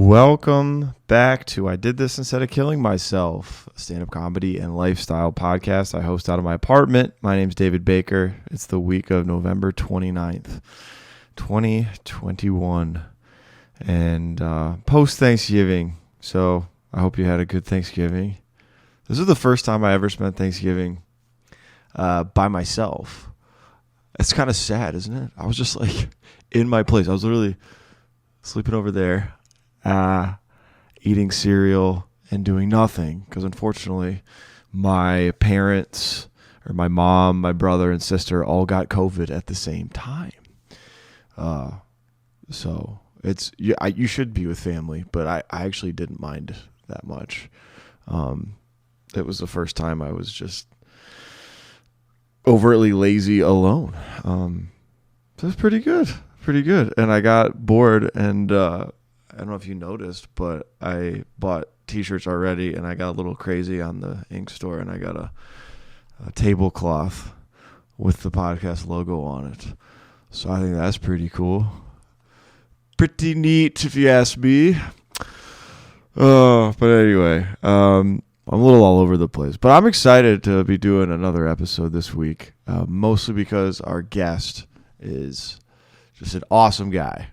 Welcome back to I Did This Instead of Killing Myself, a stand-up comedy and lifestyle podcast I host out of my apartment. My name's David Bakker. It's the week of November 29th, 2021, and post-Thanksgiving. So I hope you had a good Thanksgiving. This is the first time I ever spent Thanksgiving by myself. It's kind of sad, isn't it? I was just like in my place. I was literally sleeping over there. Eating cereal and doing nothing because unfortunately my parents or my mom, my brother and sister all got COVID at the same time. So it's you should be with family, but I actually didn't mind that much. It was the first time I was just overtly lazy alone. So it was pretty good. And I got bored and I don't know if you noticed, but I bought t-shirts already and I got a little crazy on the ink store and I got a tablecloth with the podcast logo on it. So I think that's pretty cool. Pretty neat if you ask me. But anyway, I'm a little all over the place, but I'm excited to be doing another episode this week, mostly because our guest is just an awesome guy.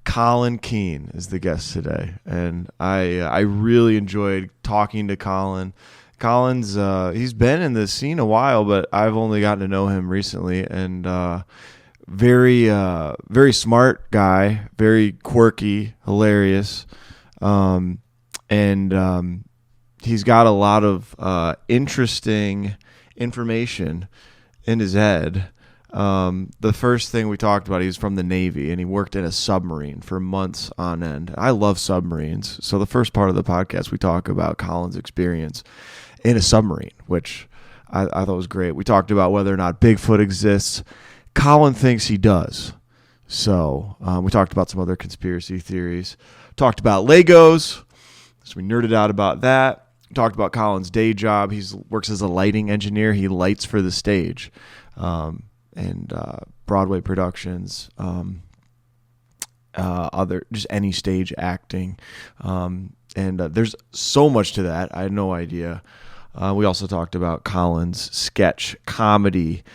Colin Keane is the guest today, and I really enjoyed talking to Colin. Colin's he's been in the scene a while, but I've only gotten to know him recently, and very smart guy, very quirky, hilarious, and he's got a lot of interesting information in his head. The first thing we talked about, he was from the Navy and he worked in a submarine for months on end. I love submarines. So the first part of the podcast, we talk about Colin's experience in a submarine, which I thought was great. We talked about whether or not Bigfoot exists. Colin thinks he does. So we talked about some other conspiracy theories. Talked about Legos. So we nerded out about that. Talked about Colin's day job. He works as a lighting engineer. He lights for the stage. And Broadway productions, other just any stage acting, and there's so much to that. I had no idea. We also talked about Colin's sketch comedy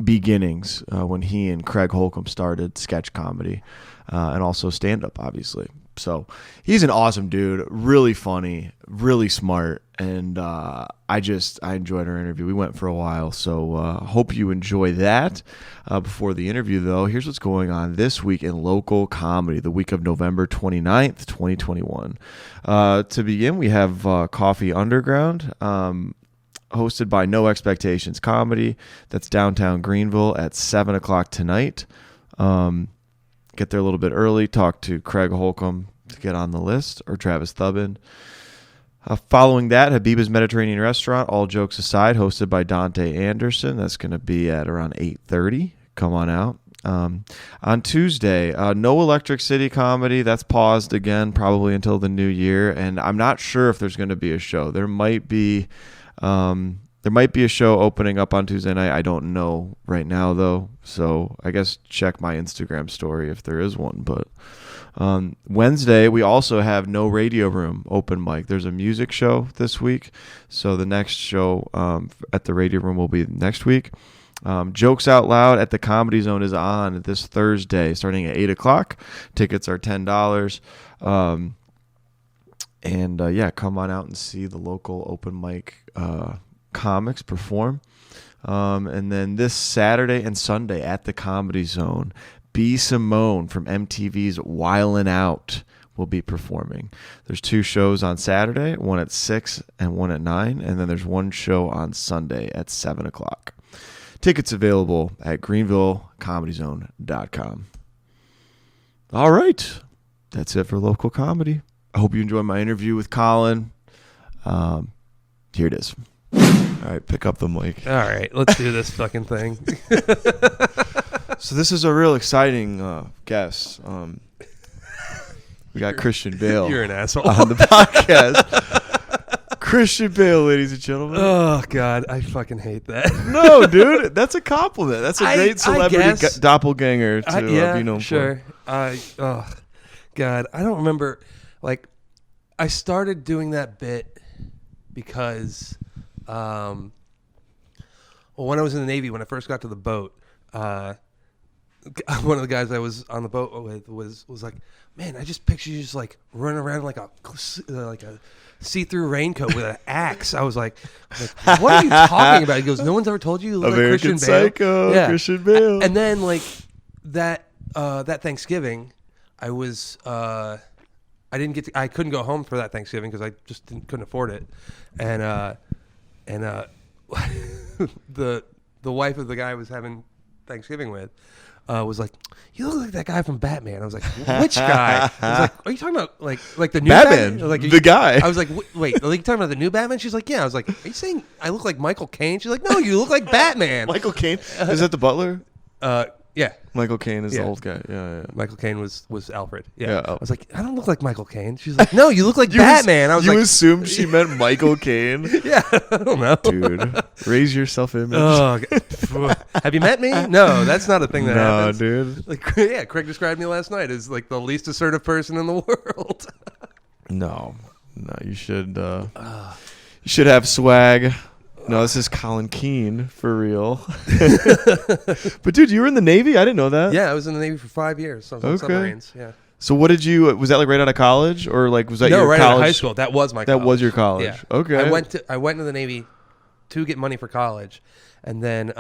beginnings when he and Craig Holcomb started sketch comedy, and also stand up, obviously. So he's an awesome dude, really funny, really smart, and I enjoyed our interview. We went for a while, so hope you enjoy that. Before the interview, though, here's what's going on this week in local comedy, the week of November 29th, 2021. To begin, we have Coffee Underground, hosted by No Expectations Comedy. That's downtown Greenville at 7 o'clock tonight. Get there a little bit early, talk to Craig Holcomb to get on the list, or Travis Thubbin. Following that, Habiba's Mediterranean Restaurant, all jokes aside, hosted by Dante Anderson. That's going to be at around 8:30. Come on out. On Tuesday, No Electric City Comedy. That's paused again, probably until the new year, and I'm not sure if there's going to be a show. There might be a show opening up on Tuesday night. I don't know right now, though. So I guess check my Instagram story if there is one. But Wednesday, we also have No Radio Room open mic. There's a music show this week. So the next show at the Radio Room will be next week. Jokes Out Loud at the Comedy Zone is on this Thursday starting at 8 o'clock. Tickets are $10. Come on out and see the local open mic comics perform. And then this Saturday and Sunday at the Comedy Zone, B. Simone from MTV's Wildin' Out will be performing. There's two shows on Saturday, one at 6 and one at 9, and then there's one show on Sunday at 7 o'clock. Tickets available at greenvillecomedyzone.com. All right, that's it for local comedy. I hope you enjoyed my interview with Colin. Here it is. All right, pick up the mic. All right, let's do this fucking thing. So this is a real exciting guest. We got Christian Bale. You're an asshole. On the podcast. Christian Bale, ladies and gentlemen. Oh, God, I fucking hate that. No, dude, that's a compliment. That's a great celebrity doppelganger to be known for. God, I don't remember. Like, I started doing that bit because, well, when I was in the Navy, when I first got to the boat, one of the guys I was on the boat with was like, man, I just picture you just like running around like a see-through raincoat with an axe. I was like, what are you talking about? He goes, no one's ever told you look American like Christian Bale. Psycho, Yeah. Christian Bale. And then like that Thanksgiving, I was I couldn't go home for that Thanksgiving because I just couldn't afford it, and the wife of the guy I was having Thanksgiving with was like, you look like that guy from Batman. I was like, which guy? I was like, are you talking about like the new Batman? Like the guy. I was like, wait, are you talking about the new Batman? She's like, yeah. I was like, are you saying I look like Michael Caine? She's like, no, you look like Batman. Michael Caine. Is that the butler? Yeah. Michael Caine is the old guy. Yeah. Michael Caine was Alfred. Yeah. Yeah. I was like, I don't look like Michael Caine. She's like, no, you look like Batman. I was you like, assumed she meant Michael Caine? yeah, I don't know. Dude, raise your self-image. Oh, have you met me? No, that's not a thing that happens. Dude. Like, yeah, Craig described me last night as like the least assertive person in the world. No, you should have swag. No, this is Colin Keane for real. But dude, you were in the Navy? I didn't know that. Yeah, I was in the Navy for 5 years. So I was on submarines. Yeah. So what did you? Was that like right out of college, or like was that your right college? out of high school. That was my. That college. was your college. Yeah. Okay. I went into the Navy to get money for college, and then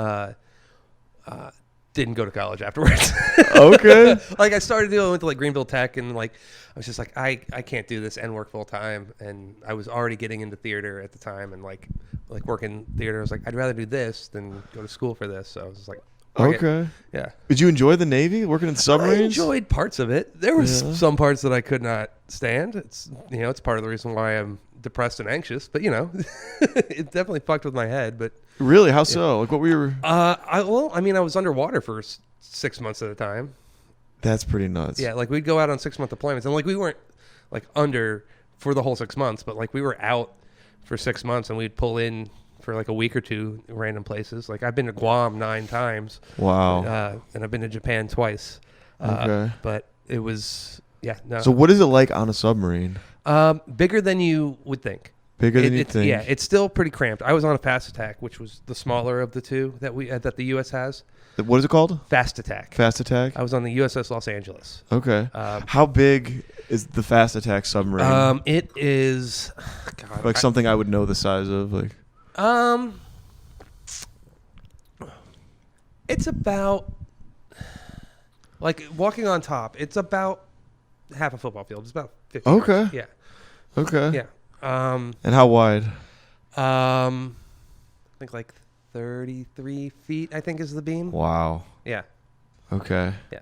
didn't go to college afterwards. Okay. Like I went to like Greenville Tech, and like I was just like I can't do this and work full time, and I was already getting into theater at the time, and like working theater. I was like, I'd rather do this than go to school for this. So I was just like, okay. Yeah. Did you enjoy the Navy, working in submarines? I enjoyed parts of it. There was some parts that I could not stand. It's it's part of the reason why I'm depressed and anxious. But it definitely fucked with my head. But really, how so? Like, what were your? I was underwater for 6 months at a time. That's pretty nuts. Yeah, like we'd go out on 6-month deployments, and like we weren't like under for the whole 6 months, but like we were out for 6 months, and we'd pull in for like a week or two random places. Like I've been to Guam 9 times. Wow. And I've been to Japan twice. Okay. But it was no. So what is it like on a submarine? Bigger than you would think. Bigger than you think. Yeah, it's still pretty cramped. I was on a Fast Attack, which was the smaller of the two that that the U.S. has. What is it called? Fast Attack. Fast Attack? I was on the USS Los Angeles. Okay. How big is the Fast Attack submarine? It is like something I would know the size of. Like. It's about like walking on top. It's about half a football field. It's about 50 Okay. yards. Yeah. Okay. Yeah. And how wide? I think like 33 feet, I think is the beam. Wow. Yeah. Okay. Yeah.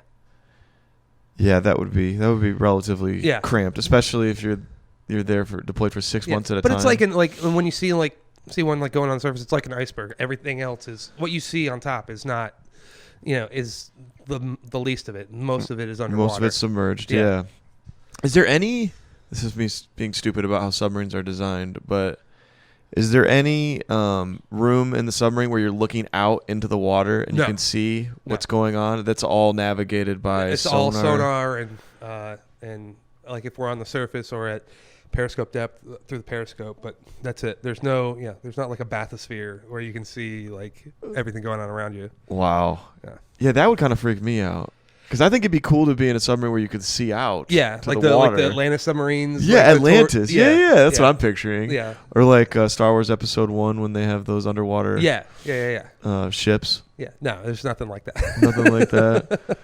Yeah, that would be relatively cramped, especially if you're there deployed for 6 months at a time. But it's like when you see one like going on the surface, it's like an iceberg. Everything else is what you see on top is not, is the least of it. Most of it is underwater. Most of it's submerged. Yeah. Is there any? This is me being stupid about how submarines are designed, but is there any room in the submarine where you're looking out into the water and you can see what's going on? That's all navigated by it's sonar. all sonar and like if we're on the surface or at periscope depth through the periscope, but that's it. There's not like a bathysphere where you can see like everything going on around you. Wow. Yeah, that would kind of freak me out. Because I think it'd be cool to be in a submarine where you could see out. Yeah, to like the water. like the Atlantis submarines. Yeah, like Atlantis. Yeah. That's what I'm picturing. Yeah. Or like Star Wars Episode 1 when they have those underwater ships. Yeah. No, there's nothing like that. Nothing like that.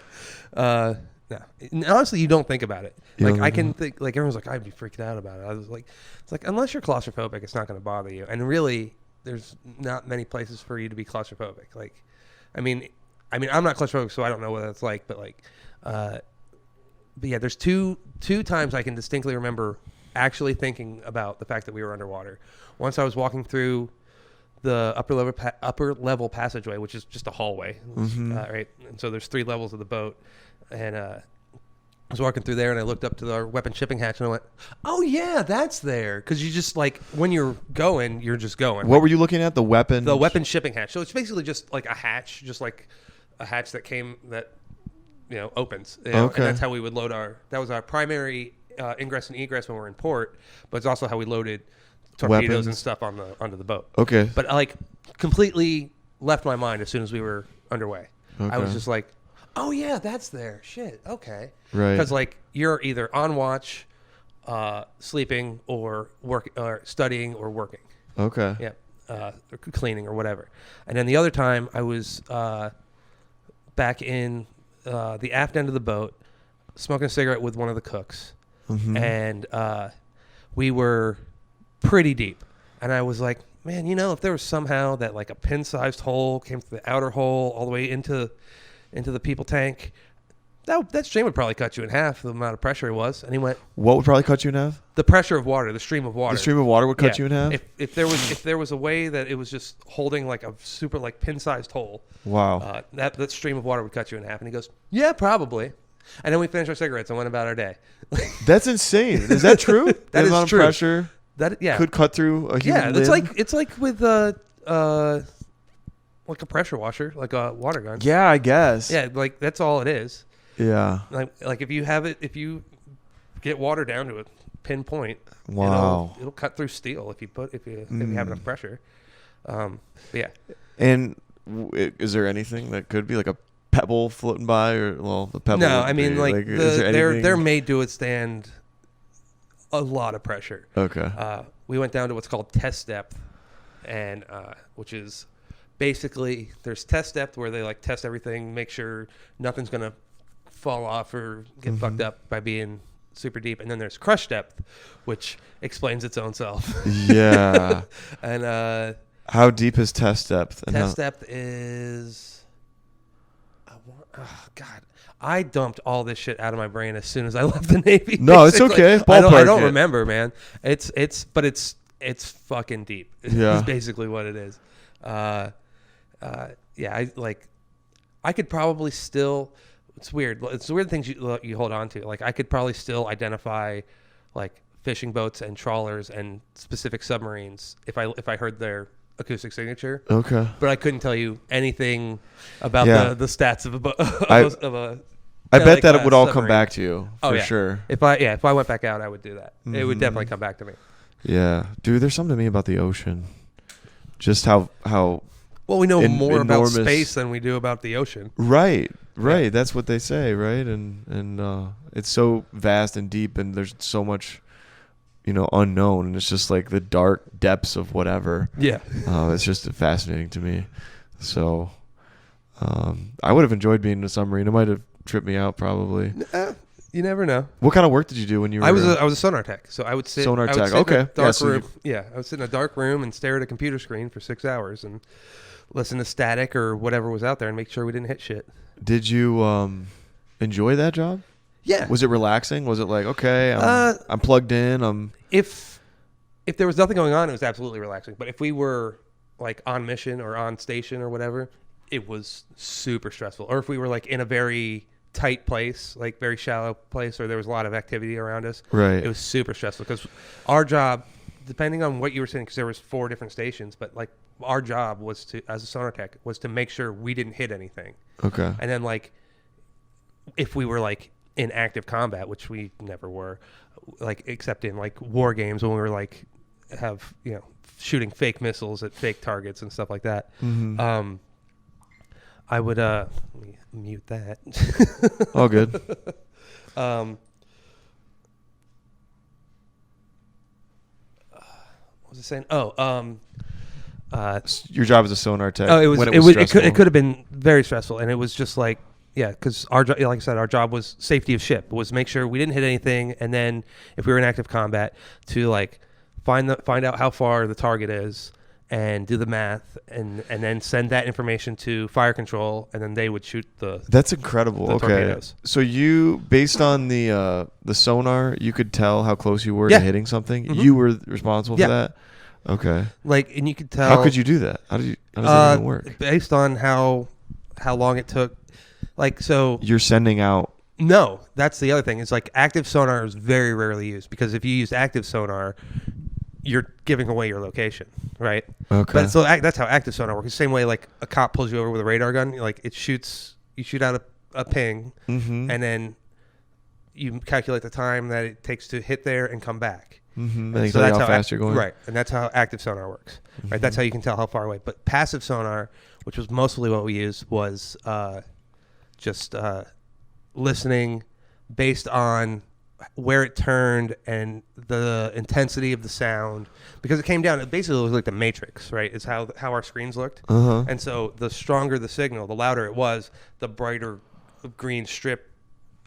No. Honestly, you don't think about it. Like I can think, like everyone's like, I'd be freaked out about it. I was like, it's like unless you're claustrophobic, it's not going to bother you. And really, there's not many places for you to be claustrophobic. Like, I mean, I'm not claustrophobic, so I don't know what that's like. But like, but yeah, there's two times I can distinctly remember actually thinking about the fact that we were underwater. Once I was walking through the upper level passageway, which is just a hallway, right? And so there's 3 levels of the boat, and I was walking through there, and I looked up to our weapon shipping hatch, and I went, "Oh yeah, that's there." Because you just like when you're going, you're just going. What were you looking at? The weapon shipping hatch. So it's basically just like a hatch, just like a hatch that opens. Okay. And that's how we would load that was our primary ingress and egress when we're in port, but it's also how we loaded torpedoes Weapons. and stuff onto the boat. Okay. But completely left my mind as soon as we were underway. I was just like, oh yeah, that's there. Shit. Okay. Right. Because you're either on watch, sleeping, or or studying or working. Okay. Yeah. Or cleaning or whatever. And then the other time I was back in the aft end of the boat, smoking a cigarette with one of the cooks, and we were pretty deep. And I was like, man, if there was somehow that a pin-sized hole came through the outer hole all the way into the people tank, that stream would probably cut you in half, the amount of pressure it was. And he went, what would probably cut you in half? the pressure of water, the stream of water. The stream of water would cut you in half? If there was a way that it was just holding a super pin-sized hole. Wow. That stream of water would cut you in half. And he goes, yeah, probably. And then we finished our cigarettes and went about our day. That's insane. Is that true? That is amount true. Of pressure could cut through a human limb? it's like with like a pressure washer, like a water gun. Yeah, I guess. Yeah, that's all it is. Yeah. Like if you get water down to a pinpoint, wow, it'll cut through steel if you have enough pressure. Yeah. And is there anything that could be like a pebble floating by, or the pebble? No, I mean they're made to withstand a lot of pressure. Okay. We went down to what's called test depth, and which is basically there's test depth where they test everything, make sure nothing's gonna fall off or get fucked up by being super deep, and then there's crush depth, which explains its own self. Yeah. And how deep is test depth? Test depth is, God, I dumped all this shit out of my brain as soon as I left the Navy. No, it's okay. I don't remember, man. It's fucking deep. Yeah. It's basically what it is. Yeah, I could probably still. It's weird. It's the weird things you hold on to. I could probably still identify fishing boats and trawlers and specific submarines if I heard their acoustic signature. Okay. But I couldn't tell you anything about the stats of a boat. I bet that it would all come back to you for sure. If I went back out, I would do that. It would definitely come back to me. Yeah, dude. There's something to me about the ocean. Just how well, we know more about space than we do about the ocean. Right. Yeah. That's what they say, right? And it's so vast and deep, and there's so much, unknown, and it's just the dark depths of whatever. Yeah. It's just fascinating to me. So, I would have enjoyed being in a submarine. It might have tripped me out, probably. You never know. What kind of work did you do when you were? I was a sonar tech, so I would sit. Sonar tech. In Okay. a dark room. I would sit in a dark room and stare at a computer screen for 6 hours and listen to static or whatever was out there and make sure we didn't hit shit. Did you enjoy that job? Yeah. Was it relaxing? Was it okay, I'm plugged in? If there was nothing going on, it was absolutely relaxing. But if we were on mission or on station or whatever, it was super stressful. Or if we were in a very tight place, very shallow place, or there was a lot of activity around us, right, it was super stressful because our job, depending on what you were saying, because there was 4 different stations, but our job was to, as a sonar tech, was to make sure we didn't hit anything. Okay. And then if we were in active combat, which we never were, except in war games when we were have shooting fake missiles at fake targets and stuff like that. Mm-hmm. I would let me mute that. All good. What was I saying? Your job as a sonar tech. Oh, it could have been very stressful, and it was just because our job, like I said, our job was safety of ship, was make sure we didn't hit anything, and then if we were in active combat, to find out how far the target is, and do the math, and then send that information to fire control, and then they would shoot the. That's incredible. Okay, torpedoes. So you, based on the sonar, you could tell how close you were to hitting something. Mm-hmm. You were responsible for that. Okay. And you could tell. How could you do that? How does that even work? Based on how long it took. So. You're sending out. No, that's the other thing. It's active sonar is very rarely used, because if you use active sonar, you're giving away your location, right? Okay. But so that's how active sonar works. The same way a cop pulls you over with a radar gun, you shoot out a ping, and then you calculate the time that it takes to hit there and come back. And so that's how fast you're going. Right, and that's how active sonar works. Right, that's how you can tell how far away. But passive sonar, which was mostly what we used, was just listening based on where it turned and the intensity of the sound, because it came down. It basically looked like the Matrix, right? It's how our screens looked. And so the stronger the signal, the louder it was, the brighter green strip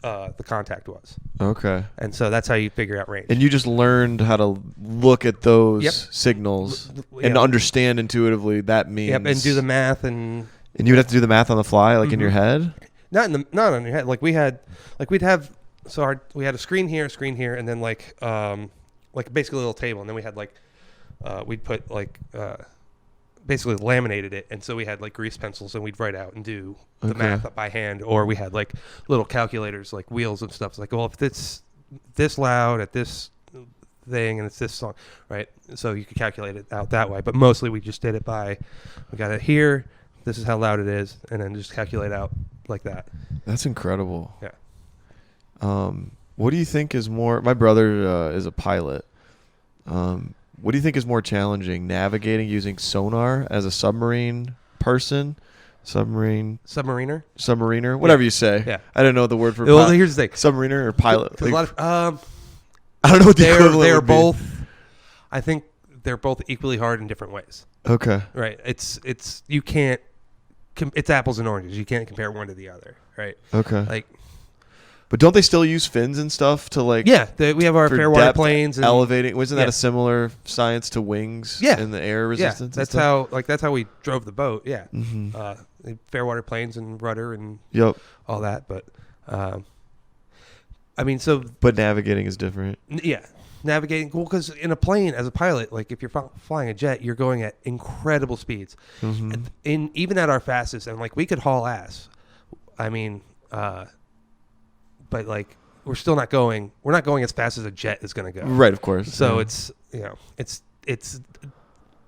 the contact was. Okay. And so that's how you figure out range. And you just learned how to look at those signals and understand intuitively that means. And do the math and you would have to do the math on the fly, like in your head. Not on your head. Like we had a screen here, and then like basically a little table, and then we had we'd put basically laminated it, and so we had like grease pencils, and we'd write out and do the math up by hand, or we had like little calculators, like wheels and stuff. It's like, well, if it's this loud at this thing and it's this song, right? So you could calculate it out that way. But mostly we just did it by, we got it here, this is how loud it is, and then just calculate out like that. That's incredible. Yeah. What do you think is more? My brother is a pilot. What do you think is more challenging? Navigating using sonar as a submariner, whatever you say. Yeah. I don't know the word for. Well, here's the thing: submariner or pilot. Like, a lot of, I don't know what the equivalent they're would be. both. I think they're both equally hard in different ways. Okay. Right. It's you can't. It's apples and oranges. You can't compare one to the other. Right. Okay. Like. But don't they still use fins and stuff to like? Yeah, we have our fair water planes and elevating. Wasn't that a similar science to wings? Yeah, and the air resistance. Yeah, that's how we drove the boat. Yeah, fair water planes and rudder and all that. But I mean, so but navigating is different. Yeah, navigating. Well, because in a plane, as a pilot, like if you're flying a jet, you're going at incredible speeds. Even at our fastest, and like we could haul ass. I mean. But like we're not going as fast as a jet is going to go. Right, of course. So it's it's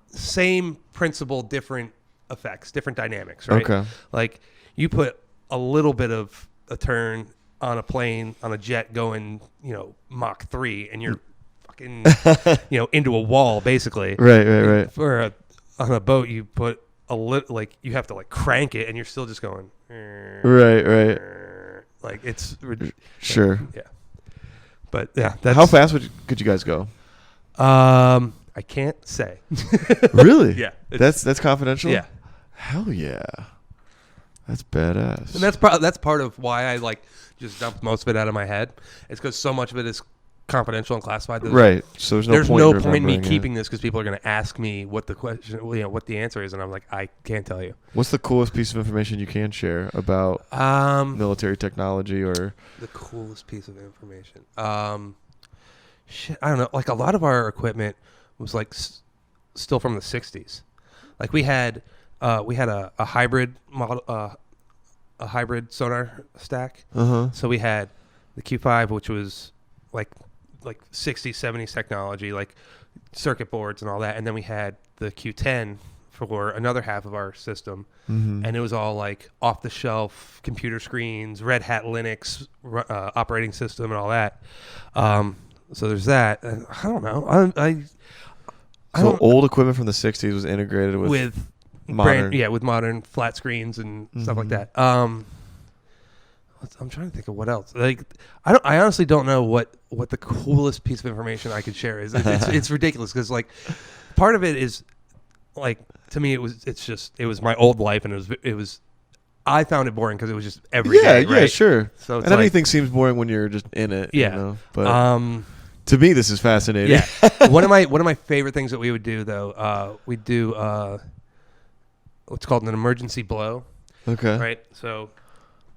same principle, different effects, different dynamics, right? Okay. Like you put a little bit of a turn on a plane, on a jet going, Mach 3, and you're fucking into a wall basically. Right. On a boat you put a little, like you have to like crank it and you're still just going right. Like it's sure. Yeah. But yeah, that's, how fast could you guys go? I can't say. Really? Yeah. That's confidential? Yeah. Hell yeah. That's badass. And that's part of why I like just dumped most of it out of my head. It's because so much of it is confidential and classified. Right. So there's no point in me keeping this because people are going to ask me what the question, what the answer is, and I'm like, I can't tell you. What's the coolest piece of information you can share about military technology or the coolest piece of information? Shit, I don't know. Like a lot of our equipment was like still from the '60s. Like we had a hybrid model, a hybrid sonar stack. So we had the Q5, which was like 60s, 70s technology, like circuit boards and all that. And then we had the Q10 for another half of our system. And it was all like off the shelf computer screens, Red Hat Linux operating system and all that. So there's that. And I don't know. So old equipment from the 60s was integrated with modern. With modern flat screens and stuff like that. I'm trying to think of what else. Like, I honestly don't know what the coolest piece of information I could share is. It's ridiculous because like part of it is like to me it was my old life and it was I found it boring because it was just every day. Yeah, sure. So it's anything seems boring when you're just in it. Yeah. But to me, this is fascinating. Yeah. one of my favorite things that we would do though, we'd do what's called an emergency blow. Okay. Right. So.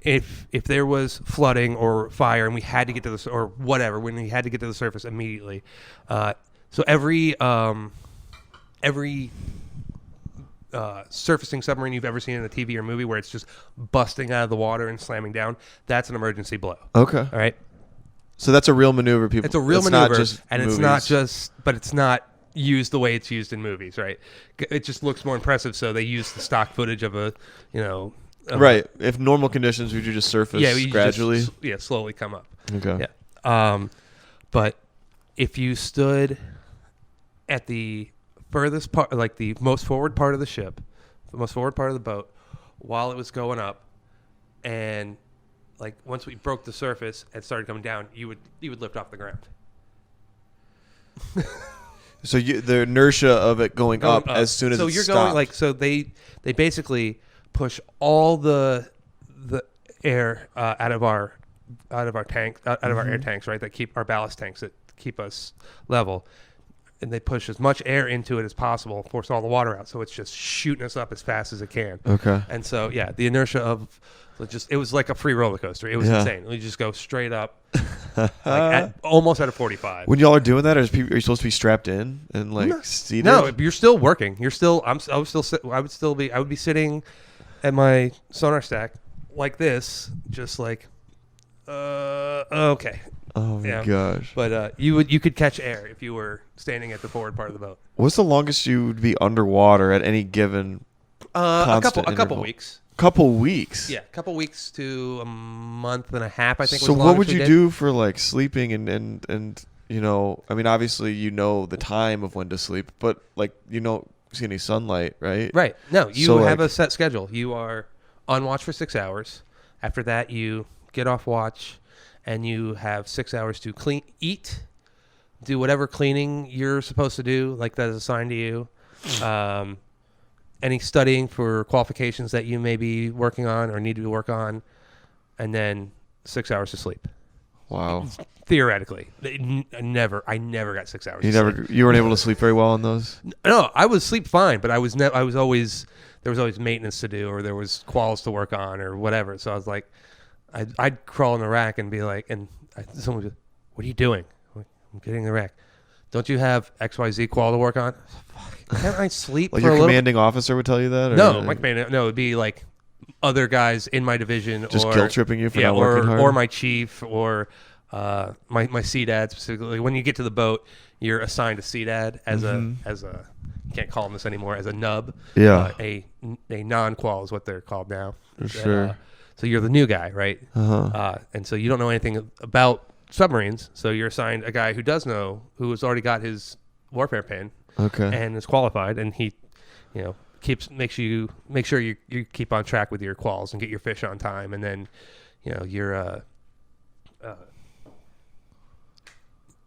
If there was flooding or fire and we had to get to the or whatever, when we had to get to the surface immediately, so every surfacing submarine you've ever seen in a TV or movie where it's just busting out of the water and slamming down, that's an emergency blow. Okay. All right. So that's a real maneuver, people. It's a real maneuver, not just and movies. It's not just, but it's not used the way it's used in movies, right? It just looks more impressive, so they use the stock footage of a Right. If normal conditions, would you just surface gradually? Slowly come up. Okay. Yeah. But if you stood at the furthest part, like the most forward part of the ship, the most forward part of the boat, while it was going up, and like once we broke the surface and started coming down, you would lift off the ground. So the inertia of it going up as soon as so it you're stopped. going like so they basically push all the air out of our tank out of our air tanks, right? That keep our ballast tanks that keep us level, and they push as much air into it as possible, force all the water out, so it's just shooting us up as fast as it can. Okay. And so the inertia of it was like a free roller coaster. It was insane. We just go straight up, almost at a 45. When y'all are doing that, are you supposed to be strapped in and seated? No, you're still working. You're still. I would be sitting at my sonar stack like this, just like, okay. Oh my gosh! But you could catch air if you were standing at the forward part of the boat. What's the longest you would be underwater at any given? A couple weeks. Couple weeks. Yeah, a couple weeks to a month and a half. I think. So what would you do for like sleeping and you know? I mean, obviously you know the time of when to sleep, but like you don't see any sunlight, right? Right. No, you have a set schedule. You are on watch for 6 hours. After that, you get off watch, and you have 6 hours to eat, do whatever cleaning you're supposed to do, like that is assigned to you. Any studying for qualifications that you may be working on or need to work on, and then 6 hours to sleep. Wow. Theoretically, I never got 6 hours. You weren't able to sleep very well on those? No, I would sleep fine, but there was always maintenance to do, or there was quals to work on, or whatever. So I was like, I'd crawl in the rack and be like, someone would be, "What are you doing?" I'm like, "I'm getting in the rack." "Don't you have XYZ qual to work on?" Fuck, can't I sleep like for a your little? commanding officer would tell you that? Or No, my commanding. No, it'd be like other guys in my division, just guilt tripping you for not working hard, or my chief, or my CDAD specifically. When you get to the boat, you're assigned a CDAD as a you can't call them this anymore, as a nub. Yeah. A non-qual is what they're called now. Sure. So you're the new guy, right? Uh-huh. And so you don't know anything about submarines, so you're assigned a guy who does know, who has already got his warfare pin, and is qualified, and he, make sure you keep on track with your quals and get your fish on time, and then, your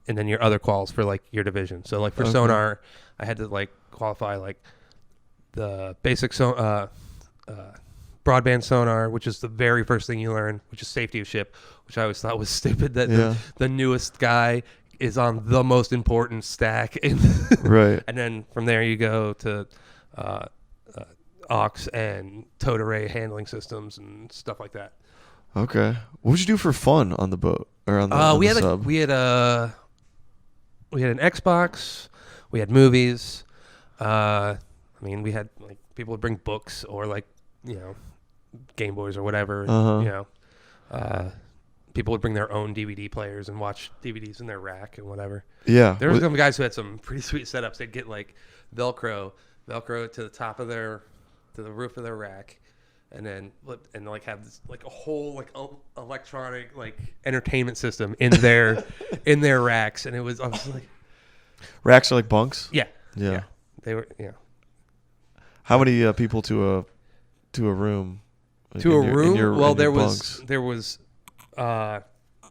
and then your other quals for like your division. So like for sonar, I had to like qualify like the basic broadband sonar, which is the very first thing you learn, which is safety of ship, which I always thought was stupid that the newest guy is on the most important stack. Right. And then from there you go to aux and towed array handling systems and stuff like that. Okay. What would you do for fun on the boat or on the sub? We had an Xbox, we had movies. We had like people would bring books or like Game Boys or whatever. People would bring their own DVD players and watch DVDs in their rack and whatever. Yeah, there were some guys who had some pretty sweet setups. They'd get like Velcro to the top of to the roof of their rack, and then like have this like a whole like electronic like entertainment system in their in their racks, and I was like, racks are like bunks. Yeah. They were. Yeah. How many people to a room? To a room? Well, there was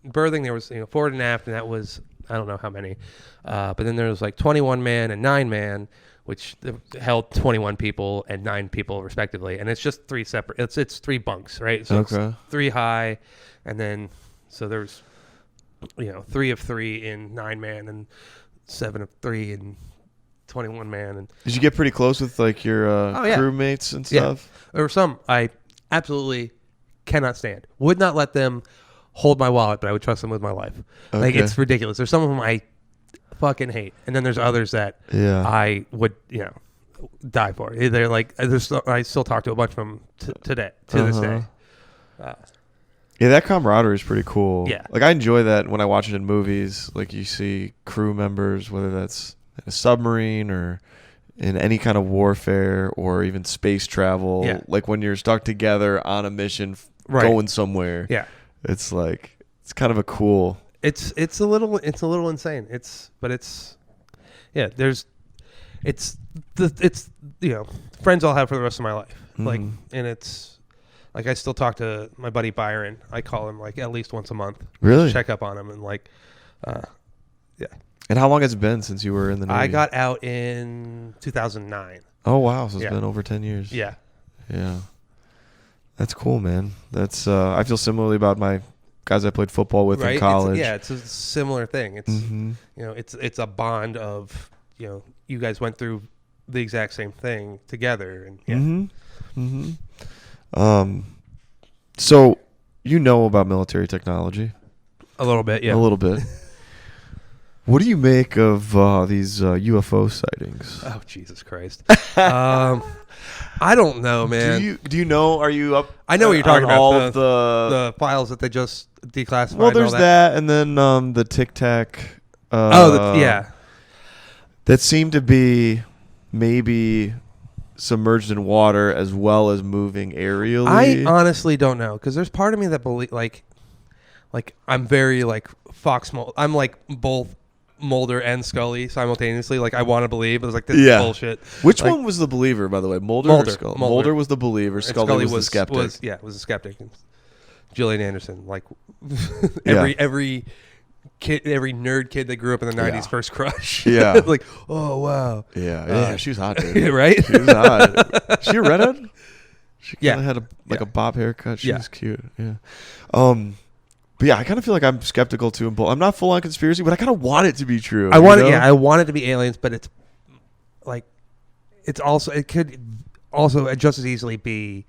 berthing. There was forward and aft, and that was I don't know how many. But then there was like 21 man and 9 man, which held 21 people and 9 people respectively, and it's just 3 separate. It's 3 bunks, right? So it's 3 high, and then so there's 3 of 3 in 9 man and 7 of 3 in 21 man. And did you get pretty close with like your crewmates and stuff? Yeah. There were some I absolutely cannot stand. Would not let them hold my wallet, but I would trust them with my life. Okay. Like it's ridiculous. There's some of them I fucking hate, and then there's others that I would die for. They're like I still talk to a bunch of them to this day. Yeah, that camaraderie is pretty cool. Yeah, like I enjoy that when I watch it in movies. Like you see crew members, whether that's in a submarine or in any kind of warfare or even space travel. Yeah. Like when you're stuck together on a mission, Right. going somewhere. Yeah. It's like it's kind of a cool. It's a little insane. It's friends I'll have for the rest of my life. Like, and it's like I still talk to my buddy Byron. I call him like at least once a month. Really? Check up on him and like, yeah. And how long has it been since you were in the Navy? I got out in 2009. Oh wow, so it's Yeah. been over 10 years. Yeah. Yeah. That's cool, man. That's I feel similarly about my guys I played football with in college. It's a similar thing. It's it's a bond of you guys went through the exact same thing together, and So you know about military technology a little bit, yeah, a little bit. What do you make of these UFO sightings? Oh Jesus Christ! I don't know, man. Do you know? Are you up? I know what you're talking about. All of the files that they just declassified. Well, there's and all that, and then the Tic Tac. Yeah. That seemed to be maybe submerged in water as well as moving aerially. I honestly don't know, because there's part of me that believe like I'm very like Fox Mulder. I'm like both Mulder and Scully simultaneously. Like I want to believe, but it's like this is bullshit. Which like, one was the believer, by the way? Mulder or Scully? Mulder was the believer. Scully was the skeptic. Was the skeptic. Gillian Anderson, like every kid, every nerd kid that grew up in the 90s first crush. Yeah. Like, oh wow. Yeah, she was hot, dude. Right? She was hot. She a redhead? She kind of had a bob haircut. She was cute. Yeah. But yeah, I kind of feel like I'm skeptical too. I'm not full on conspiracy, but I kind of want it to be true. I want it to be aliens, but it's like it could also just as easily be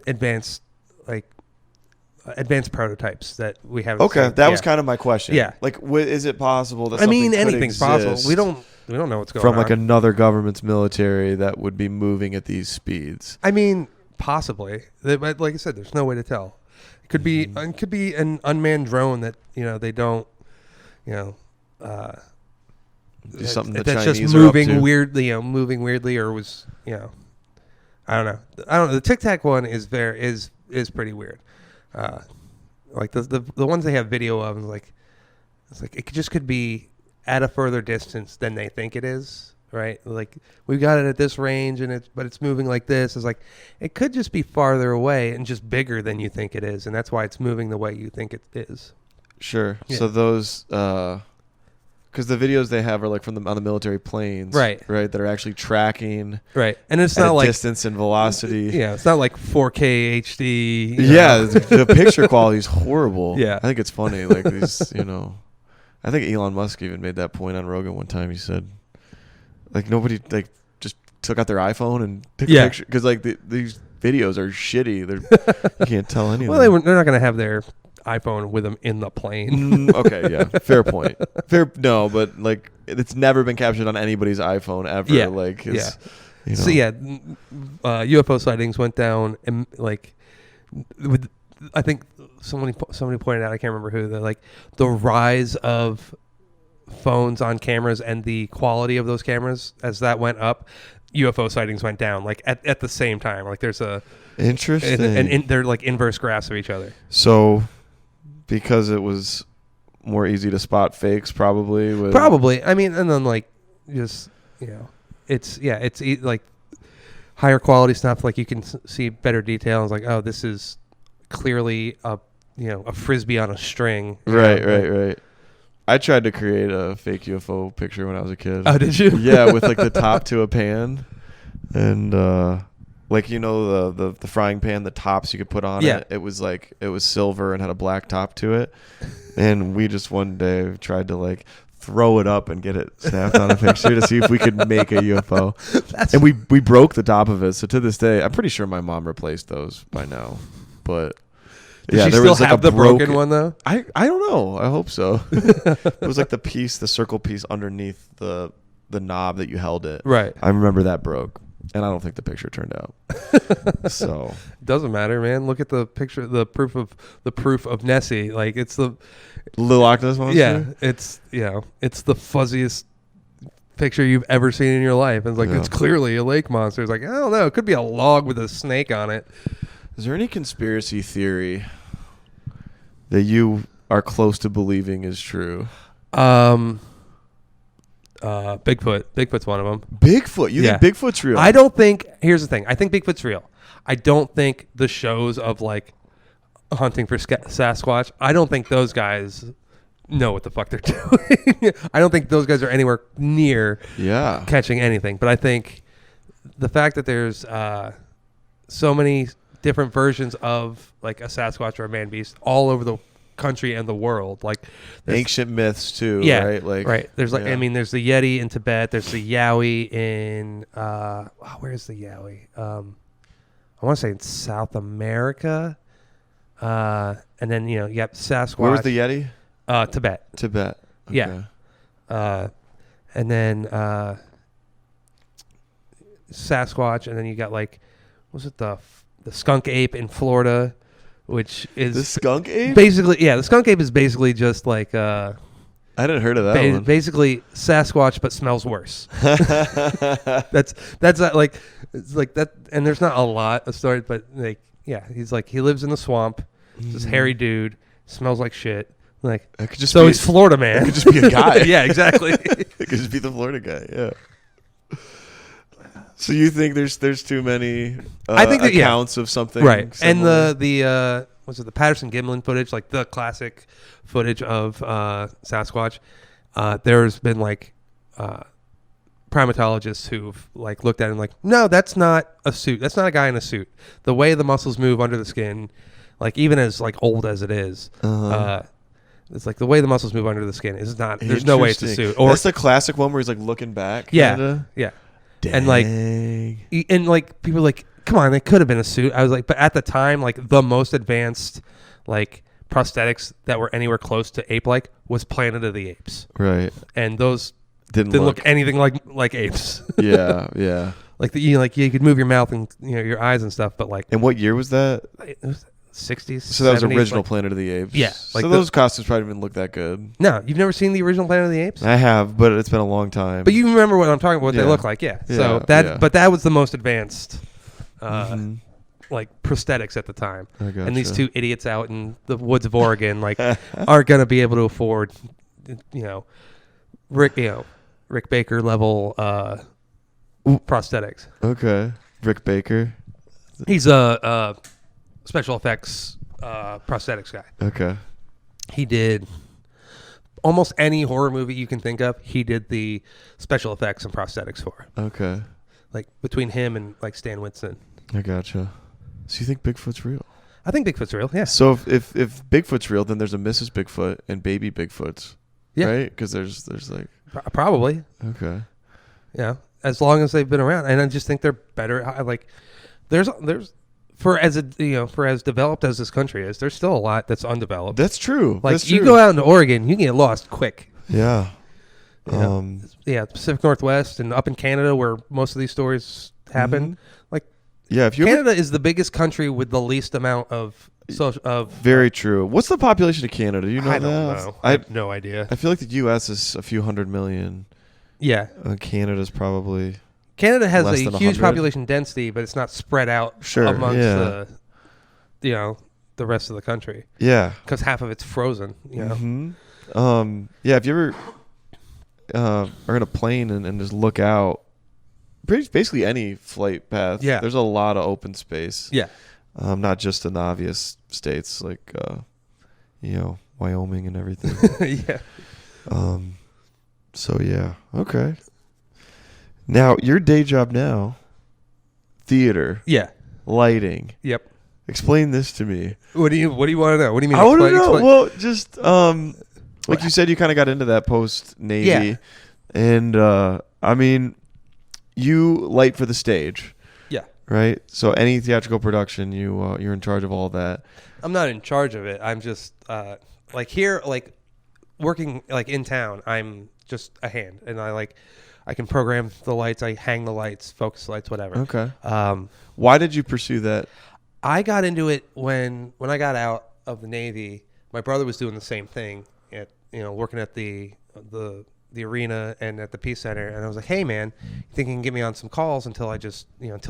advanced prototypes that we haven't Okay, seen. that was kind of my question. Yeah. Like, is it possible that something could anything's possible. exist We don't know what's going from on. like another government's military that would be moving at these speeds? I mean, possibly. But like I said, there's no way to tell. It could be an unmanned drone that they don't something the that's Chinese just are up moving to. weirdly, or was I don't know. The Tic Tac one is pretty weird. Like the ones they have video of, it's like it could be at a further distance than they think it is, right? Like we've got it at this range, but it's moving like this. It's like it could just be farther away and just bigger than you think it is, and that's why it's moving the way you think it is. Sure. Yeah. So those, because the videos they have are like on the military planes, right, that are actually tracking, right, and it's at not like distance and velocity. Yeah, it's not like 4K HD. Yeah, the picture quality is horrible. Yeah, I think it's funny. Like these, I think Elon Musk even made that point on Rogan one time. He said, like nobody just took out their iPhone and took a picture because these videos are shitty. You can't tell anything. Well, they're not going to have their iPhone with them in the plane. Okay, yeah, fair point. No, but like it's never been captured on anybody's iPhone ever. Yeah, like, So UFO sightings went down, and I think somebody pointed out, I can't remember who, that like the rise of phones on cameras and the quality of those cameras as that went up, UFO sightings went down like at the same time. Like there's a interesting, and they're like inverse graphs of each other. So. Because it was more easy to spot fakes, probably. Probably. I mean, and then like just it's like higher quality stuff. Like you can see better detail. It's like, oh, this is clearly a frisbee on a string. Right. I tried to create a fake UFO picture when I was a kid. Oh, did you? Yeah, with like the top to a pan, and. Like the frying pan, the tops you could put on it. It was silver and had a black top to it, and we just one day tried to like throw it up and get it snapped on a picture to see if we could make a UFO. And we broke the top of it. So to this day, I'm pretty sure my mom replaced those by now. But Does she still have the broken one though? I don't know. I hope so. It was like the circle piece underneath the knob that you held it. Right. I remember that broke. And I don't think the picture turned out. So doesn't matter, man. Look at the picture, the proof of Nessie. Like it's the Little Loch Ness monster. Yeah, it's the fuzziest picture you've ever seen in your life. And it's like, it's clearly a lake monster. It's like, I don't know. It could be a log with a snake on it. Is there any conspiracy theory that you are close to believing is true? Bigfoot. Bigfoot's one of them. Bigfoot? You think Bigfoot's real? I don't think... Here's the thing. I think Bigfoot's real. I don't think the shows of, like, hunting for Sasquatch, I don't think those guys know what the fuck they're doing. I don't think those guys are anywhere near catching anything. But I think the fact that there's so many different versions of, like, a Sasquatch or a man-beast all over the country and the world, like ancient myths too, right? Like, right. There's like, I mean, there's the Yeti in Tibet. There's the Yowie in where's the Yowie? I want to say in South America. And then you got Sasquatch. Where was the Yeti? Tibet. Tibet. Okay. Yeah. And then Sasquatch, and then you got like, was it the skunk ape in Florida? Which is the skunk ape? Basically, the skunk ape is basically just like I hadn't heard of that one. Basically Sasquatch, but smells worse. that's like, it's like that, and there's not a lot of stories, but like, he's like, he lives in the swamp. This hairy dude, smells like shit. Like, it could just so he's Florida man. It could just be a guy. Yeah, exactly. It could just be the Florida guy. Yeah. So you think there's too many I think that, accounts of something, right? Similar? And the was it the Patterson-Gimlin footage, like the classic footage of Sasquatch? There's been like primatologists who've like looked at it and like, no, that's not a suit. That's not a guy in a suit. The way the muscles move under the skin, like even as like old as it is, it's like the way the muscles move under the skin is not. There's no way it's a suit. Or that's the classic one where he's like looking back. Kinda. Yeah. Dang. And like people are like, come on, it could have been a suit. I was like, but at the time, like the most advanced like prosthetics that were anywhere close to ape-like was Planet of the Apes. Right. And those didn't look anything like apes. Yeah. Like you could move your mouth and your eyes and stuff, but like. And what year was that? It was 60s. So that was 70s, original like, Planet of the Apes. Yeah. Like so those costumes probably didn't look that good. No, you've never seen the original Planet of the Apes? I have, but it's been a long time. But you remember what I'm talking about? What they look like? Yeah. So but that was the most advanced. Like prosthetics at the time. And these two idiots out in the woods of Oregon like aren't going to be able to afford Rick Baker level prosthetics. Okay. Rick Baker. He's a special effects prosthetics guy. Okay. He did almost any horror movie you can think of. He did the special effects and prosthetics for. Okay. Like between him and like Stan Winston. I gotcha. So you think Bigfoot's real? I think Bigfoot's real. Yeah. So if Bigfoot's real, then there's a Mrs. Bigfoot and baby Bigfoots. Yeah. Right? Because there's like probably. Okay. Yeah. As long as they've been around, and I just think they're better. Like there's for as developed as this country is, there's still a lot that's undeveloped. That's true. Like that's you true. go out into Oregon, you can get lost quick. Yeah. Pacific Northwest and up in Canada where most of these stories happen. Like, if Canada is the biggest country with the least amount of very true. What's the population of Canada? Do you know I that? don't know. I have no idea. I feel like the U.S. is a few hundred million. Yeah. Canada's probably. Canada has a huge huge population density, but it's not spread out amongst the rest of the country. Yeah. Because half of it's frozen. If you ever are in a plane and just look out, basically any flight path. Yeah. There's a lot of open space. Yeah. Not just in the obvious states like Wyoming and everything. Yeah. So yeah. Okay. Now your day job now, theater. Yeah. Lighting. Yep. Explain this to me. What do you want to know? What do you mean? I want to know. Well, just like you said, you kind of got into that post Navy. Yeah. And I mean, you light for the stage. Yeah. Right. So any theatrical production, you're in charge of all that. I'm not in charge of it. I'm just like here, like working like in town. I'm just a hand, and I can program the lights. I hang the lights, focus lights, whatever. Okay. Why did you pursue that? I got into it when I got out of the Navy. My brother was doing the same thing at working at the the arena and at the Peace Center, and I was like, "Hey, man, you think you can get me on some calls until I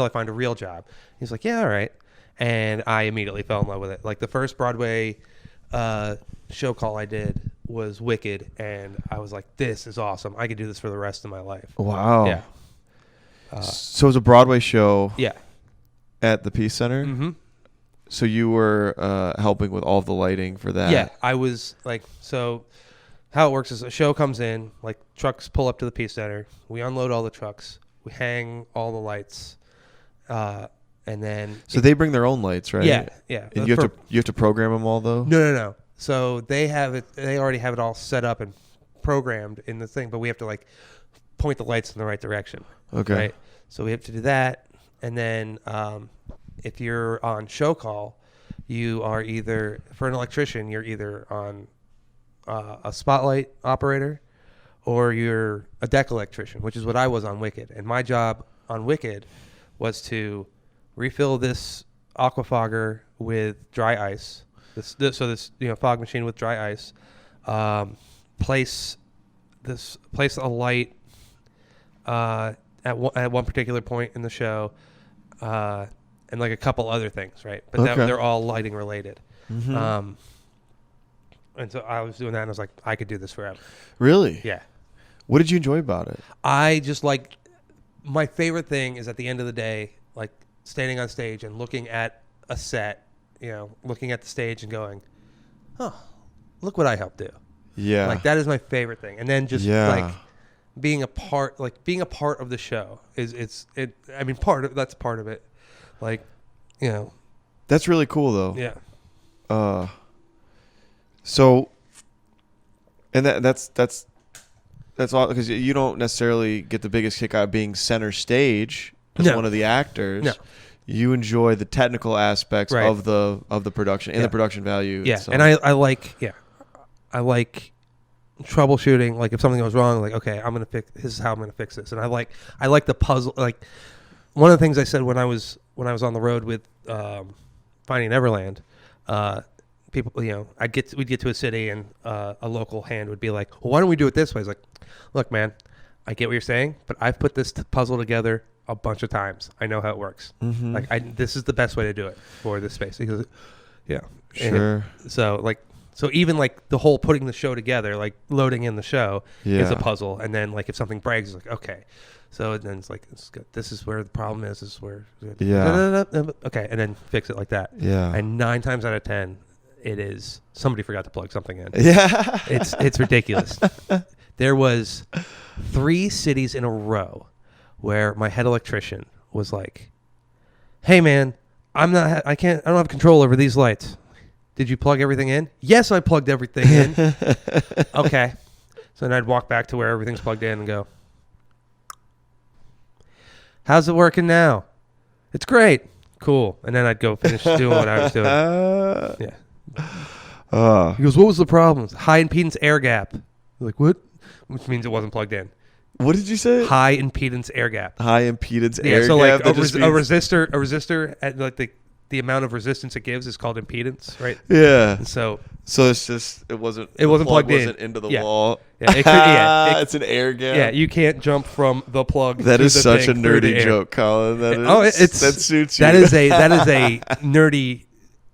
find a real job?" He's like, "Yeah, all right." And I immediately fell in love with it. Like the first Broadway show call I did was Wicked, and I was like, "This is awesome. I could do this for the rest of my life." Wow. Yeah. So it was a Broadway show. Yeah. At the Peace Center. Mm-hmm. So you were helping with all of the lighting for that. Yeah, I was like, so how it works is a show comes in, like trucks pull up to the Peace Center, we unload all the trucks, we hang all the lights, and then so they bring their own lights, right? Yeah, yeah. And you have to program them all though. No. So they have it. They already have it all set up and programmed in the thing, but we have to like point the lights in the right direction. Okay. Right. So we have to do that. And then if you're on show call, you are either, for an electrician, you're either on a spotlight operator or you're a deck electrician, which is what I was on Wicked. And my job on Wicked was to refill this aquafogger with dry ice. This fog machine with dry ice. Place a light at one particular point in the show. And like a couple other things, right? But they're all lighting related. Mm-hmm. And so I was doing that, and I was like, I could do this forever. Really? Yeah. What did you enjoy about it? I just like, my favorite thing is at the end of the day, like standing on stage and looking at a set, looking at the stage and going, oh, look what I helped do. Yeah. Like that is my favorite thing. And then just like being a part of the show that's part of it. Like, that's really cool though. Yeah. So, and that's all, because you don't necessarily get the biggest kick out of being center stage as one of the actors. No. You enjoy the technical aspects of the production and the production value. Yeah. itself. And I like troubleshooting. Like if something goes wrong, like, okay, this is how I'm going to fix this. And I like the puzzle. Like one of the things I said when I was on the road with Finding Neverland, people, we'd get to a city and a local hand would be like, well, why don't we do it this way? It's like, look, man, I get what you're saying, but I've put this puzzle together a bunch of times. I know how it works. Mm-hmm. Like this is the best way to do it for this space. Because, yeah. Sure. And so even like the whole putting the show together, like loading in the show is a puzzle. And then like if something breaks, it's like, okay. So then it's like, this is where the problem is. This is where. Yeah. Okay. And then fix it like that. Yeah. And 9 times out of 10, it is somebody forgot to plug something in. Yeah. It's ridiculous. There was 3 cities in a row where my head electrician was like, hey man, I don't have control over these lights. Did you plug everything in? Yes, I plugged everything in. Okay. So then I'd walk back to where everything's plugged in and go, how's it working now? It's great. Cool. And then I'd go finish doing what I was doing. Yeah. He goes, what was the problem? High impedance air gap. I'm like, what? Which means it wasn't plugged in. What did you say? High impedance air gap. High impedance air gap. So like a resistor at like the amount of resistance it gives is called impedance, right? Yeah. And so it's just it wasn't plugged into the wall. Yeah, it's an air gap. Yeah, you can't jump from the plug. That to is the such a thing nerdy joke, Colin. That suits you. That is a nerdy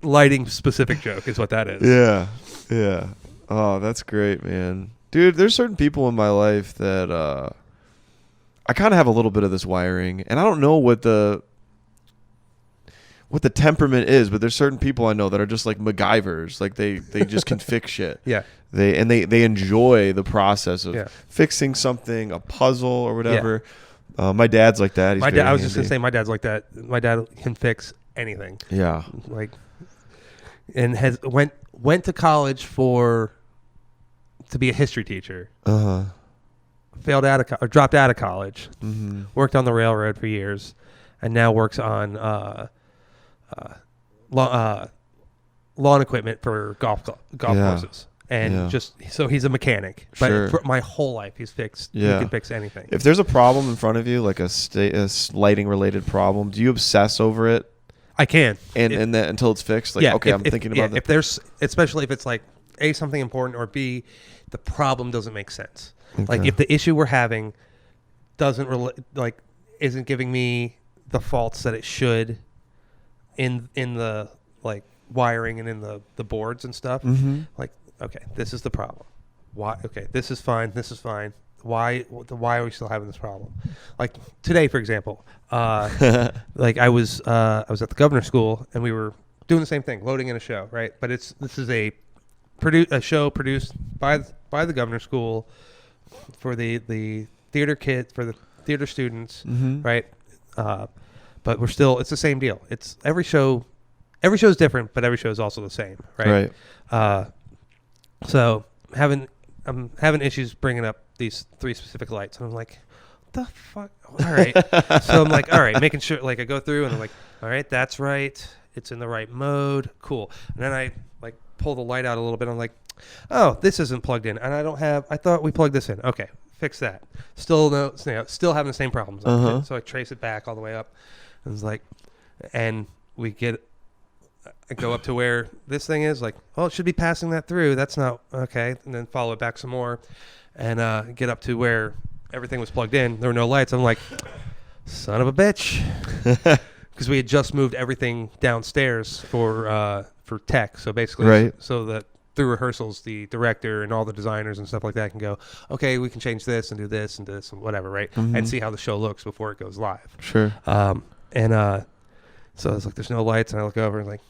lighting specific joke, is what that is. Yeah, yeah. Oh, that's great, man. Dude, there's certain people in my life that I kind of have a little bit of this wiring, and I don't know what the temperament is, but there's certain people I know that are just like MacGyvers. Like they just can fix shit. Yeah. They enjoy the process of fixing something, a puzzle or whatever. Yeah. My dad's like that. I was just gonna say my dad's like that. My dad can fix anything. Yeah. Like, and went to college to be a history teacher. Dropped out of college. Mm-hmm. Worked on the railroad for years, and now works on lawn equipment for golf courses. And just so he's a mechanic, but for my whole life he's fixed. Yeah. He can fix anything. If there's a problem in front of you, like a lighting related problem, do you obsess over it? I can, and then until it's fixed. Like, I'm thinking about that. Especially if it's like A, something important, or B, the problem doesn't make sense. Like if the issue we're having isn't giving me the faults that it should in the like wiring and in the boards and stuff. Like, okay, this is the problem. Why? Okay, this is fine. This is fine. Why are we still having this problem? Like today, for example, like I was at the governor's school and we were doing the same thing, loading in a show, right? But this is a show produced by the governor's school for the theater kids, for the theater students, right? But it's the same deal. It's every show is different, but every show is also the same, right? So I'm having issues bringing up these 3 specific lights, and I'm like, what the fuck? All right. So I'm like, all right, making sure, like I go through and I'm like, all right, that's right. It's in the right mode. Cool. And then I like pull the light out a little bit. I'm like, oh, this isn't plugged in. And I thought we plugged this in. Okay. Fix that. Still still having the same problems. So I trace it back all the way up. And it's like, and I go up to where this thing is, like, oh, it should be passing that through. That's not okay. And then follow it back some more and get up to where everything was plugged in. There were no lights. I'm like, son of a bitch. Because we had just moved everything downstairs for tech. So basically, so that through rehearsals, the director and all the designers and stuff like that can go, okay, we can change this and do this and this and whatever, right? And see how the show looks before it goes live. Sure. So I was like, there's no lights. And I look over and like,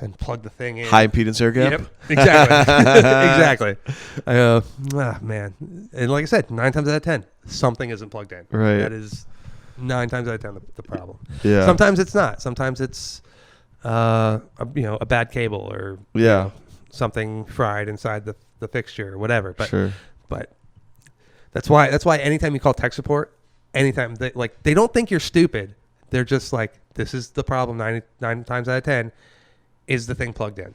and plug the thing in. High impedance air gap? Yep, exactly. I go, man. And like I said, 9 times out of 10, something isn't plugged in. Right. That is 9 times out of 10 the problem. Yeah. Sometimes it's not. Sometimes it's, a bad cable or something fried inside the fixture or whatever. But, but that's why anytime you call tech support, anytime they don't think you're stupid. They're just like, this is the problem 9 times out of 10 is the thing plugged in,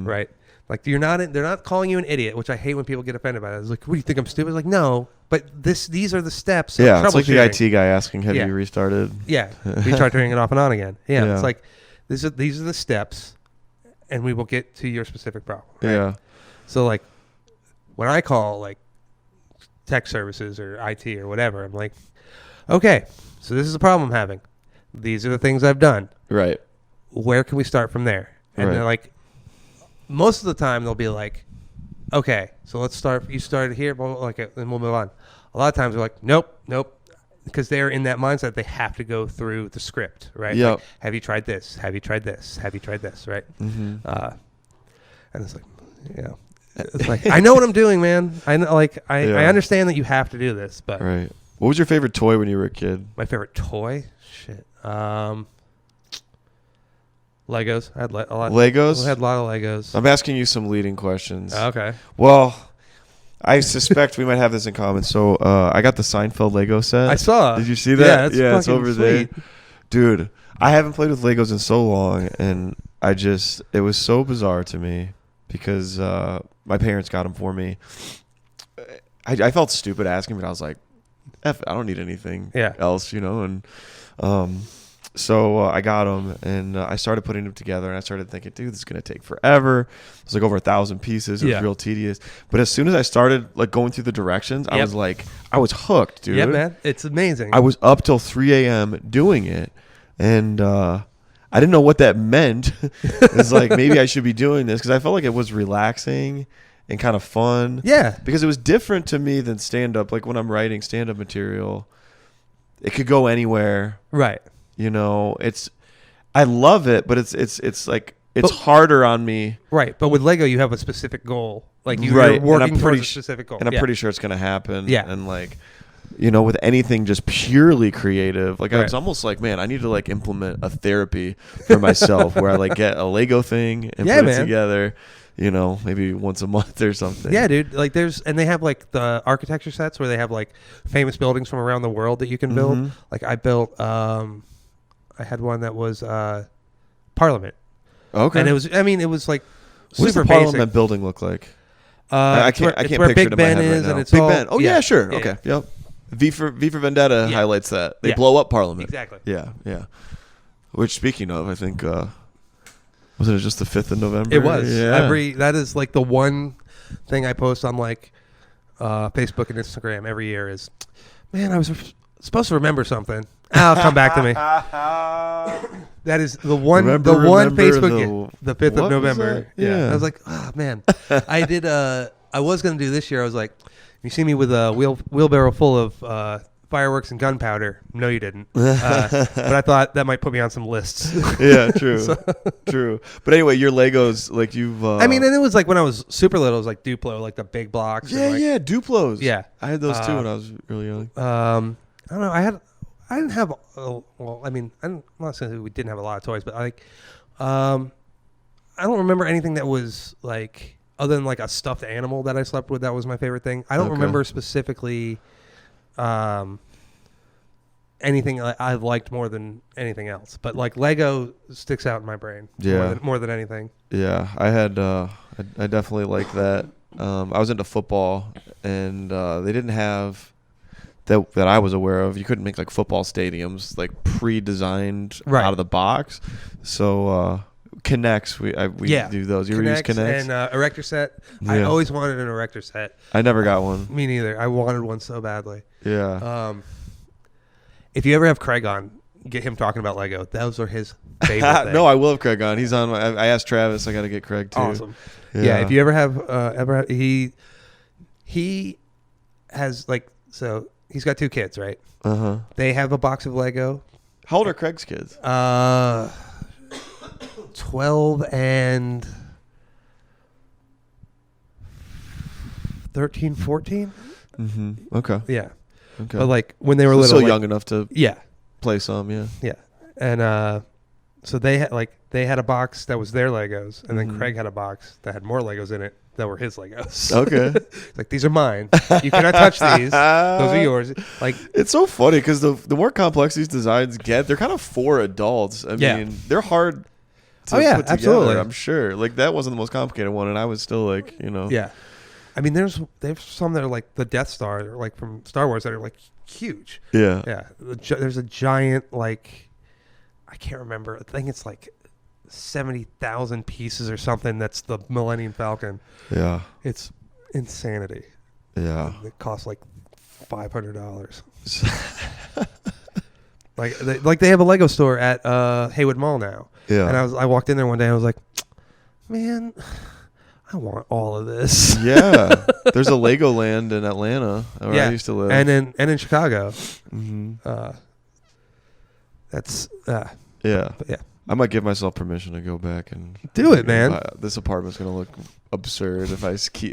right? Like they're not calling you an idiot, which I hate when people get offended by that. It's like, what do you think, I'm stupid? Like, no, but these are the steps. Yeah, it's like the IT guy asking, have you restarted? Yeah, we try turning it off and on again. Yeah, it's like these are the steps, and we will get to your specific problem. Right? Yeah. So like when I call like tech services or IT or whatever, I'm like, okay, so this is a problem I'm having. These are the things I've done. Right. Where can we start from there? And they're like, most of the time they'll be like, okay, so let's start. You started here, blah, blah, blah, like, and we'll move on. A lot of times they're like, nope, because they're in that mindset they have to go through the script, right? Yep. Like, have you tried this? Have you tried this? Have you tried this? Right? And it's like, it's like I know what I'm doing, man. I know, I understand that you have to do this, but right. What was your favorite toy when you were a kid? My favorite toy? Shit. Legos. I had a lot. Legos? I had a lot of Legos. I'm asking you some leading questions. Okay. Well, I suspect we might have this in common. So I got the Seinfeld Lego set. I saw. Did you see that? Yeah, it's over sweet. there. Dude, I haven't played with Legos in so long, and it was so bizarre to me because my parents got them for me. I felt stupid asking, but I was like, F, I don't need anything else, and so I got them, and I started putting them together, and I started thinking, dude, this is going to take forever. It was like over 1,000 pieces. It was real tedious. But as soon as I started like going through the directions, I was hooked, dude. Yeah, man. It's amazing. I was up till 3 a.m. doing it, and I didn't know what that meant. It's like, maybe I should be doing this because I felt like it was relaxing and kind of fun. Yeah. Because it was different to me than stand-up. Like when I'm writing stand-up material, it could go anywhere. Right. I love it, but it's like, it's harder on me. Right. But with Lego, you have a specific goal. Like you're working towards a specific goal. And I'm pretty sure it's going to happen. Yeah. And like, with anything just purely creative, like it's almost like, man, I need to like implement a therapy for myself where I like get a Lego thing and put it together. Maybe once a month or something. Yeah, dude. Like and they have like the architecture sets where they have like famous buildings from around the world that you can build. Like I built, I had one that was Parliament. Okay. And it was like what does the Parliament building look like? I can't where picture Big it in Ben my head is, right now. and it's Big all, Ben. Oh yeah, sure. Okay. Yep. V for Vendetta highlights that. They blow up Parliament. Exactly. Yeah. Yeah. Which, speaking of, I think wasn't it just the 5th of November? It was. Yeah. That is like the one thing I post on like Facebook and Instagram every year is, man, I was supposed to remember something. I'll come back to me. That is the one Facebook, the 5th of November. Yeah. I was like, oh, man. I did, I was going to do this year. I was like, you see me with a wheelbarrow full of fireworks and gunpowder. No, you didn't. But I thought that might put me on some lists. Yeah, true. True. But anyway, your Legos, like you've... I mean, and it was like when I was super little, it was like Duplo, like the big blocks. Yeah, and like, Duplos. Yeah. I had those too when I was really young. I don't know. I didn't have... well, I mean, I'm not saying we didn't have a lot of toys, but like... I don't remember anything that was like... Other than like a stuffed animal that I slept with, that was my favorite thing. I don't remember specifically... anything I liked more than anything else, but like Lego sticks out in my brain more than anything. Yeah, I had I definitely liked that. I was into football, and they didn't have that I was aware of. You couldn't make like football stadiums like pre-designed out of the box. So Connects, we do those. You ever use Connects? And erector set. Yeah. I always wanted an erector set. I never got one. Me neither. I wanted one so badly. Yeah. If you ever have Craig on, get him talking about Lego. Those are his favorite things. No, I will have Craig on. He's on. I asked Travis. I got to get Craig too. Awesome. Yeah. If you ever have, he has like, so he's got 2 kids, right? They have a box of Lego. How old are Craig's kids? 12 and 13, 14. Okay. Yeah. Okay. But like when they were little, still young enough to play some. Yeah. And so they had a box that was their Legos, and then Craig had a box that had more Legos in it that were his Legos. Okay. Like, these are mine. You cannot touch these. Those are yours. Like, it's so funny because the more complex these designs get, they're kind of for adults. I mean, they're hard to put together, absolutely. I'm sure. Like, that wasn't the most complicated one, and I was still like, Yeah. I mean, there's some that are like the Death Star, like from Star Wars, that are like huge. Yeah. Yeah. There's a giant, like, I can't remember. I think it's like 70,000 pieces or something. That's the Millennium Falcon. Yeah. It's insanity. Yeah. It costs like $500. Like they have a Lego store at Haywood Mall now. Yeah. And I walked in there one day and I was like, man, I want all of this. Yeah. There's a Legoland in Atlanta where I used to live. And in Chicago. That's yeah. But yeah. I might give myself permission to go back and do it, man. This apartment's gonna look absurd if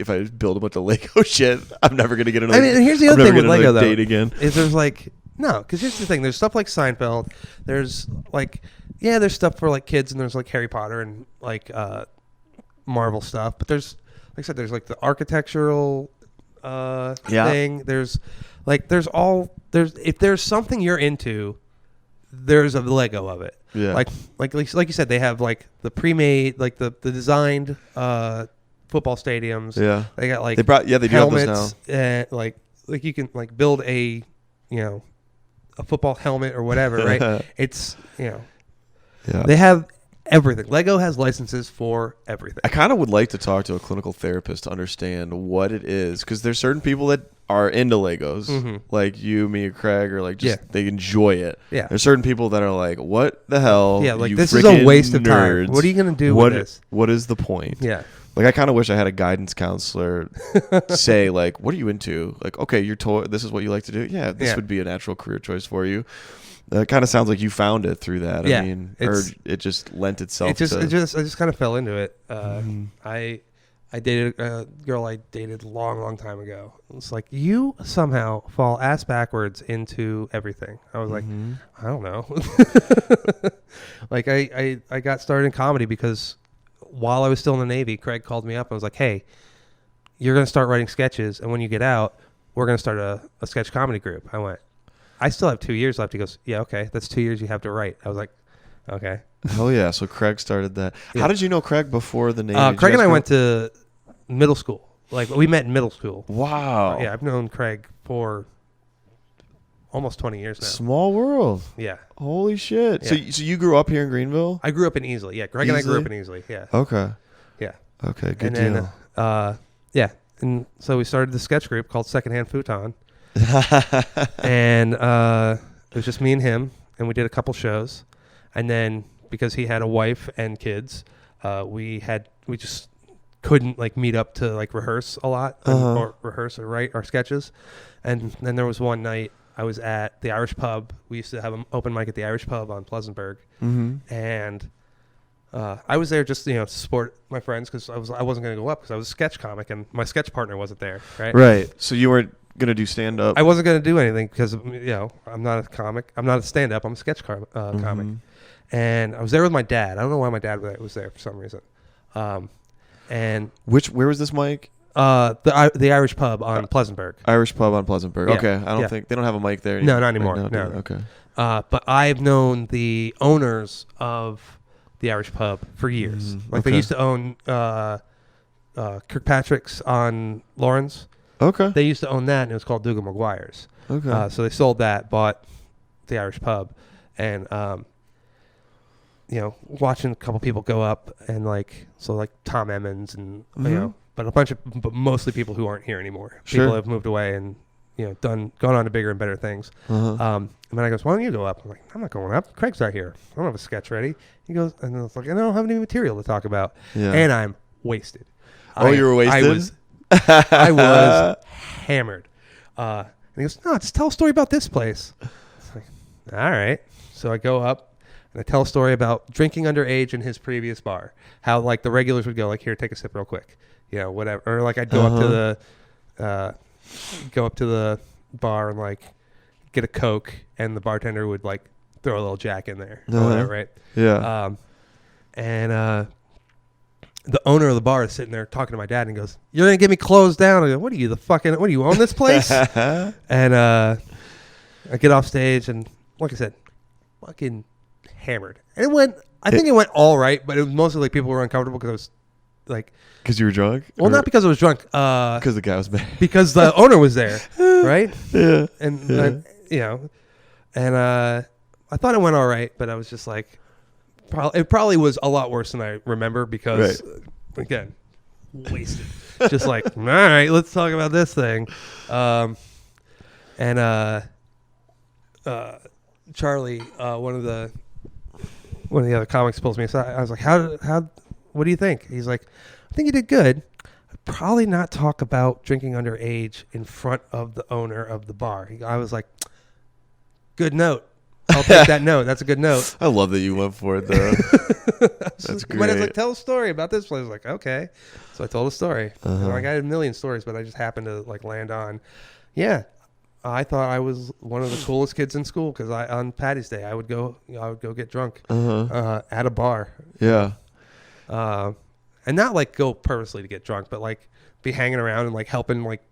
I build a bunch of Lego shit. I'm never gonna get another. I mean, and here's the other thing with Lego though. Date again. Is there's like because here's the thing. There's stuff like Seinfeld. There's like there's stuff for like kids, and there's like Harry Potter and like Marvel stuff. But there's like I said, there's like the architectural thing. There's if there's something you're into, there's a Lego of it. Yeah. Like you said, they have like the pre-made, like the designed football stadiums. Yeah. They got like they do helmets, have those now. Like you can like build a football helmet or whatever, right? It's they have everything. Lego has licenses for everything. I kind of would like to talk to a clinical therapist to understand what it is, because there's certain people that are into Legos, like you, me, or Craig, or like just they enjoy it. Yeah. There's certain people that are like, "What the hell? Yeah, like you this is a waste of nerds. time. What are you gonna do with this? What is the point?" Yeah. Like, I kind of wish I had a guidance counselor say, like, "What are you into? Like, okay, this is what you like to do. Yeah, this would be a natural career choice for you." It kind of sounds like you found it through that. Yeah, I mean, or it just lent itself. I just kind of fell into it. I dated a girl I dated a long, long time ago. It's like, you somehow fall ass backwards into everything. I was like, I don't know. Like I got started in comedy because while I was still in the Navy, Craig called me up and was like, hey, you're going to start writing sketches, and when you get out, we're going to start a sketch comedy group. I went, I still have 2 years left. He goes, yeah, okay. That's 2 years you have to write. I was like, okay. Oh, yeah. So Craig started that. Yeah. How did you know Craig before the Navy? Craig and I went to middle school. Like, we met in middle school. Wow. Yeah, I've known Craig for almost 20 years now. Small world. Yeah. Holy shit. Yeah. So you grew up here in Greenville? I grew up in Easley. Yeah, Craig and I grew up in Easley. Yeah. Okay. Yeah. Okay, good and deal. Then, yeah. And so we started the sketch group called Secondhand Futon. And it was just me and him, and we did a couple shows. And then because he had a wife and kids, we just couldn't like meet up to like rehearse a lot or write our sketches. And then there was one night I was at the Irish Pub. We used to have an open mic at the Irish Pub on Pleasantburg. And I was there just to support my friends because I wasn't going to go up because I was a sketch comic and my sketch partner wasn't there. Right. So you weren't going to do stand up. I wasn't going to do anything because I'm not a comic. I'm not a stand up. I'm a sketch comic. And I was there with my dad. I don't know why my dad was there for some reason. And where was this mic? The Irish Pub on Pleasantburg. Irish Pub on Pleasantburg. Yeah. Okay. I don't think they don't have a mic there anymore. No, not anymore. Right now, no. Okay. But I've known the owners of the Irish Pub for years. They used to own Kirkpatrick's on Lawrence. Okay. They used to own that, and it was called Dougal McGuire's. Okay. So they sold that, bought the Irish Pub, and watching a couple people go up, and like Tom Emmons, and but mostly people who aren't here anymore. Sure. People have moved away and gone on to bigger and better things. And then I goes, why don't you go up? I'm like, I'm not going up. Craig's not here. I don't have a sketch ready. He goes, and it's like, I don't have any material to talk about. Yeah. And I'm wasted. You were wasted? I was hammered. And he goes, no, just tell a story about this place. It's like, all right. So I go up and I tell a story about drinking underage in his previous bar. How like the regulars would go like, here, take a sip real quick. Whatever. Or like I'd go up to the bar and like get a Coke, and the bartender would like throw a little Jack in there or whatever, right? Yeah. And the owner of the bar is sitting there talking to my dad, and he goes, "You're gonna get me closed down." I go, what do you own this place? And I get off stage, and like I said, fucking hammered. And I think it went all right, but it was mostly like people were uncomfortable because I was like, because you were drunk? Well, not because I was drunk. Because the guy was bad. Because the owner was there, right? Yeah. And I thought it went all right, but I was just like, it probably was a lot worse than I remember because, again, wasted. Just like, all right, let's talk about this thing. Charlie, one of the other comics pulls me aside. I was like, what do you think? He's like, I think you did good. I'd probably not talk about drinking underage in front of the owner of the bar. I was like, good note. I'll take that note. That's a good note. I love that you went for it, though. That's great. But I was like, tell a story about this place. I was like, okay. So I told a story. And like I had a million stories, but I just happened to like land on, I thought I was one of the coolest kids in school because on Patty's Day I would go get drunk at a bar. Yeah. And not like go purposely to get drunk, but like be hanging around and like helping like,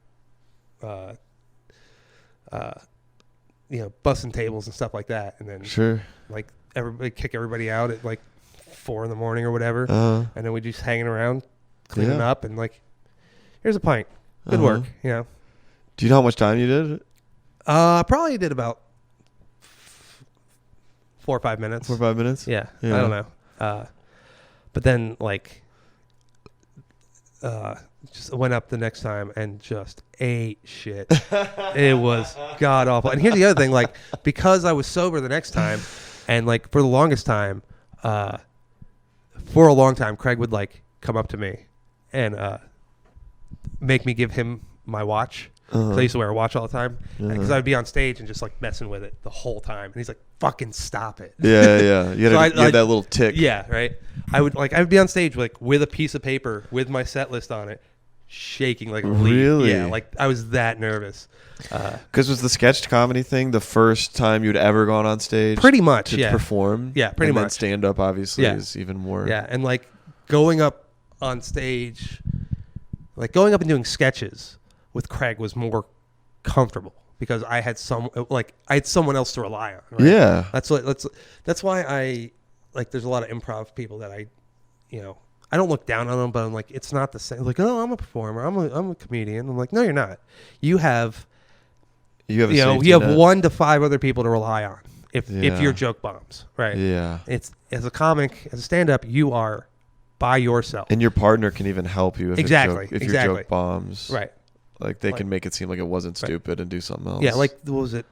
busting tables and stuff like that. And then like everybody kick everybody out at like 4 a.m. or whatever. And then we just hanging around, cleaning up and like, here's a pint. Good work. Do you know how much time you did? Probably did about 4 or 5 minutes. 4 or 5 minutes? Yeah. I don't know. But then like, just went up the next time and just ate shit. It was god awful. And here's the other thing, like, because I was sober the next time, and like for the longest time, for a long time, Craig would like come up to me and make me give him my watch. Because I used to wear a watch all the time. Because I would be on stage and just like messing with it the whole time. And he's like, fucking stop it. Yeah. You had that little tick. Yeah, right. I would be on stage like with a piece of paper with my set list on it, shaking like a leaf. Really? Yeah, like I was that nervous. Because was the sketch comedy thing the first time you'd ever gone on stage? Pretty much, to perform? Yeah, pretty much. And then stand up obviously is even more. Yeah, and like going up on stage, like going up and doing sketches with Craig was more comfortable because I had someone else to rely on. Right? Yeah, that's why I like. There's a lot of improv people that I don't look down on them, but I'm like, it's not the same. Like, oh, I'm a performer. I'm a comedian. I'm like, no, you're not. You have 1 to 5 other people to rely on if your joke bombs, right? Yeah. It's as a comic, as a stand-up, you are by yourself. And your partner can even help you if Exactly. your joke bombs. Right. Like they can make it seem like it wasn't stupid and do something else. Yeah, like what was it?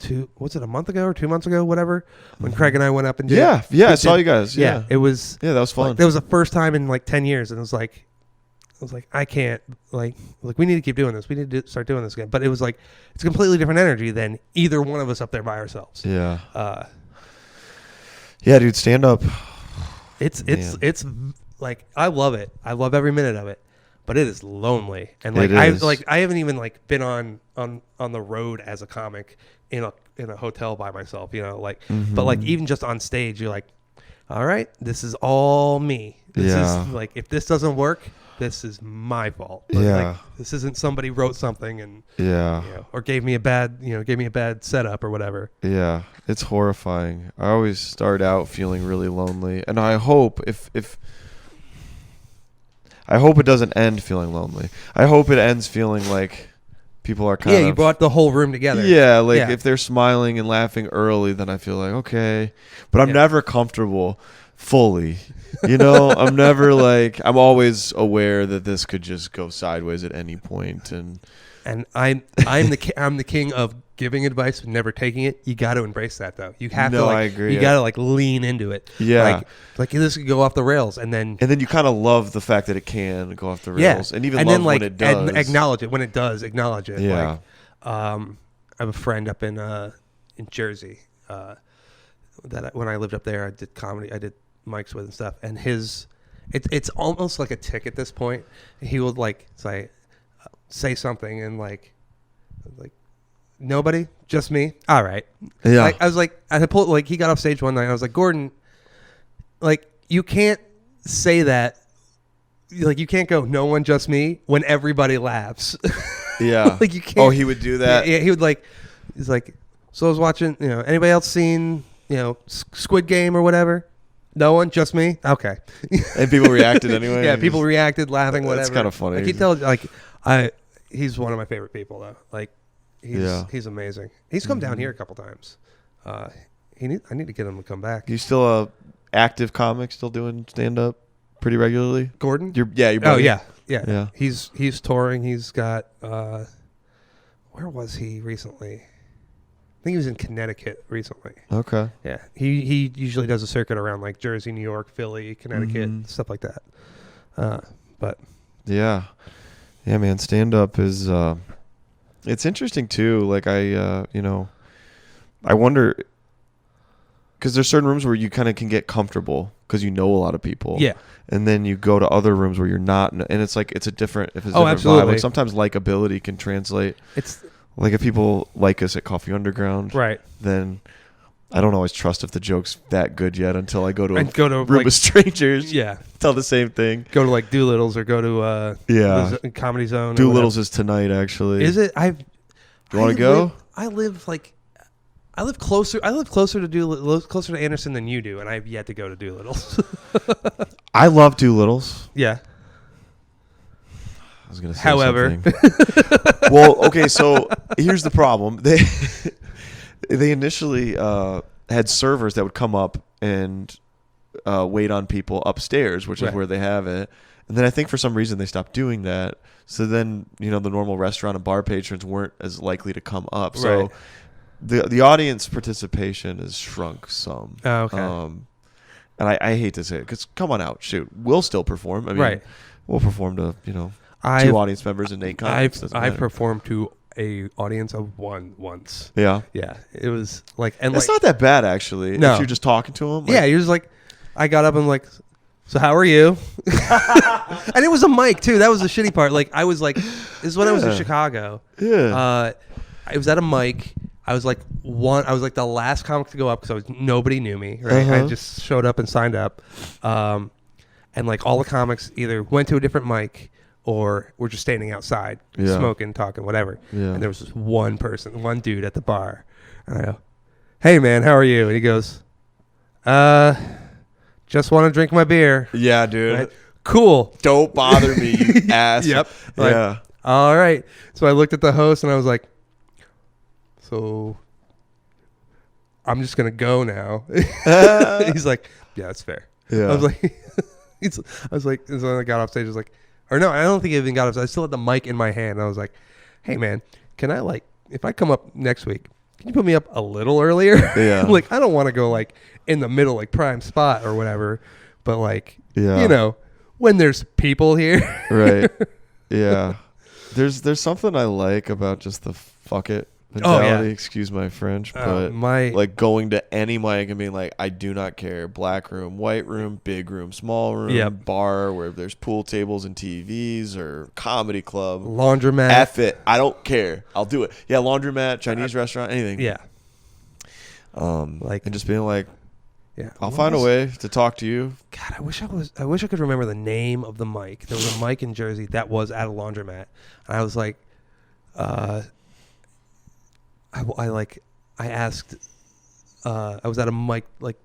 A month ago or 2 months ago, whatever, when Craig and I went up and did I saw you guys. Yeah. It was that was fun. That was the first time in like 10 years, and I was like, I can't like we need to keep doing this. We need to start doing this again. But it was like it's a completely different energy than either one of us up there by ourselves. Yeah. Yeah, dude, stand up. It's like I love it. I love every minute of it. But it is lonely, and like I haven't even like been on the road as a comic in a hotel by myself, you know, like. But like even just on stage, you're like, all right, this is all me. This is like, if this doesn't work, this is my fault. But like, this isn't somebody wrote something and you know, or gave me a bad setup or whatever. Yeah, it's horrifying. I always start out feeling really lonely, and I hope I hope it doesn't end feeling lonely. I hope it ends feeling like people are kind of... Yeah, you brought the whole room together. Yeah, like if they're smiling and laughing early, then I feel like, okay. But I'm never comfortable fully. You know, I'm never like... I'm always aware that this could just go sideways at any point. And I'm the king of giving advice and never taking it. You got to embrace that, though. You have to. Like, I agree. You got to like lean into it. Yeah, like this could go off the rails, and then you kind of love the fact that it can go off the rails, and even love when it does. And acknowledge it when it does. Acknowledge it. Yeah. Like, I have a friend up in Jersey that when I lived up there, I did comedy. I did mics with and stuff, and it's almost like a tick at this point. He would like say something and like nobody, just me. All right. Yeah. Like, I was like, I pulled like he got off stage one night. I was like, Gordon, like you can't say that. Like you can't go, no one, just me, when everybody laughs. Yeah. Like you can't. Oh, he would do that. Yeah. He would like. He's like, so I was watching. You know, anybody else seen Squid Game or whatever? No one, just me. Okay. And people reacted anyway. Yeah, people reacted, laughing, whatever. That's kind of funny. Like he tells he's one of my favorite people though. Like he's amazing. He's come down here a couple times. I need to get him to come back. You still a active comic, still doing stand up pretty regularly? Gordon? Your buddy? Oh yeah. He's touring. He's got where was he recently? I think he was in Connecticut recently. Okay. Yeah. He usually does a circuit around like Jersey, New York, Philly, Connecticut, stuff like that. But yeah, man, stand up is it's interesting too. Like I wonder, because there's certain rooms where you kind of can get comfortable because you know a lot of people. Yeah. And then you go to other rooms where you're not, and it's like it's a different absolutely. vibe. Like sometimes likability can translate. It's like if people like us at Coffee Underground, right? Then I don't always trust if the joke's that good yet until I go to a room like, of strangers. Yeah, tell the same thing. Go to like Doolittle's or go to Comedy Zone. Doolittle's is tonight, actually. Is it? You want to go? I live closer to Doolittle's, closer to Anderson than you do, and I've yet to go to Doolittle's. I love Doolittle's. Yeah. I was gonna say however something. Well, okay, so here's the problem. They initially had servers that would come up and wait on people upstairs, which is where they have it. And then I think for some reason they stopped doing that. So then, the normal restaurant and bar patrons weren't as likely to come up. So the audience participation has shrunk some. Oh, okay. And I hate to say it because come on out, shoot, we'll still perform. I mean, we'll perform to 2 audience members and 8 comics. I've performed to a audience of 1 once. Yeah. Yeah. It was like, and it's not that bad actually. No. If you're just talking to them. Like, you're just like, I got up and like, so how are you? And it was a mic too. That was the shitty part. Like I was like, this is when I was in Chicago. Yeah. I was at a mic. I was like the last comic to go up because nobody knew me. Right. I just showed up and signed up. And like all the comics either went to a different mic or were just standing outside, smoking, talking, whatever. Yeah. And there was this one dude at the bar. And I go, hey man, how are you? And he goes, just want to drink my beer. Yeah, dude. Right? Cool. Don't bother me, you ass. Yep. Yeah. All right. So I looked at the host and I was like, so I'm just going to go now. He's like, yeah, that's fair. Yeah. I was like, and so I got off stage. I was like, or no, I don't think I even got off stage. I still had the mic in my hand. I was like, hey man, can I like, if I come up next week, can you put me up a little earlier? Yeah. Like, I don't want to go like in the middle, like prime spot or whatever, but like, Yeah. you know, when there's people here. Right. Yeah. There's something I like about just the fuck it mentality. Excuse my French, but like going to any mic and being like, I do not care. Black room, white room, big room, small room, bar where there's pool tables and TVs, or comedy club, laundromat. F it. I don't care. I'll do it. Yeah, laundromat, Chinese restaurant, anything. Yeah. Like, and just being like, yeah, I'll find a way to talk to you. God, I wish I could remember the name of the mic. There was a mic in Jersey that was at a laundromat, and I was like, I asked, I was at a mic like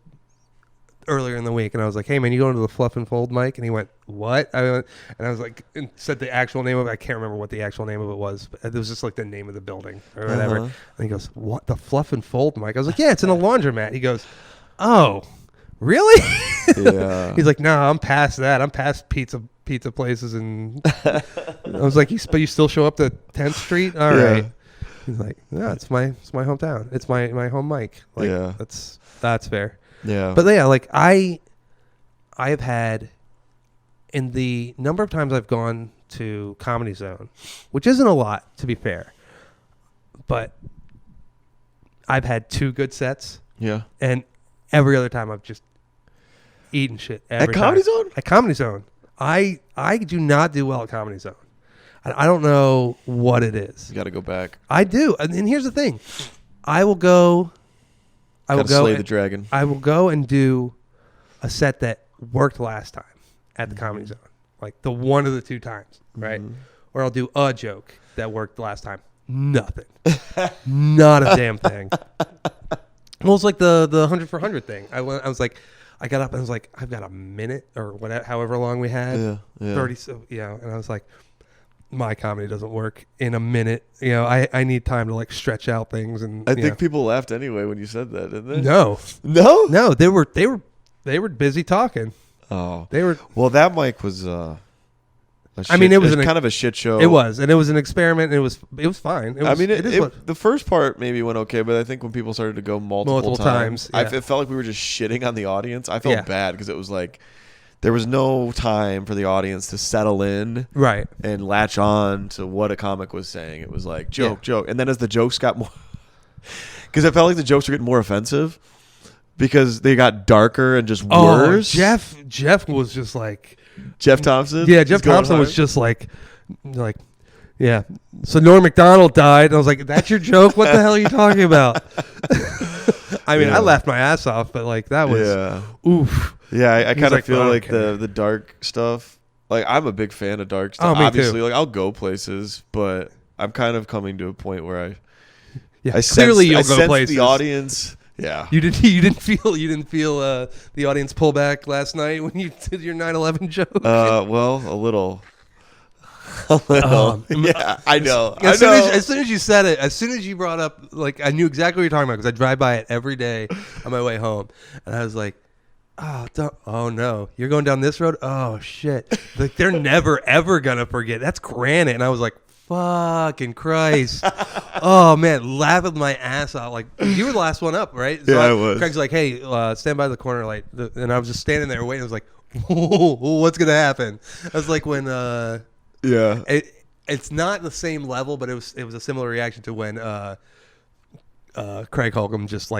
earlier in the week, and I was like, hey man, you going to the Fluff and Fold mic? And he went, what? And I was like, and said the actual name of it. I can't remember what the actual name of it was, but it was just like the name of the building or whatever. And he goes, what, the Fluff and Fold mic? I was like, yeah, it's in a laundromat. He goes, oh, really? Yeah. He's like, no, I'm past that. I'm past pizza places. And I was like, but you still show up to 10th Street? All right. He's like, no, it's my hometown. It's my home mic. Like, that's fair. Yeah. But yeah, like I have had, in the number of times I've gone to Comedy Zone, which isn't a lot to be fair, but I've had 2 good sets. Yeah. And every other time I've just eaten shit. At Comedy Zone? At Comedy Zone. I do not do well at Comedy Zone. I don't know what it is. You got to go back. I do. And here's the thing. I will go slay the dragon. I will go and do a set that worked last time at the Comedy Zone. Like the one of the 2 times, right? Or I'll do a joke that worked last time. Nothing. Not a damn thing. Well, it's like the 100 for 100 thing. I was like, I got up and I was like, I've got a minute or whatever, however long we had. Yeah. 30. So, and I was like, my comedy doesn't work in a minute. I need time to like stretch out things. And I think people laughed anyway when you said that, didn't they? No. They were busy talking. Oh, they were. Well, that mic was. It was kind of a shit show. It was, and it was an experiment. And it was fine. The first part maybe went okay, but I think when people started to go multiple times, it felt like we were just shitting on the audience. I felt bad because it was like there was no time for the audience to settle in, right, and latch on to what a comic was saying. It was like joke, and then as the jokes got more, because I felt like the jokes were getting more offensive because they got darker and just worse. Jeff was just like. Jeff Thompson? Yeah, Jeff Thompson was just like, yeah. So Norm Macdonald died. And I was like, that's your joke? What the hell are you talking about? I mean, I laughed my ass off, but like that was, oof. Yeah, I kind of feel like the dark stuff. Like, I'm a big fan of dark stuff. Me Obviously, too. like I'll go places, but I'm kind of coming to a point where I sense the audience. Yeah, you didn't feel the audience pull back last night when you did your 9/11 joke. Well, a little. Yeah, I know. As soon as you said it, as soon as you brought up, like, I knew exactly what you're talking about because I drive by it every day on my way home, and I was like, oh no, you're going down this road. Oh shit, like they're never ever gonna forget. That's granite, and I was like, fucking Christ. Oh man, laughing my ass out. Like, you were the last one up, right? So I was. Craig's like, hey, stand by the corner light, and I was just standing there waiting. I was like, what's gonna happen? I was like, when it's not the same level, but it was a similar reaction to when Craig Holcomb just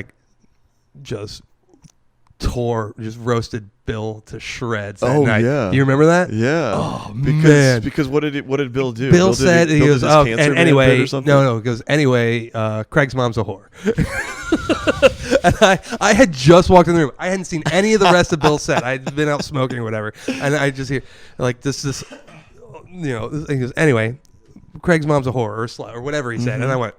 roasted Bill to shreds that night. Yeah. Do you remember that? Yeah. Oh, man. Because what did Bill do? Bill said, he goes, oh, and anyway, or something? No, he goes, anyway, Craig's mom's a whore. And I had just walked in the room. I hadn't seen any of the rest of Bill's set. I had been out smoking or whatever. And I just hear, like, this, he goes, anyway, Craig's mom's a whore or slut or whatever he said. And I went,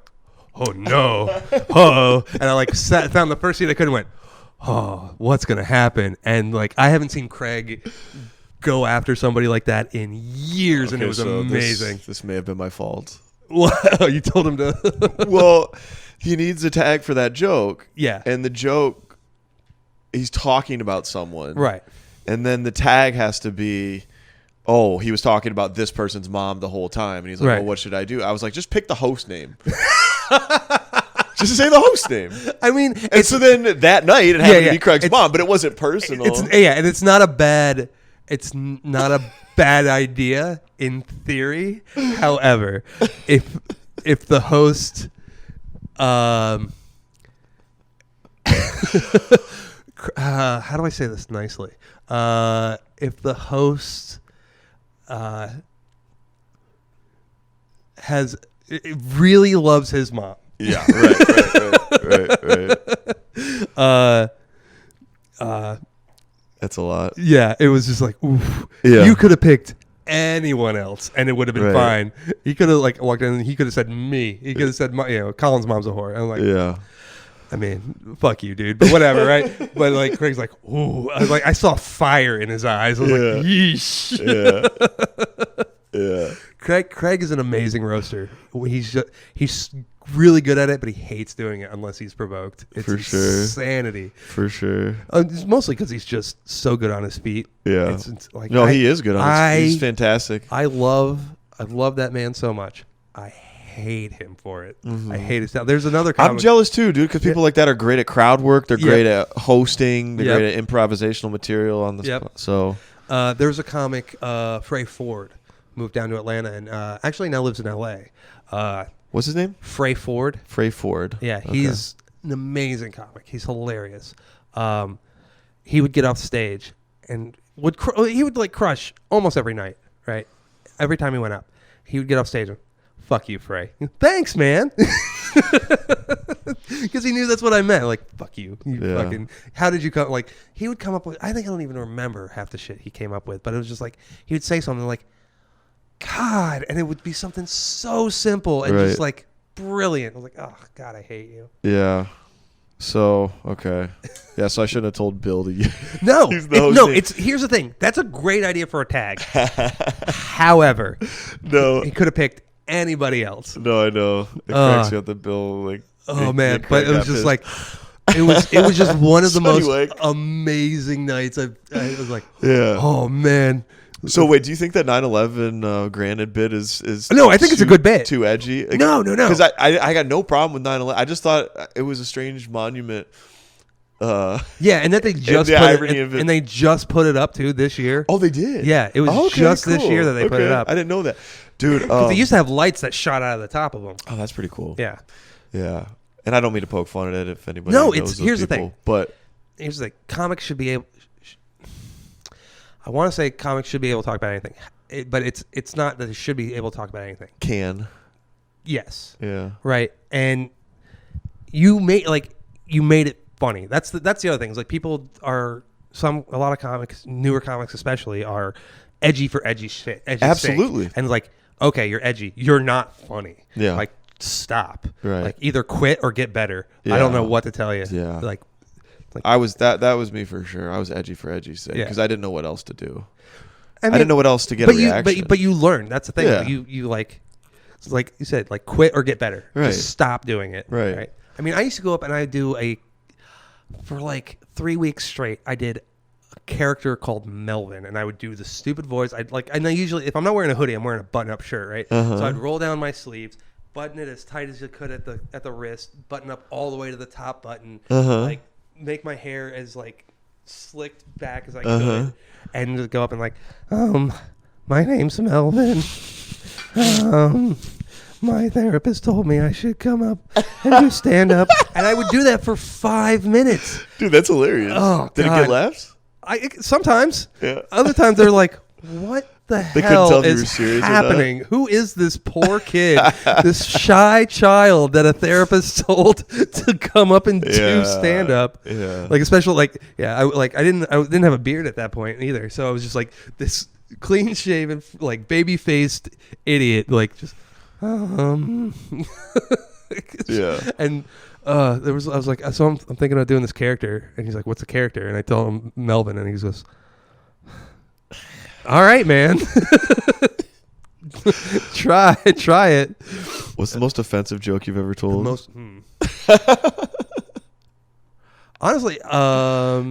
oh no. Oh. And I found the first seat I could and went, oh, what's going to happen? And like, I haven't seen Craig go after somebody like that in years. Okay, and it was amazing. This may have been my fault. Wow, you told him to. Well, he needs a tag for that joke. Yeah. And the joke, he's talking about someone. Right. And then the tag has to be, oh, he was talking about this person's mom the whole time. And he's like, oh, what should I do? I was like, just pick the host name. Just say the host name. I mean, and so then that night it happened to be Craig's mom, but it wasn't personal. And it's not a bad idea in theory. However, if the host how do I say this nicely? If the host really loves his mom. Yeah, right. That's a lot. Yeah, it was just like, oof. Yeah. You could have picked anyone else and it would have been fine. He could have like walked in and he could have said me. He could have said, Colin's mom's a whore. I'm like, yeah. I mean, fuck you, dude. But whatever, right? But like Craig's like, ooh. I saw fire in his eyes. I was like, yeesh. Yeah. Craig is an amazing roaster. He's really good at it, but he hates doing it unless he's provoked. It's For sure. insanity. For sure. It's mostly because he's just so good on his feet. Yeah. It's like, he is good on his feet. He's fantastic. I love that man so much. I hate him for it. Mm-hmm. I hate his style. There's another comic. I'm jealous too, dude, because people like that are great at crowd work. They're great at hosting. They're great at improvisational material on the spot. So there's a comic, Frey Ford, moved down to Atlanta and actually now lives in L.A. What's his name? Frey Ford. Frey Ford. Yeah, he's an amazing comic. He's hilarious. He would get off stage and he would like crush almost every night, right? Every time he went up, he would get off stage and, fuck you, Frey. Thanks, man. Because he knew that's what I meant. Like, fuck you. Fucking, how did you come? Like, he would come up with, I think I don't even remember half the shit he came up with, but it was just like, he would say something like, God, and it would be something so simple and just like brilliant. I was like, oh, God, I hate you. Yeah. So, okay. Yeah, so I shouldn't have told Bill to No, here's the thing. That's a great idea for a tag. However, he could have picked anybody else. No, I know. It cracks me up that Bill, like... Oh, man. But it was just like... It was just one of the most amazing nights. I was like, oh, man. So wait, do you think that 9/11 granted bit is no? I think it's a good bit. Too edgy? No. Because I got no problem with 9/11. I just thought it was a strange monument. And that they just they just put it up too this year. Oh, they did. Yeah, it was just this year that they put it up. I didn't know that, dude. They used to have lights that shot out of the top of them. Oh, that's pretty cool. Yeah. And I don't mean to poke fun at it if anybody. No, knows here's those the people, thing. But here's the thing. Comics should be able. I want to say comics should be able to talk about anything, but it's not that they should be able to talk about anything. Yes. Yeah. Right. And you made it funny. That's the other thing. Is like people are a lot of comics, newer comics especially, are edgy for edgy shit. Absolutely. And like, okay, you're edgy. You're not funny. Yeah. Like, stop. Right. Like either quit or get better. Yeah. I don't know what to tell you. Yeah. Like I was that was me for sure. I was edgy for edgy's sake because I didn't know what else to do. I didn't know what else to get a reaction. But you learn. That's the thing. Yeah. You like you said, like quit or get better. Right. Just stop doing it. Right. I mean, I used to go up and I do for like 3 weeks straight. I did a character called Melvin, and I would do the stupid voice. And I usually, if I'm not wearing a hoodie, I'm wearing a button-up shirt, right? Uh-huh. So I'd roll down my sleeves, button it as tight as you could at the wrist, button up all the way to the top button, like make my hair as like slicked back as I could, and just go up and like, my name's Melvin. My therapist told me I should come up and do stand up, and I would do that for 5 minutes. Dude, that's hilarious. Oh, did it get laughs? Sometimes. Yeah. Other times they're like, what the hell is happening? Who is this poor kid, this shy child that a therapist told to come up and do stand up? Yeah. Like a special, I didn't have a beard at that point either, so I was just like this clean shaven, like baby faced idiot, like just. Yeah. And I was like, so I'm thinking about doing this character, and he's like, what's the character? And I tell him Melvin, and he goes, all right, man. try it. What's the most offensive joke you've ever told? Honestly,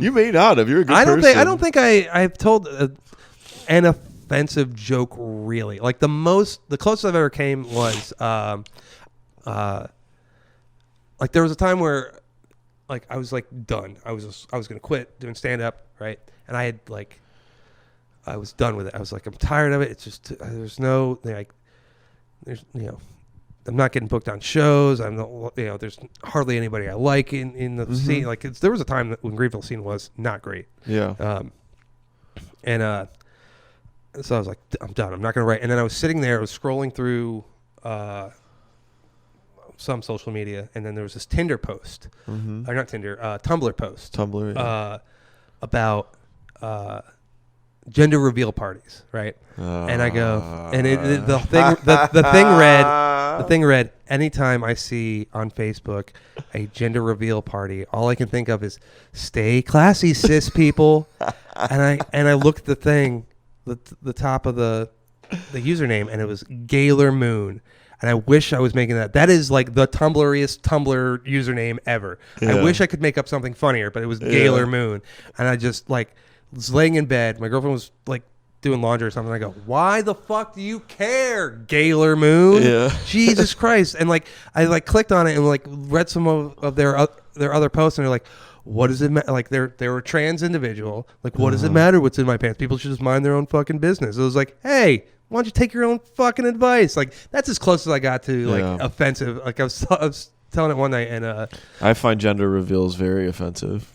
you may not have. You're a good person. I don't think I've told an offensive joke really. Like the closest I've ever came was like there was a time where like I was like done. I was gonna quit doing stand up, right? And I was done with it. I was like, I'm tired of it. It's just there's I'm not getting booked on shows. There's hardly anybody I like in the scene. Like there was a time when Greenville scene was not great. Yeah. So I was like, I'm done. I'm not going to write. And then I was sitting there. I was scrolling through some social media, and then there was this Tinder post, or not Tinder, Tumblr post. Tumblr. Yeah. About gender reveal parties, right? And I go, and the thing read, anytime I see on Facebook a gender reveal party, all I can think of is stay classy, cis people. and I looked at the thing, the top of the username, and it was Gaylor Moon. And I wish I was making that. That is like the Tumblriest Tumblr username ever. Yeah. I wish I could make up something funnier, but it was Gaylor Moon. And I just like was laying in bed. My girlfriend was like doing laundry or something. I go, why the fuck do you care, Gaylor Moon? Yeah. Jesus Christ. And like I like clicked on it and like read some of their other posts, and they're like, what does it matter? Like they were a trans individual. Like, what does it matter what's in my pants? People should just mind their own fucking business. It was like, hey, why don't you take your own fucking advice? Like that's as close as I got to like offensive. Like I was telling it one night, and I find gender reveals very offensive.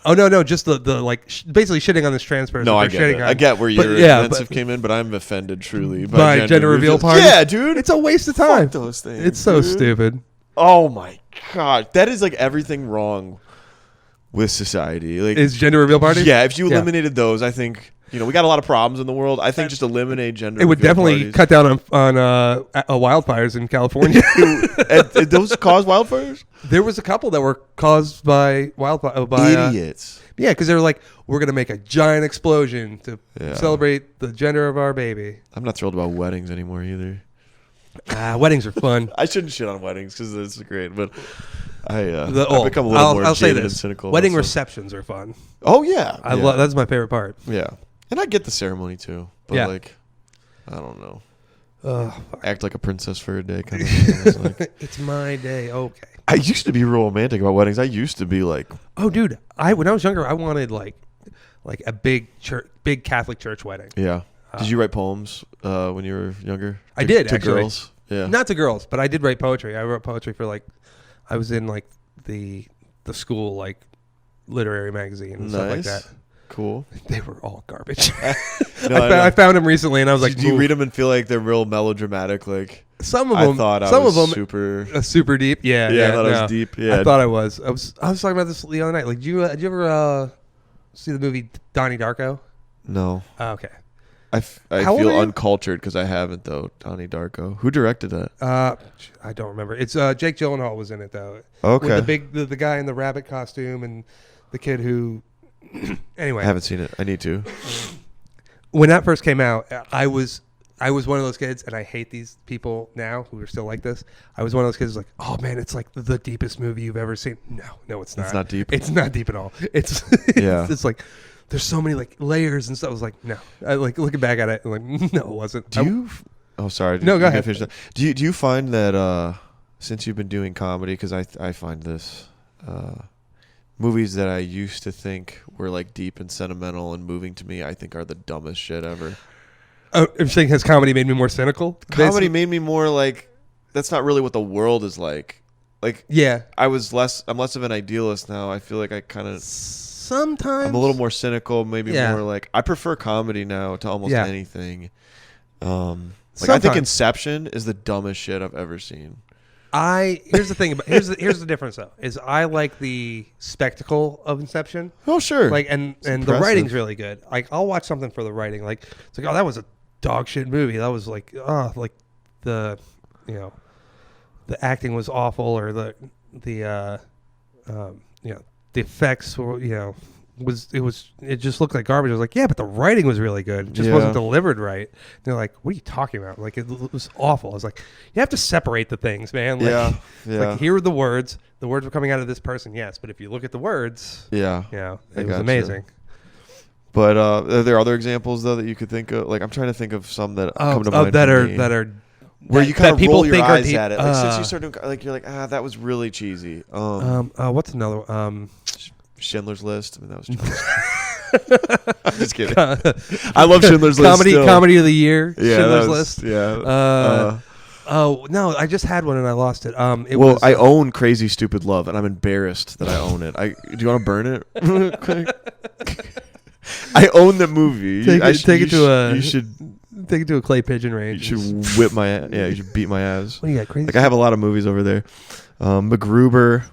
No, just the like basically shitting on this trans person. No, I get it. I get where your offensive came in, but I'm offended truly by gender reveal parties. Yeah, dude, it's a waste of time. Fuck those things. It's so stupid. Oh my god, that is like everything wrong with society. Like, is gender reveal parties? Yeah, if you eliminated those, I think. We got a lot of problems in the world. I think just eliminate gender. It would definitely cut down on wildfires in California. Those cause wildfires? There was a couple that were caused by wildfire. Idiots. Yeah, because they were like, we're going to make a giant explosion to celebrate the gender of our baby. I'm not thrilled about weddings anymore either. Weddings are fun. I shouldn't shit on weddings because it's great, but I've become a little more jaded and cynical. Wedding receptions are fun. Oh, yeah. I love that's my favorite part. Yeah. And I get the ceremony too, but like, I don't know. Act like a princess for a day, kind of thing. Like, it's my day. Okay. I used to be real romantic about weddings. I used to be like, oh, dude, when I was younger, I wanted like a big Catholic church wedding. Yeah. Did you write poems when you were younger? I did to actually. Girls. Yeah. Not to girls, but I did write poetry. I wrote poetry for like, I was in like the school like literary magazine and stuff like that. Cool. They were all garbage. I found them recently, and I was like, "Do you read them and feel like they're real melodramatic?" Like some of them. I thought I was super deep. Yeah, I thought I was deep. Yeah, I thought I was. I was talking about this the other night. Like, did you ever see the movie Donnie Darko? No. Oh, okay. I feel uncultured because I haven't though. Donnie Darko. Who directed that? I don't remember. It's Jake Gyllenhaal was in it though. Okay. With the guy in the rabbit costume and the kid who. Anyway, I haven't seen it. I need to. When that first came out, I was one of those kids, and I hate these people now who are still like this. I was one of those kids who's like, oh man, it's like the deepest movie you've ever seen. No, it's not. It's not deep. It's not deep at all. It's it's like there's so many like layers and stuff. I was like, no. I like looking back at it, and like, no, it wasn't. Oh, sorry. No, go ahead. Do you find that since you've been doing comedy, because I find this. Movies that I used to think were like deep and sentimental and moving to me, I think are the dumbest shit ever. Oh, I'm saying has comedy made me more cynical? Comedy made me more like, that's not really what the world is like. Like, yeah, I'm less of an idealist now. I feel like I kind of sometimes I'm a little more cynical, maybe more like I prefer comedy now to almost anything. I think Inception is the dumbest shit I've ever seen. Here's the thing about here's the difference though is I like the spectacle of Inception. Oh sure, like and the writing's really good. Like I'll watch something for the writing. Like it's like, oh, that was a dog shit movie. That was like like the the acting was awful, or the effects were it just looked like garbage. I was like, yeah, but the writing was really good. It just wasn't delivered right. And they're like, what are you talking about? Like, it was awful. I was like, you have to separate the things, man. Like, like, here are the words. The words were coming out of this person, yes, but if you look at the words, it was amazing. But are there other examples though that you could think of? Like, I'm trying to think of some that come to mind that are where you kind of people roll your think eyes at it. Like, since you start doing, like, you're like, that was really cheesy. What's another one? Schindler's List. I mean, that was I'm just kidding. I love Schindler's List. Comedy of the year. Yeah, Schindler's List. Yeah. Oh no, I just had one and I lost it. I own Crazy Stupid Love, and I'm embarrassed that I own it. Do you want to burn it? I own the movie. You should take it to a clay pigeon range. You should whip my ass. Yeah, you should beat my ass. What do you got, Crazy? Like, I have a lot of movies over there. MacGruber,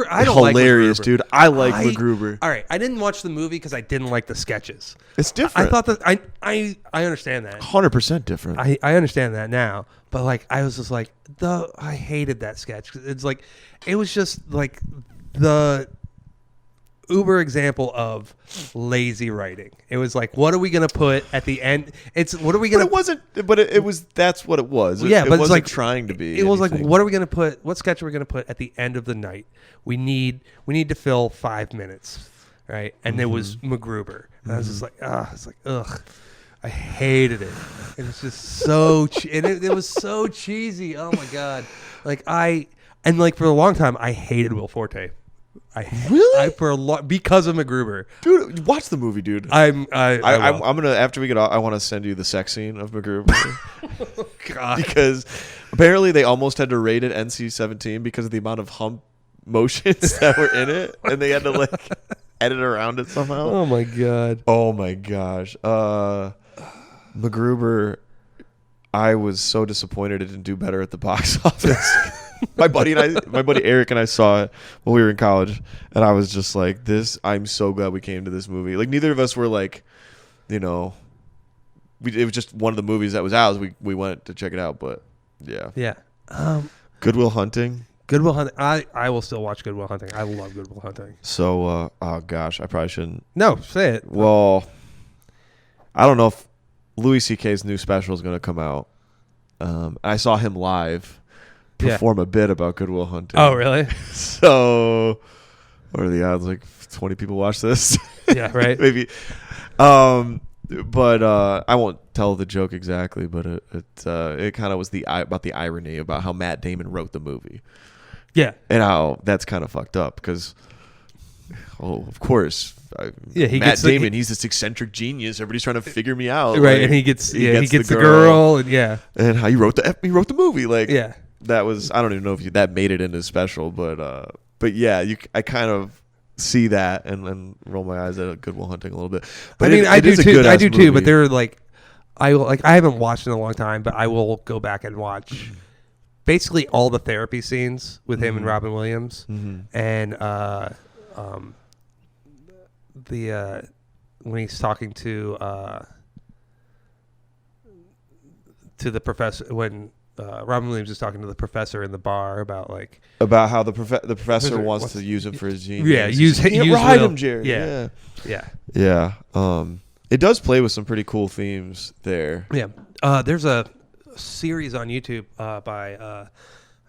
I don't like hilarious, MacGruber. Dude. I like MacGruber. All right, I didn't watch the movie because I didn't like the sketches. It's different. I thought that I understand that. 100% different. I understand that now, but like I was just like I hated that sketch. It's like it was just like the uber example of lazy writing. It was like, what are we gonna put at the end? It's what are we gonna? But it wasn't. But it was. That's what it was. Yeah, it but wasn't it's like trying to be. It was like, what are we gonna put? What sketch are we gonna put at the end of the night? We need to fill 5 minutes, right? And it was MacGruber. And I was just like, it's like, ugh. I hated it. It was just so and it was so cheesy. Oh my god! Like for a long time I hated Will Forte. Because of MacGruber. Dude, watch the movie, dude. I'm gonna, after we get off, I want to send you the sex scene of MacGruber. Oh, God. Because apparently they almost had to rate it NC-17 because of the amount of hump motions that were in it, and they had to like edit around it somehow. Oh my god. Oh my gosh. MacGruber, I was so disappointed it didn't do better at the box office. My buddy Eric and I saw it when we were in college, and I was just like, I'm so glad we came to this movie. Like, neither of us were like, it was just one of the movies that was out. We went to check it out, but yeah. Good Will Hunting. Good Will Hunting. I will still watch Good Will Hunting. I love Good Will Hunting. So, oh gosh, I probably shouldn't. No, say it. Well, I don't know if Louis C.K.'s new special is going to come out. I saw him live perform a bit about Good Will Hunting. Oh, really? So, what are the odds? Like 20 people watch this? Yeah, right. Maybe. But I won't tell the joke exactly, but it kind of was about the irony about how Matt Damon wrote the movie. Yeah. And how that's kind of fucked up because, of course. Matt Damon, he's this eccentric genius. Everybody's trying to figure me out. Right, like, and he gets the girl, and how he wrote the movie. Like, yeah. That was, I don't even know if that made it in his special, but yeah, I kind of see that and roll my eyes at Good Will Hunting a little bit. But I do too. But they're like, I haven't watched in a long time, but I will go back and watch basically all the therapy scenes with him and Robin Williams, and when he's talking to the professor when. Robin Williams is talking to the professor in the bar about how the professor wants to use him for his genius. Yeah, use ride him, Jerry. Yeah. It does play with some pretty cool themes there. Yeah. There's a series on YouTube by I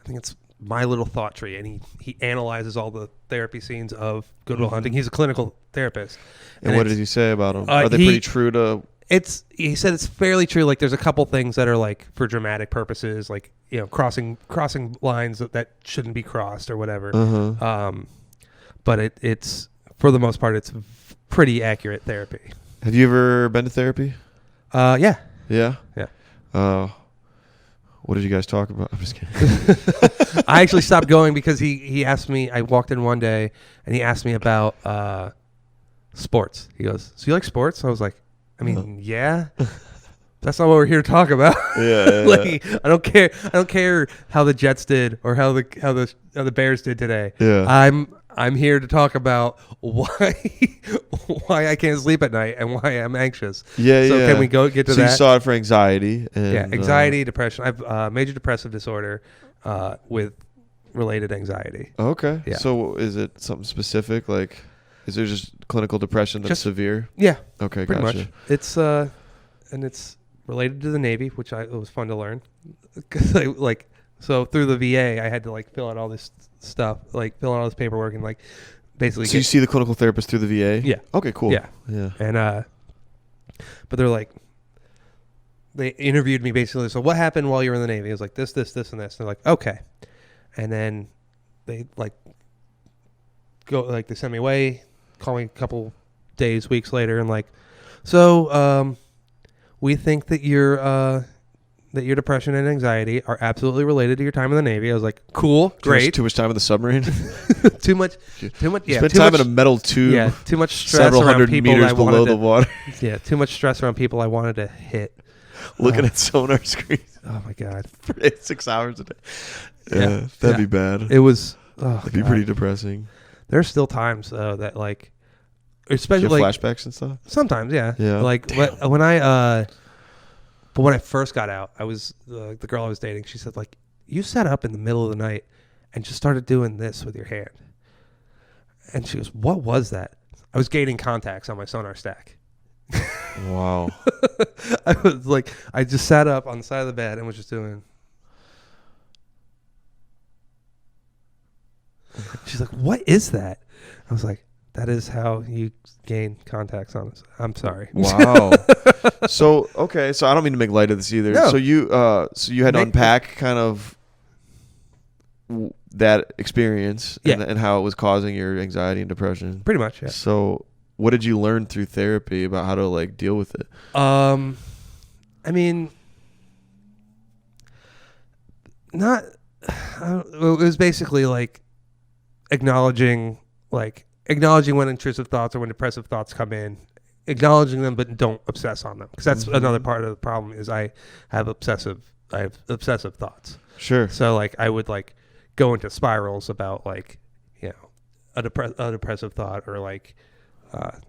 think it's My Little Thought Tree, and he analyzes all the therapy scenes of Good Will Hunting. He's a clinical therapist. And what did he say about them? Are they pretty true to? He said it's fairly true. Like, there's a couple things that are like for dramatic purposes, like, crossing lines that shouldn't be crossed or whatever. But it's for the most part, it's pretty accurate therapy. Have you ever been to therapy? Yeah. Yeah. Yeah. What did you guys talk about? I'm just kidding. I actually stopped going because he asked me. I walked in one day and he asked me about sports. He goes, "So you like sports?" I was like, I mean, yeah. That's not what we're here to talk about. Yeah. I don't care how the Jets did or how the Bears did today. Yeah. I'm here to talk about why I can't sleep at night and why I'm anxious. Yeah. So can we get to that? So you saw it for anxiety. And, anxiety, depression. I've major depressive disorder with related anxiety. Okay. Yeah. So is it something specific? Like, Is there just clinical depression that's severe? Yeah. Okay, pretty gotcha. much. It's and it's related to the Navy, which it was fun to learn. Cause so through the VA, I had to like fill out all this stuff, like fill out all this paperwork, and like basically. So you see the clinical therapist through the VA? Yeah. Okay, cool. Yeah. Yeah. And but they're like, they interviewed me basically. So what happened while you were in the Navy? It was like this, and this. And they're like, okay. And then they like go like they send me away, call me a couple days, weeks later, and like, so we think that your depression and anxiety are absolutely related to your time in the Navy. I was like, cool, great. Too much time in the submarine. too much. Yeah. Spent time in a metal tube. Yeah. Too much stress several around hundred people meters below the water. Yeah. Too much stress around people I wanted to hit. Looking at sonar screens. Oh my God. For 6 hours a day. Yeah, that'd be bad. It was. It'd be pretty depressing. There's still times though that like, especially like, flashbacks and stuff. Sometimes, yeah. Yeah. Like when I first got out, I was the girl I was dating. She said like, you sat up in the middle of the night and just started doing this with your hand. And she goes, what was that? I was gaining contacts on my sonar stack. Wow. I was like, I just sat up on the side of the bed and was just doing. She's like, what is that? I was like, that is how you gain contacts on us. I'm sorry. Wow. So I don't mean to make light of this either. No. So you had to unpack kind of that experience and how it was causing your anxiety and depression. Pretty much, yeah. So what did you learn through therapy about how to like deal with it? I mean, it was basically like acknowledging when intrusive thoughts or when depressive thoughts come in, acknowledging them, but don't obsess on them. Because that's another part of the problem is I have obsessive thoughts. Sure. So like I would like go into spirals about like, you know, a depressive thought or like,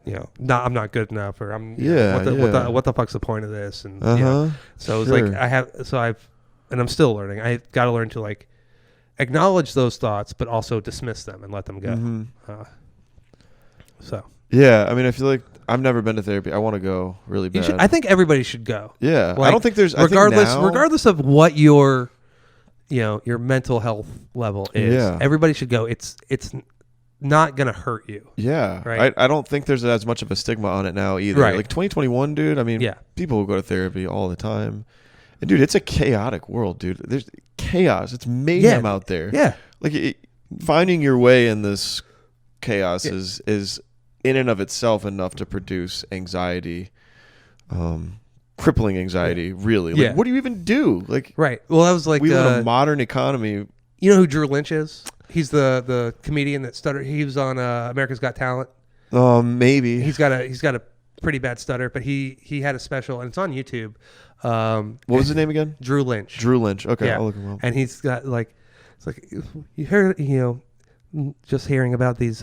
you know, I'm not good enough or what the fuck's the point of this? And you know, so it's like and I'm still learning. I got to learn to like acknowledge those thoughts, but also dismiss them and let them go. Mm-hmm. So yeah, I mean, I feel like I've never been to therapy. I want to go really bad. I think everybody should go. Yeah, like, I don't think there's regardless of what your mental health level is. Yeah. Everybody should go. It's not gonna hurt you. Yeah, right. I don't think there's as much of a stigma on it now either. Right. Like 2021, dude. I mean, people will go to therapy all the time. And dude, it's a chaotic world, dude. There's chaos. It's mayhem out there. Yeah. Like finding your way in this chaos is in and of itself enough to produce anxiety, crippling anxiety. Really. Like, what do you even do? Like, right. Well, that was like we live in a modern economy. You know who Drew Lynch is? He's the comedian that stuttered. He was on America's Got Talent. Maybe he's got a pretty bad stutter, but he had a special and it's on YouTube. What was his name again? Drew Lynch. Drew Lynch. Okay, I'll look him up. And he's got like, it's like you heard, you know, just hearing about these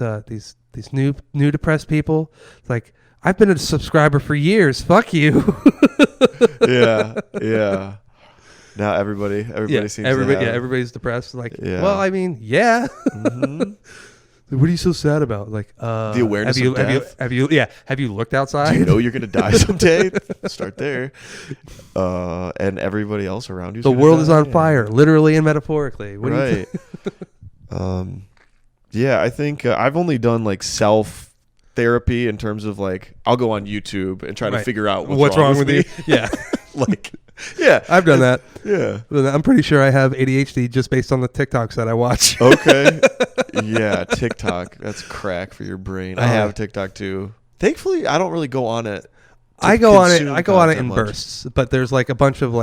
new depressed people. It's like I've been a subscriber for years. Fuck you. Yeah. Now everybody seems everybody's depressed. Like, well, I mean, Mm-hmm. What are you so sad about? Like the awareness of death. Have you looked outside? Do you know you're gonna die someday? Start there. And everybody else around you. The world is on fire, literally and metaphorically. What do you think? Yeah, I think I've only done like self therapy in terms of like I'll go on YouTube and try to figure out what's wrong with me. Yeah. Like, yeah, I've done that. Yeah, I'm pretty sure I have ADHD just based on the TikToks that I watch. Okay. Yeah, TikTok. That's crack for your brain. I have TikTok too. Thankfully, I don't really go on it. I go on it in bursts, but there's like a bunch of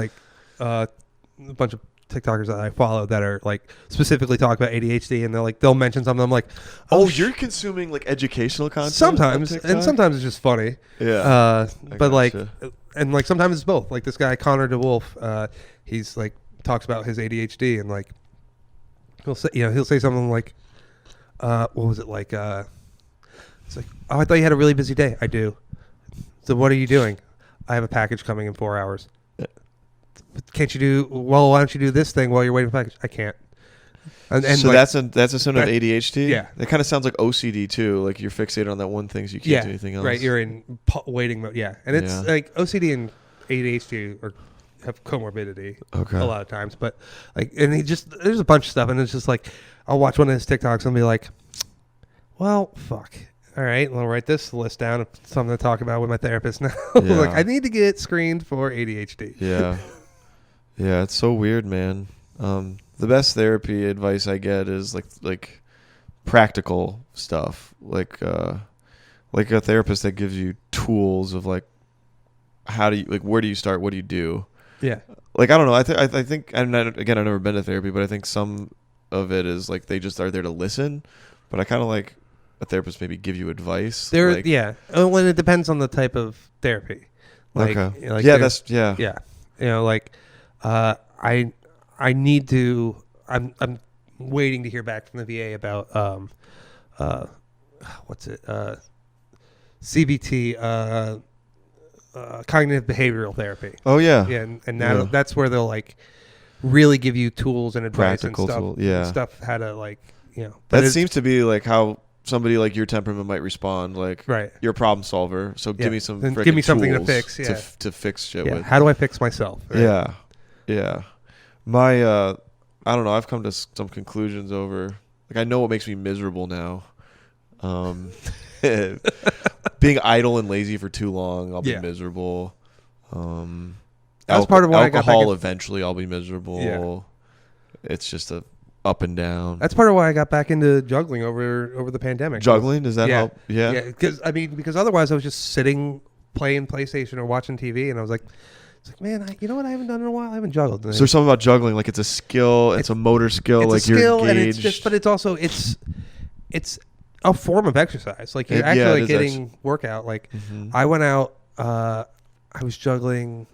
TikTokers that I follow that are like specifically talk about ADHD, and they'll mention something. I'm like, you're consuming like educational content sometimes, and sometimes it's just funny. Yeah, but like, and like sometimes it's both. Like this guy Connor DeWolf, he's like talks about his ADHD, and like he'll say something like, what was it like? It's like, oh, I thought you had a really busy day. I do. So what are you doing? I have a package coming in 4 hours. Can't you do, why don't you do this thing while you're waiting for the package? I can't. And so like, that's a symptom of ADHD. Yeah, it kind of sounds like OCD too. Like you're fixated on that one thing, so you can't do anything else. Right, you're in waiting mode. Yeah, and it's like OCD and ADHD have comorbidity a lot of times, but like, and there's a bunch of stuff, and it's just like I'll watch one of his TikToks and be like, well, fuck. All right, I'll write this list down of something to talk about with my therapist now. Like, I need to get screened for ADHD. Yeah. Yeah, it's so weird, man. The best therapy advice I get is like practical stuff. Like a therapist that gives you tools of like how do you, like, where do you start? What do you do? Yeah. Like, I don't know. I think, and again, I've never been to therapy, but I think some of it is like they just are there to listen. But I kind of like a therapist maybe give you advice. Yeah. Well, it depends on the type of therapy. Like, okay. Like Yeah. Yeah. You know, like, I need to. I'm waiting to hear back from the VA about what's it? CBT, cognitive behavioral therapy. Oh yeah. Yeah, and now that's where they'll like really give you tools and advice practical and stuff. Tool, yeah. Stuff how to like, you know. That seems to be like how somebody like your temperament might respond. Like, right. You're a problem solver, so give me some. Give me something to fix. Yeah. To fix shit with. How do I fix myself? Right? Yeah. Yeah. My I don't know. I've come to some conclusions over. Like, I know what makes me miserable now. Being idle and lazy for too long, I'll be miserable. That's part of why alcohol. Eventually, I'll be miserable. Yeah. It's just a up and down. That's part of why I got back into juggling over the pandemic. Juggling, does that help? Yeah. Yeah. Because otherwise I was just sitting playing PlayStation or watching TV, and I was like, man, you know what I haven't done in a while? I haven't juggled. So there's something about juggling, like it's a skill, it's a motor skill, it's like a skill, you're engaged. and but it's also it's a form of exercise. Like you're actually like getting workout. Like I went out, I was juggling.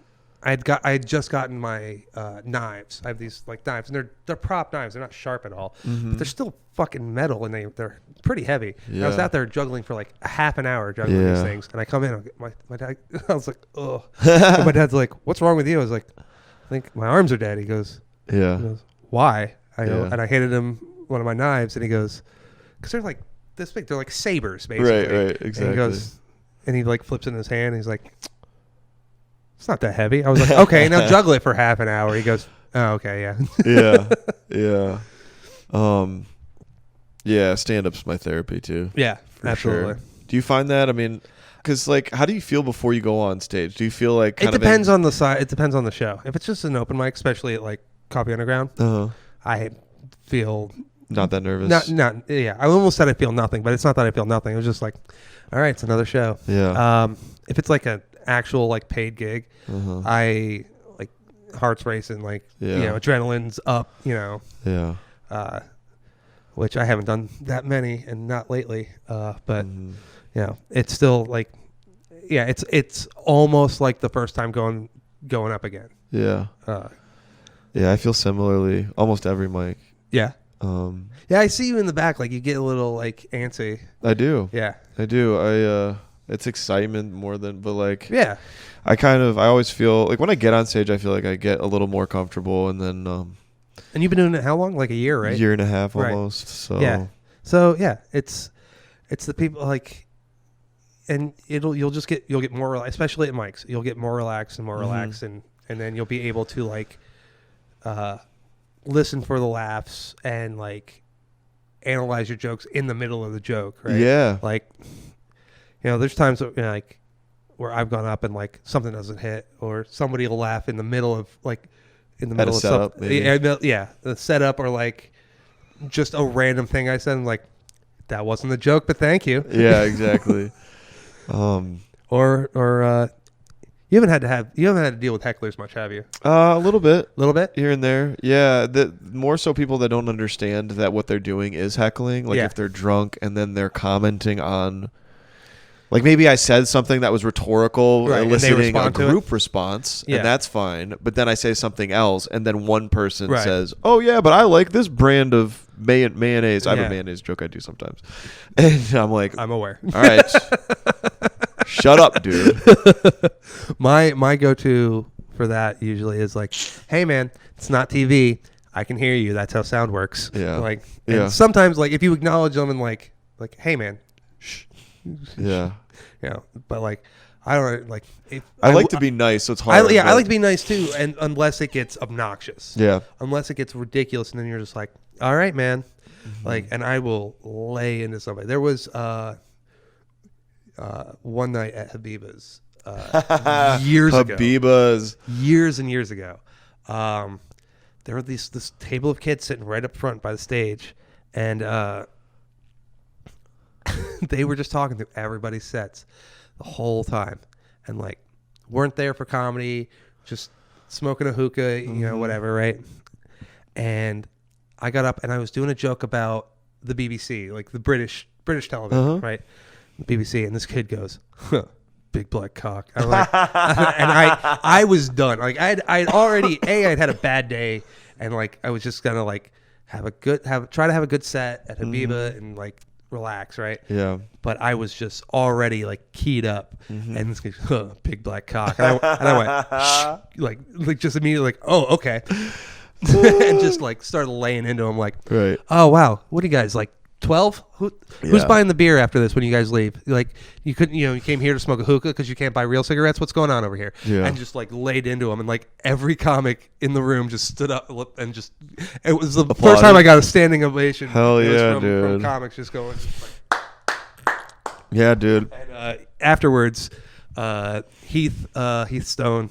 I had just gotten my knives. I have these like knives, and they're prop knives. They're not sharp at all, but they're still fucking metal, and they're pretty heavy. Yeah. I was out there juggling for like a half an hour juggling these things, and I come in. My dad, I was like, oh. My dad's like, "What's wrong with you?" I was like, "I think my arms are dead." He goes, "Yeah." He goes, "Why?" I go, and I handed him one of my knives, and he goes, "Because they're like this big. They're like sabers, basically." Right, exactly. And he goes, and he like flips it in his hand. And he's like, it's not that heavy. I was like, okay, now juggle it for half an hour. He goes, oh, okay, yeah. Yeah, stand-up's my therapy too. Yeah, absolutely. Sure. Do you find that? I mean, because like, how do you feel before you go on stage? Do you feel like it depends on the side? It depends on the show. If it's just an open mic, especially at like Coffee Underground, I feel not that nervous. Yeah. I almost said I feel nothing, but it's not that I feel nothing. It was just like, all right, it's another show. Yeah. If it's like an actual like paid gig, I like heart's racing, like you know, adrenaline's up, you know. Yeah. Which I haven't done that many and not lately. But you know, it's still like, yeah, it's almost like the first time going up again. Yeah. Yeah, I feel similarly. Almost every mic. Yeah. Yeah, I see you in the back. Like you get a little like antsy. I do. Yeah. I do. It's excitement more than, but like, yeah. I always feel like when I get on stage, I feel like I get a little more comfortable, and then. And you've been doing it how long? Like a year, right? Year and a half almost. So yeah. So yeah, it's the people like, and you'll get more relaxed, especially at mics. You'll get more relaxed and more relaxed, and then you'll be able to like, listen for the laughs and like analyze your jokes in the middle of the joke, right? Yeah. Like, you know, there's times that, you know, like where I've gone up and like something doesn't hit, or somebody will laugh in the middle of like. In the middle of setup, something, yeah, the setup, or like just a random thing I said. I'm like, that wasn't a joke, but thank you. Yeah, exactly. Or you haven't had to deal with hecklers much, have you? A little bit here and there. Yeah, more so people that don't understand that what they're doing is heckling. Like if they're drunk and then they're commenting on. Like maybe I said something that was rhetorical, eliciting a group response, and that's fine. But then I say something else, and then one person says, "Oh yeah, but I like this brand of mayonnaise." I have a mayonnaise joke I do sometimes, and I'm like, "I'm aware." All right, shut up, dude. My go-to for that usually is like, "Hey man, it's not TV. I can hear you. That's how sound works. Yeah. Like, and sometimes like if you acknowledge them and like, hey man, shh. Yeah. You know, but like, I don't like. If I like to be nice, so it's hard. I like to be nice too, and unless it gets obnoxious. Yeah. Unless it gets ridiculous, and then you're just like, all right, man. Mm-hmm. Like, and I will lay into somebody. There was one night at Habiba's years ago. Years and years ago. There were this table of kids sitting right up front by the stage, and they were just talking through everybody's sets the whole time, and like weren't there for comedy, just smoking a hookah, you know, whatever, right? And I got up and I was doing a joke about the BBC, like the British television, right? BBC, and this kid goes, huh, big black cock. I'm like, and I was done. Like I'd already I'd had a bad day, and like I was just gonna like try to have a good set at Habiba and like relax, right? Yeah. But I was just already like keyed up, and this kid, huh, big black cock, and I went like just immediately like, oh, okay. And just like started laying into him like, right. Oh wow, what are you guys like 12? Who's buying the beer after this when you guys leave? Like you couldn't, you came here to smoke a hookah because you can't buy real cigarettes. What's going on over here? Yeah. And just like laid into him, and like every comic in the room just stood up and just it was the first time I got a standing ovation. Hell yeah, from comics just going. Like, yeah, dude. And afterwards, Heath Stone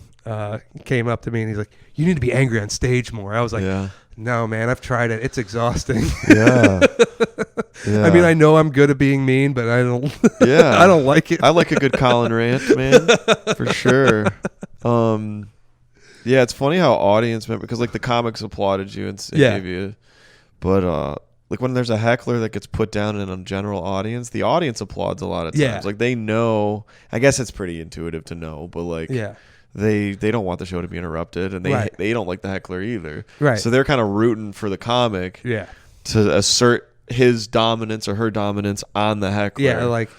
came up to me and he's like, "You need to be angry on stage more." I was like, "No, man, I've tried it. It's exhausting." Yeah. I mean, I know I'm good at being mean, but I don't. Yeah. I don't like it. I like a good Colin rant, man, for sure. Yeah, it's funny how audience members, because like the comics applauded you and gave you, but like when there's a heckler that gets put down in a general audience, the audience applauds a lot of times. Yeah. Like they know. I guess it's pretty intuitive to know, but like they don't want the show to be interrupted, and they don't like the heckler either. Right. So they're kind of rooting for the comic. Yeah. To assert his dominance or her dominance on the heckler. Yeah, like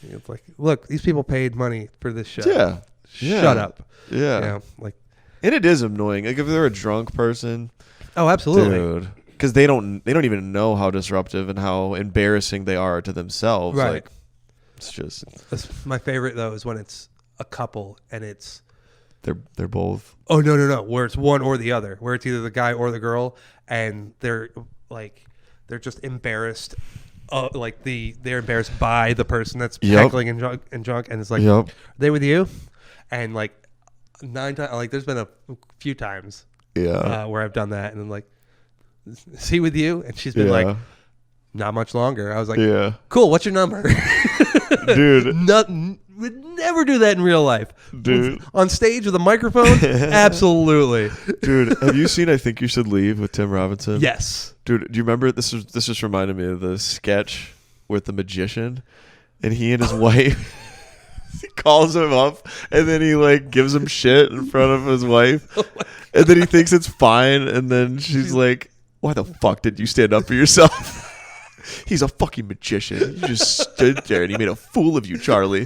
it's like, look, these people paid money for this show. Yeah. Shut up. Yeah. Like, and it is annoying. Like if they're a drunk person. Oh, absolutely. Dude. Because they don't even know how disruptive and how embarrassing they are to themselves. Right. Like it's just my favorite though is when it's a couple and it's they're both. Oh no. Where it's one or the other. Where it's either the guy or the girl, and they're just embarrassed. Like they're embarrassed by the person that's heckling and drunk, and it's like, are they with you? And like 9 times, like there's been a few times, where I've done that, and I'm like, is he with you? And she's been like, not much longer. I was like, cool. What's your number? Dude. Nothing. Would never do that in real life. Dude. On stage with a microphone? Absolutely. Dude, have you seen I Think You Should Leave with Tim Robinson? Yes. Dude, do you remember this just reminded me of the sketch with the magician and he and his wife he calls him up and then he like gives him shit in front of his wife. And then he thinks it's fine and then she's like, "Why the fuck did you stand up for yourself?" "He's a fucking magician. You just stood there and he made a fool of you, Charlie."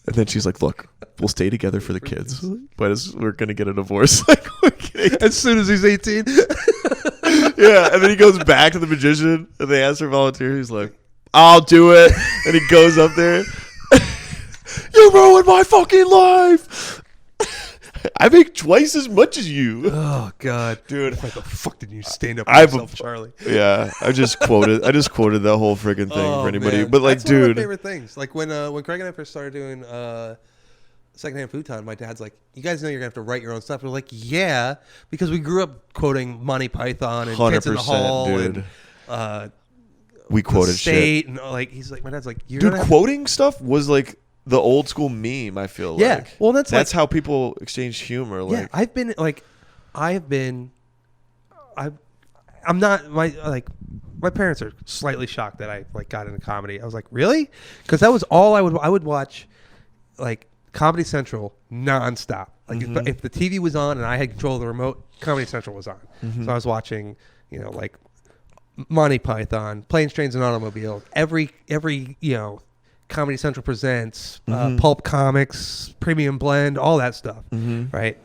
And then she's like, "Look, we'll stay together for the kids, but we're going to get a divorce." Like, as soon as he's 18. Yeah, and then he goes back to the magician and they ask for volunteer. He's like, "I'll do it." And he goes up there. "You ruined my fucking life. I make twice as much as you." Oh God, dude! Why the fuck did you stand up for yourself, Charlie? Yeah, I just quoted that whole friggin' thing for anybody. Man. But like, that's dude, one of my favorite things. Like when Craig and I first started doing Secondhand Futon, my dad's like, "You guys know you're gonna have to write your own stuff." We're like, "Yeah," because we grew up quoting Monty Python and Kids in the Hall, dude. And we quoted State, shit. And like he's like, my dad's like, dude, quoting stuff was like the old school meme. I feel like. Yeah, well, that's like, how people exchange humor. Like, I'm not my parents are slightly shocked that I like got into comedy. I was like, really? Because that was all I would watch, like Comedy Central nonstop. Like if the TV was on and I had control of the remote, Comedy Central was on. So I was watching, like Monty Python, Planes, Trains, and Automobiles. Every Comedy Central Presents, Pulp Comics, Premium Blend, all that stuff. Right?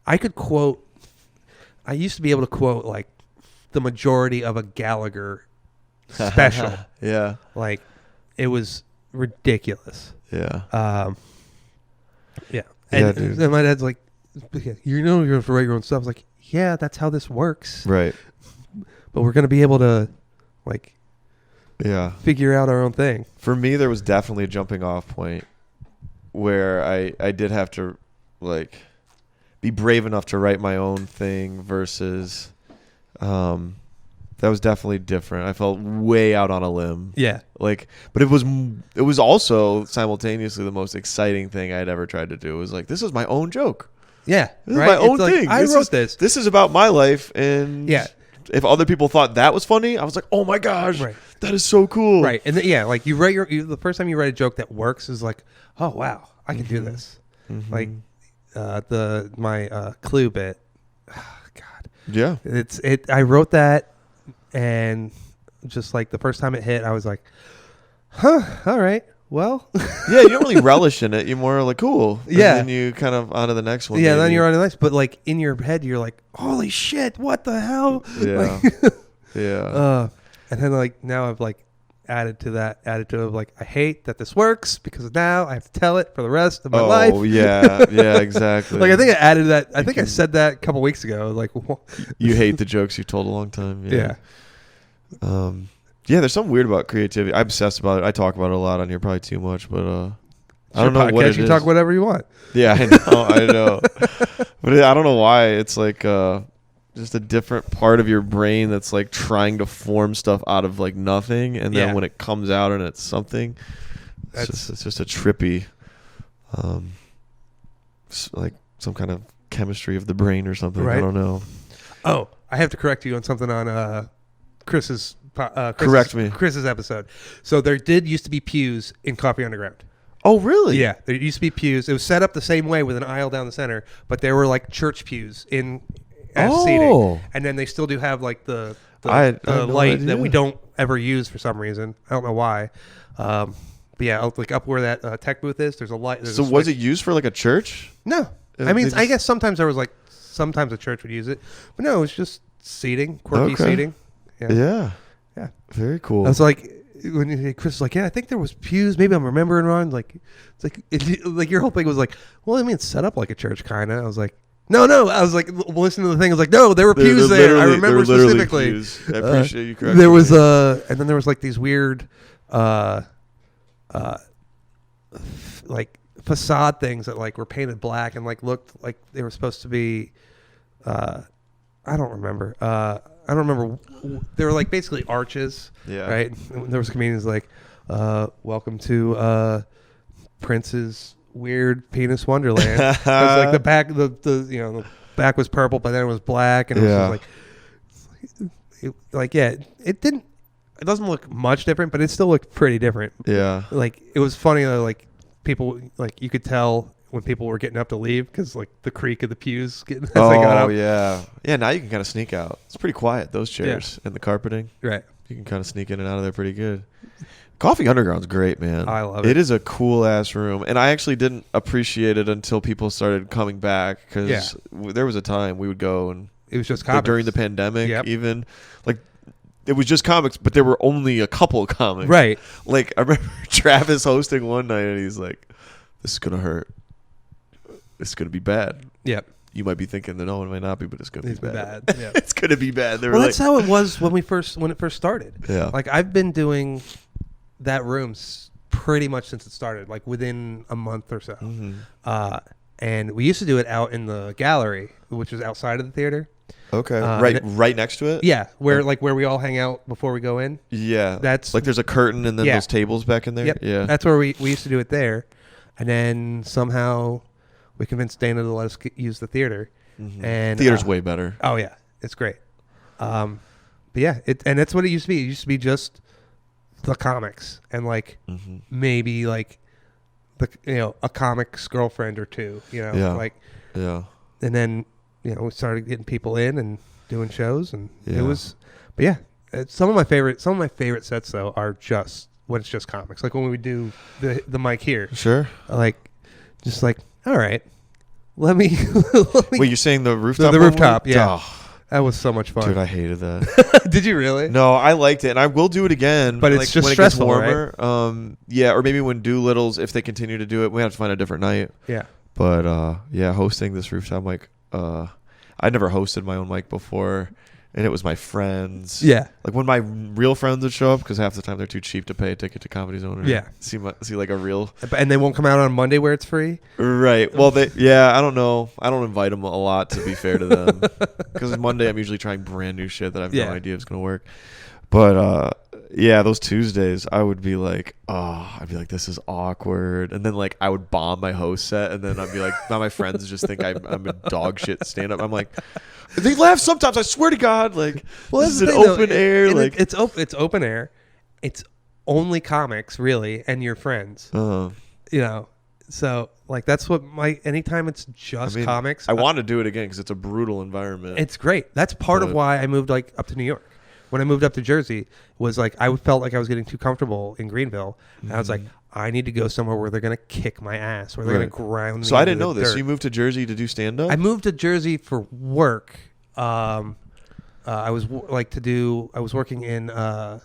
I could quote I used to be able to quote like the majority of a Gallagher special. Yeah. Like it was ridiculous. Yeah. Yeah. Yeah, And, dude. and my dad's like, you know, you're going to write your own stuff. I was like, yeah, that's how this works. Right. But we're going to be able to like Yeah. figure out our own thing. For me, there was definitely a jumping off point where I did have to like be brave enough to write my own thing versus that was definitely different. I felt way out on a limb. Yeah. Like, but it was also simultaneously the most exciting thing I had ever tried to do. It was like, this is my own joke. Yeah. This is my own It's like, thing. I wrote this. This is about my life. And Yeah. if other people thought that was funny, I was like, oh my gosh, Right. that is so cool. Right. And like you write the first time you write a joke that works is like, oh, wow, I can do this. Mm-hmm. Like my Clue bit. God. Yeah. I wrote that and just like the first time it hit, I was like, huh, all right, well. Yeah, you don't really relish in it. You're more like, cool. And Yeah. then you kind of on to the next one. Yeah, maybe. then you're on the next. But like in your head, you're like, holy shit, what the hell? Yeah. Like, Yeah. and then like now I've like added to of like, I hate that this works because now I have to tell it for the rest of my life. Oh, yeah. Yeah, exactly. Like I think I added that. I think I said that a couple weeks ago. Like, You hate the jokes you told a long time. yeah. Yeah, there's something weird about creativity. I'm obsessed about it. I talk about it a lot on here, probably too much, but I don't know what it You is. talk whatever you want. Yeah, I know. I know. But I don't know why. It's like just a different part of your brain that's like trying to form stuff out of like nothing, and then Yeah. when it comes out and it's something, it's just a trippy, like some kind of chemistry of the brain or something. Right. I don't know. Oh, I have to correct you on something on Chris's Correct me. Chris's episode. So there used to be pews in Coffee Underground. Oh, really? Yeah, there used to be pews. It was set up the same way with an aisle down the center, but there were like church pews as seating. And then they still do have like the I had no light idea. that we don't ever use for some reason. I don't know why. But yeah, like up where that tech booth is, there's a light. So was it used for like a church? No. I mean, I guess sometimes sometimes a church would use it, but no, it's just seating, quirky seating. Yeah. Yeah. Very cool. I was like, when Chris was like, yeah, I think there was pews. Maybe I'm remembering wrong. Like, it's like your whole thing was like, well, I mean, it's set up like a church, kind of. I was like, no. I was like, listening to the thing. I was like, no, there were pews there. I remember specifically. Pews. I appreciate you correcting There was me. and then there was like these weird, like facade things that like were painted black and like looked like they were supposed to be. I don't remember. They were like basically arches. Yeah. Right. And there was comedians like, welcome to Prince's weird penis wonderland. It was like the back, the back was purple, but then it was black, and it was just like, it doesn't look much different, but it still looked pretty different. Yeah. Like it was funny though, like people, like you could tell when people were getting up to leave because like the creak of the pews as they got up. Yeah. Yeah, now you can kind of sneak out. It's pretty quiet, those chairs and the carpeting. Right. You can kind of sneak in and out of there pretty good. Coffee Underground's great, man. I love it. It is a cool-ass room. And I actually didn't appreciate it until people started coming back because there was a time we would go and it was just comics. during the pandemic, Yep. even like it was just comics, but there were only a couple of comics. Right. Like I remember Travis hosting one night, and he's like, "This is gonna hurt. This is gonna be bad." Yep. You might be thinking that no, it might not be, but it's gonna be bad. Yeah. It's gonna be bad. Well, that's how it was when it first started. Yeah. Like I've been doing that room pretty much since it started, like within a month or so. Mm-hmm. And we used to do it out in the gallery, which is outside of the theater. Okay. Right next to it. Yeah, where we all hang out before we go in. Yeah. That's like there's a curtain and then those tables back in there. Yep. Yeah. That's where we used to do it there, and then somehow we convinced Dana to let us use the theater. Mm-hmm. And theater's way better. Oh yeah, it's great. But yeah, that's what it used to be. It used to be just the comics and like maybe like a comic's girlfriend or two. And then we started getting people in and doing shows, and it was. But yeah, some of my favorite sets though are just when it's just comics. Like when we do the mic here. Sure. Just like all right. Let me. Wait, you're saying the rooftop? The rooftop, yeah. Oh, That was so much fun. Dude, I hated that. Did you really? No, I liked it, and I will do it again. But it's just when stressful, it gets warmer. Yeah, or maybe when Doolittle's, if they continue to do it, we have to find a different night. Yeah. But yeah, hosting this rooftop mic, I never hosted my own mic before, and it was my friends. Yeah. Like when my real friends would show up, because half the time they're too cheap to pay a ticket to Comedy Zone. Or Yeah. See like a real. And they won't come out on Monday where it's free? Right. Well, I don't know. I don't invite them a lot, to be fair to them, because Monday I'm usually trying brand new shit that I have no idea if it's gonna work. But yeah, those Tuesdays I'd be like, this is awkward, and then like I would bomb my host set, and then I'd be like, now my friends just think I'm a dog shit stand up. I'm like, they laugh sometimes. I swear to God, like, well, this is an open air. Like it's open air. It's only comics really, and your friends. You know, so like that's what anytime it's just comics. I want to do it again because it's a brutal environment. It's great. That's part of why I moved up to New York. When I moved up to Jersey, was like I felt like I was getting too comfortable in Greenville, and I was like, I need to go somewhere where they're gonna kick my ass, where they're gonna ground me. So I didn't know this. Dirt. You moved to Jersey to do stand up? I moved to Jersey for work. I was working in a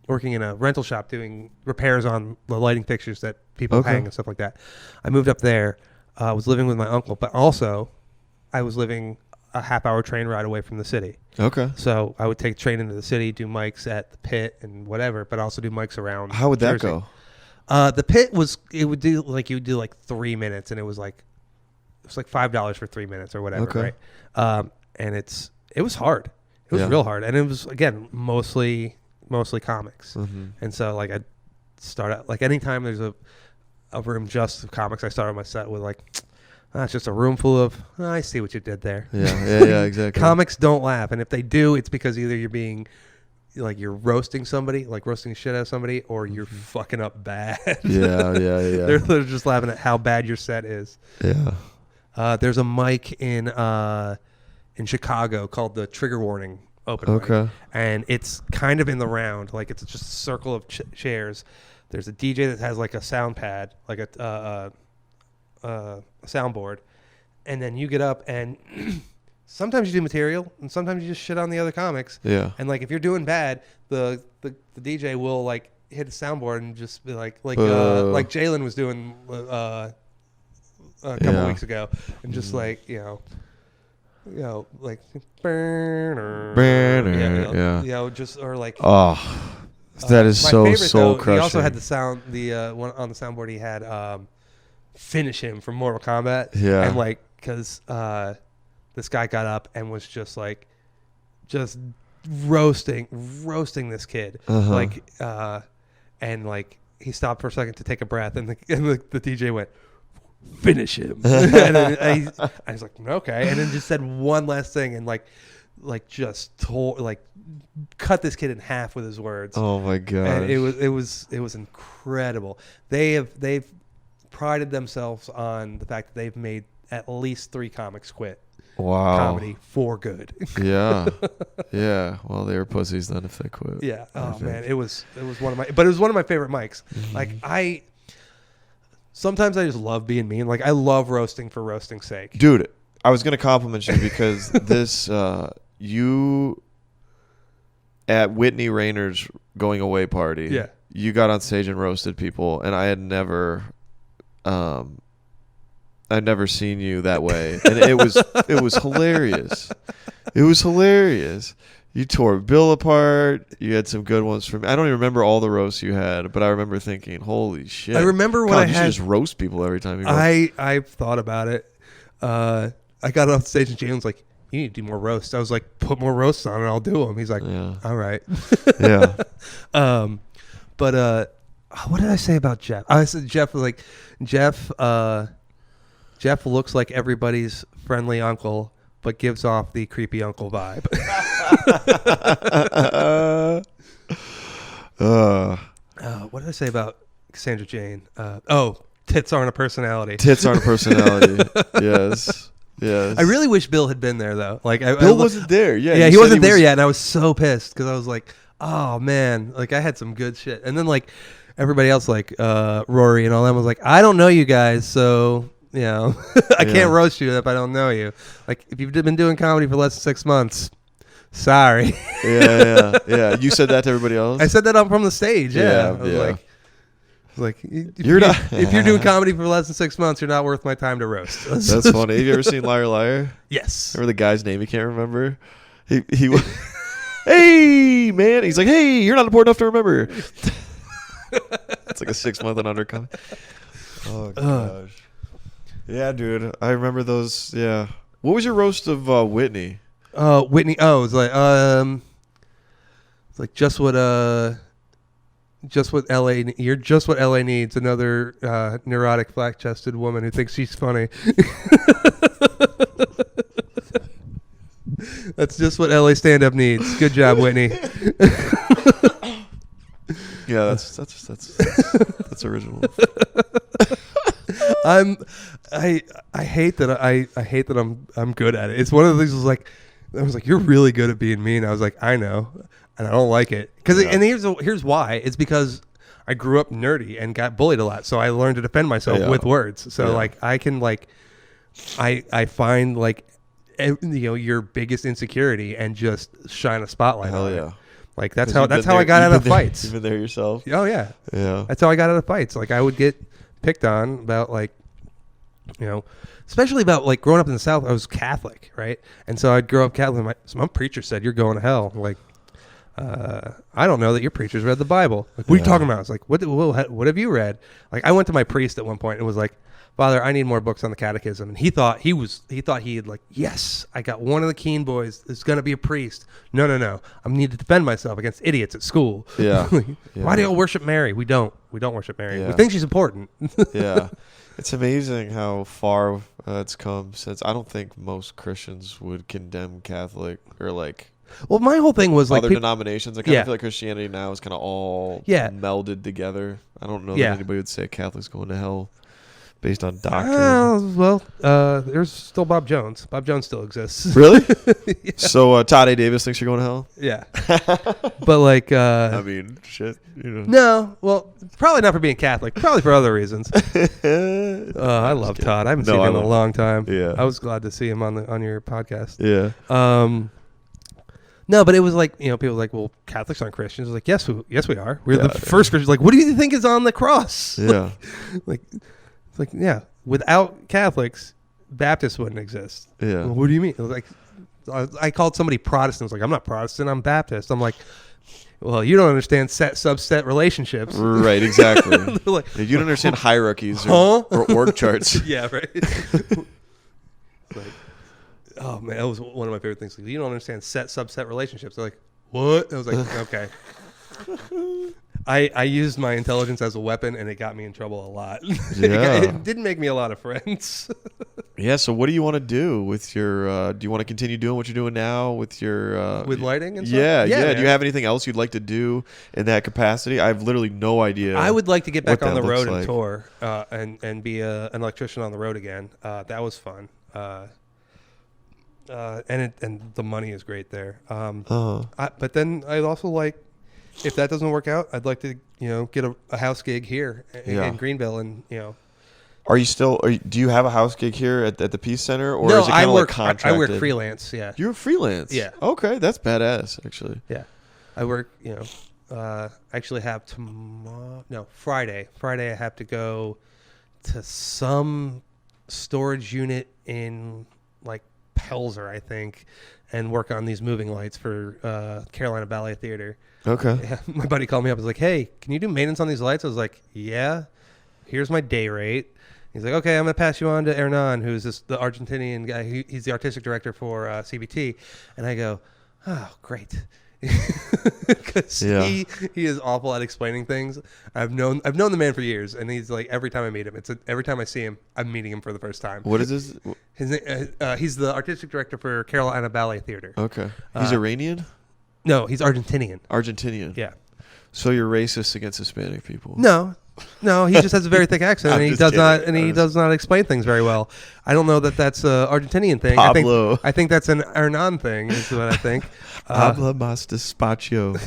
rental shop doing repairs on the lighting fixtures that people hang and stuff like that. I moved up there. I was living with my uncle, but also I was living a half-hour train ride away from the city. Okay. So I would take the train into the city, do mics at the Pit and whatever, but also do mics around. How would that Jersey. go? The Pit you would do like 3 minutes, and it was like $5 for 3 minutes or whatever, right? And it was hard. It was real hard, and it was again mostly comics. And so like I'd start out like anytime there's a room just of comics, I started my set with like. It's just a room full of, I see what you did there. Yeah, exactly. Comics don't laugh. And if they do, it's because either you're being, like you're roasting somebody, like roasting the shit out of somebody, or you're fucking up bad. Yeah. They're just laughing at how bad your set is. Yeah. There's a mic in Chicago called the Trigger Warning open mic. And it's kind of in the round. Like it's just a circle of chairs. There's a DJ that has like a sound pad, like a soundboard, and then you get up and sometimes you do material and sometimes you just shit on the other comics. And like if you're doing bad, the DJ will like hit a soundboard and just be like Jalen was doing a couple weeks ago, and just like like just or like that is so soul crushing. He also had the one on the soundboard. He had finish him from Mortal Kombat. And like because this guy got up and was just roasting this kid. And like he stopped for a second to take a breath, and the DJ went, finish him. And I was like, okay, and then just said one last thing and just cut this kid in half with his words. Oh my god! And it was incredible. They've prided themselves on the fact that they've made at least 3 comics quit comedy for good. Yeah. Well, they were pussies then if they quit. Yeah. Oh man, it was one of my favorite mics. Like sometimes I just love being mean. Like I love roasting for roasting's sake. Dude, I was gonna compliment you because this you at Whitney Rayner's going away party. Yeah. You got on stage and roasted people, and I had never. I'd never seen you that way, and it was hilarious. It was hilarious. You tore Bill apart. You had some good ones from. I don't even remember all the roasts you had, but I remember thinking, "Holy shit!" I remember when you should just roast people every time you go. I've thought about it. I got off stage and Jalen's like, "You need to do more roasts." I was like, "Put more roasts on and I'll do them." He's like, "All right." Yeah. But what did I say about Jeff? I said Jeff looks like everybody's friendly uncle, but gives off the creepy uncle vibe. What did I say about Cassandra Jane? Tits aren't a personality. Tits aren't a personality. Yes. I really wish Bill had been there though. Like Bill wasn't there. Yeah, he wasn't there yet, and I was so pissed because I was like, oh man, like I had some good shit, and then like everybody else, like Rory and all them, was like, I don't know you guys, so you know, I can't roast you if I don't know you. Like, if you've been doing comedy for less than 6 months, sorry. Yeah. You said that to everybody else? I said that up from the stage. Yeah. I was like, if you're doing comedy for less than 6 months, you're not worth my time to roast. That's funny. Have you ever seen Liar Liar? Yes. Remember the guy's name? You can't remember. He hey man, he's like, hey, you're not important enough to remember. It's like a 6 month and under comment. Oh gosh. Yeah, dude. I remember those. Yeah. What was your roast of Whitney? Whitney. Oh, it's like just what LA. You're just what LA needs. Another neurotic, flat-chested woman who thinks she's funny. That's just what LA stand-up needs. Good job, Whitney. Yeah, that's original. I hate that I'm good at it. It's one of the things. I was like, you're really good at being mean. I was like, I know, and I don't like it and here's why. It's because I grew up nerdy and got bullied a lot, so I learned to defend myself with words. So like I can I find your biggest insecurity and just shine a spotlight on it. Like that's how I got out of fights. You've been there yourself. Oh yeah. Yeah. That's how I got out of fights. Like I would get picked on about especially about growing up in the South. I was Catholic, right? And so I'd grow up Catholic. My preacher said, "You're going to hell." Like, I don't know that your preacher's read the Bible. Like, what are you talking about? I was like, what have you read? Like, I went to my priest at one point and was like, Father, I need more books on the catechism. And he thought he had yes, I got one of the Keane boys is going to be a priest. No. I need to defend myself against idiots at school. Yeah. Why do y'all worship Mary? We don't worship Mary. Yeah. We think she's important. Yeah. It's amazing how far it's come since. I don't think most Christians would condemn Catholic or well, my whole thing was other denominations. I kind of feel like Christianity now is kind of all melded together. I don't know that anybody would say Catholic's going to hell based on doctrine. There's still Bob Jones. Bob Jones still exists. Really? Yeah. So Todd A. Davis thinks you're going to hell? Yeah. But I mean, shit. No, well, probably not for being Catholic. Probably for other reasons. I love Todd. I haven't seen him in a long time. Yeah. I was glad to see him on your podcast. Yeah. No, but it was people were like, well, Catholics aren't Christians. I was like, yes, we are. We're the first Christians. Like, what do you think is on the cross? Yeah. Without Catholics, Baptists wouldn't exist. Yeah. Well, what do you mean? Like, I called somebody Protestant. I was like, I'm not Protestant. I'm Baptist. I'm like, well, you don't understand set-subset relationships. Right, exactly. Like, you don't understand hierarchies or org charts. Yeah, right. Oh man, that was one of my favorite things. Like, you don't understand set-subset relationships. They're like, what? I was like, okay. I used my intelligence as a weapon, and it got me in trouble a lot. Yeah. It didn't make me a lot of friends. Yeah. So, what do you want to do with your? Do you want to continue doing what you're doing now with your? With lighting and stuff? Yeah. Man. Do you have anything else you'd like to do in that capacity? I have literally no idea. I would like to get back on the road and tour, and be an electrician on the road again. That was fun. And the money is great there. But then I'd also like, if that doesn't work out, I'd like to get a house gig here in Greenville, and Are you still? Do you have a house gig here at the Peace Center, or no? is it kind of like contracted? I work freelance. Yeah, You're freelance. Yeah. Okay, that's badass. Actually. Yeah, I work. Actually have tomorrow. No, Friday. Friday I have to go to some storage unit in Pelzer, I think, and work on these moving lights for Carolina Ballet Theater. Okay. Yeah, my buddy called me up. He was like, hey, can you do maintenance on these lights? I was like, yeah. Here's my day rate. He's like, okay, I'm going to pass you on to Hernan, who's the Argentinian guy. He's the artistic director for CBT. And I go, oh, great. Because he is awful at explaining things. I've known the man for years, and he's like, every time I meet him, every time I see him, I'm meeting him for the first time. What is this? He's the artistic director for Carolina Ballet Theater. Okay. He's Iranian? No, he's Argentinian. Argentinian. Yeah. So you're racist against Hispanic people? No, he just has a very thick accent, and he does not explain things very well. I don't know that that's an Argentinian thing. Pablo. I think that's an Hernan thing. Is what I think. Habla más despacio,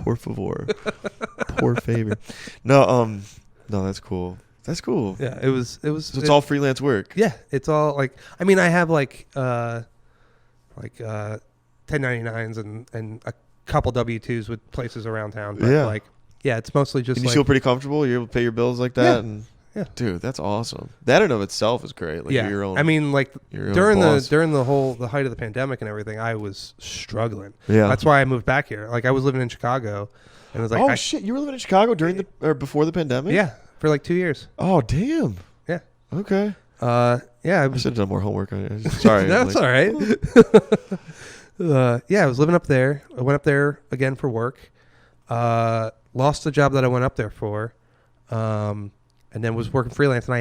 por favor, por favor. No, that's cool. That's cool. Yeah, it was. So it's all freelance work. Yeah, it's all like. I mean, I have like 1099s and a couple W-2s with places around town. But like, yeah, it's mostly just. And you like, feel pretty comfortable. You're able to pay your bills like that. Yeah. And yeah, dude, that's awesome. That in of itself is great. Like yeah. your own. I mean, like during the height of the pandemic and everything, I was struggling. Yeah, that's why I moved back here. Like I was living in Chicago, and it was like, oh shit, you were living in Chicago during or before the pandemic? Yeah, for like 2 years. Oh damn. Yeah. Okay. Yeah, I should have done more homework on it. Sorry. That's all right. Yeah, I was living up there. I went up there again for work. Lost the job that I went up there for, and then was working freelance. And I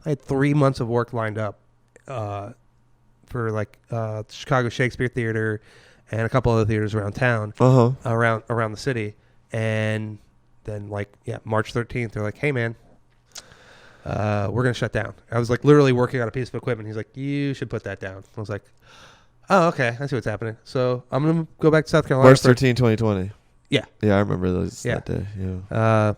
had 3 months of work lined up for like Chicago Shakespeare Theater and a couple other theaters around town, around the city. And then March 13th, they're like, "Hey man, we're gonna shut down." I was like literally working on a piece of equipment. He's like, "You should put that down." I was like, "Oh, okay, I see what's happening." So I'm gonna go back to South Carolina. March 13, 2020. Yeah. Yeah, I remember that day. Yeah.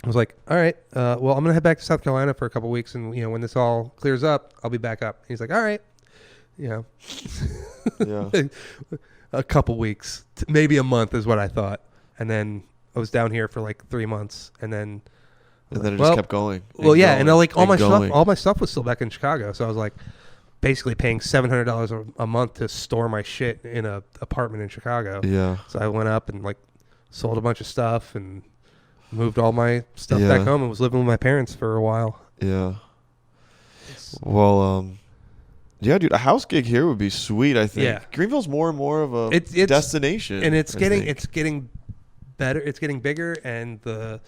I was like, "All right, well, I'm gonna head back to South Carolina for a couple weeks, and when this all clears up, I'll be back up." He's like, "All right, yeah." A couple weeks, maybe a month is what I thought, and then I was down here for like 3 months, and then. And then it just kept going. Well, yeah, and all my stuff was still back in Chicago, so I was like, basically paying $700 a month to store my shit in a apartment in Chicago. Yeah. So I went up and like sold a bunch of stuff and moved all my stuff back home and was living with my parents for a while. Yeah. Well, yeah, dude, a house gig here would be sweet. I think. Yeah. Greenville's more and more of a destination, and it's getting better. It's getting bigger, and the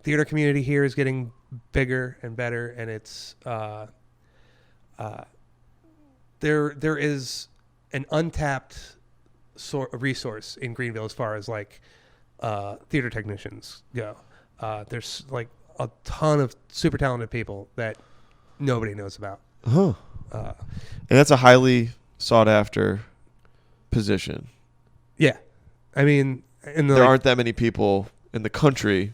theater community here is getting bigger and better, and it's there is an untapped resource in Greenville as far as like theater technicians go. There's like a ton of super talented people that nobody knows about. And that's a highly sought after position. Yeah, I mean, there aren't that many people in the country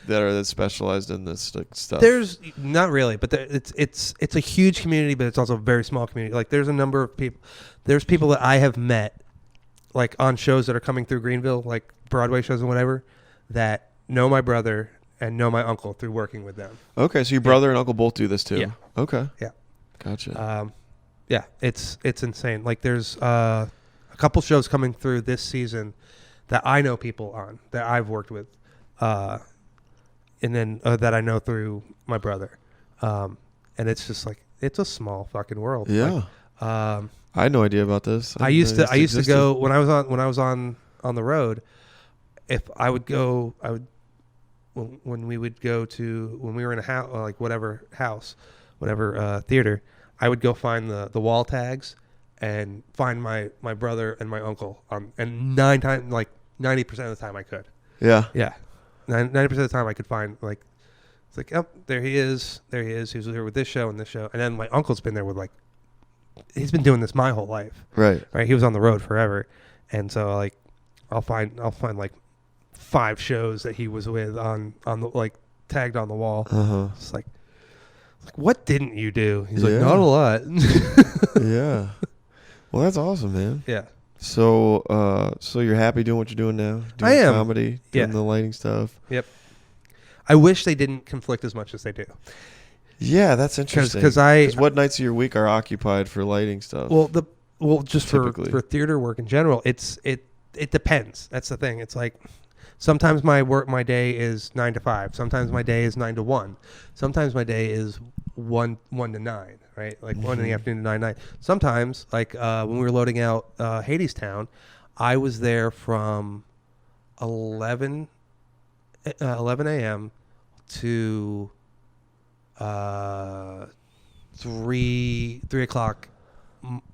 that are specialized in this stuff. There's not really, but it's a huge community, but it's also a very small community. Like there's a number of people. There's people that I have met, like on shows that are coming through Greenville, like Broadway shows and whatever, that know my brother and know my uncle through working with them. Okay, so your brother and uncle both do this too. Yeah. Okay. Yeah. Gotcha. Yeah, it's insane. Like there's a couple shows coming through this season that I know people on that I've worked with. And then that I know through my brother. And it's just like, it's a small fucking world. Yeah. Like, I had no idea about this. I used to go when I was on the road. If I would go, when we would go to, when we were in a house, like whatever theater, I would go find the wall tags and find my brother and my uncle and 90% of the time I could. Yeah. Yeah. 90% of the time I could find like, it's like, oh, there he is. He was here with this show and this show. And then my uncle's been there with like, he's been doing this my whole life. Right. He was on the road forever. And so like, I'll find like 5 shows that he was with on the, like tagged on the wall. It's like, what didn't you do? He's like, not a lot. Yeah. Well, that's awesome, man. Yeah. So, so you're happy doing what you're doing now? Doing I am. Comedy, doing the lighting stuff. Yep. I wish they didn't conflict as much as they do. Yeah, that's interesting. Because what nights of your week are occupied for lighting stuff? Well, just for theater work in general, it depends. That's the thing. It's like sometimes my day is 9 to 5. Sometimes my day is 9 to 1. Sometimes my day is 1 to 9. Right, like 1 in the afternoon to 9 night. Sometimes, like when we were loading out Hadestown, I was there from 11 a.m. to 3 o'clock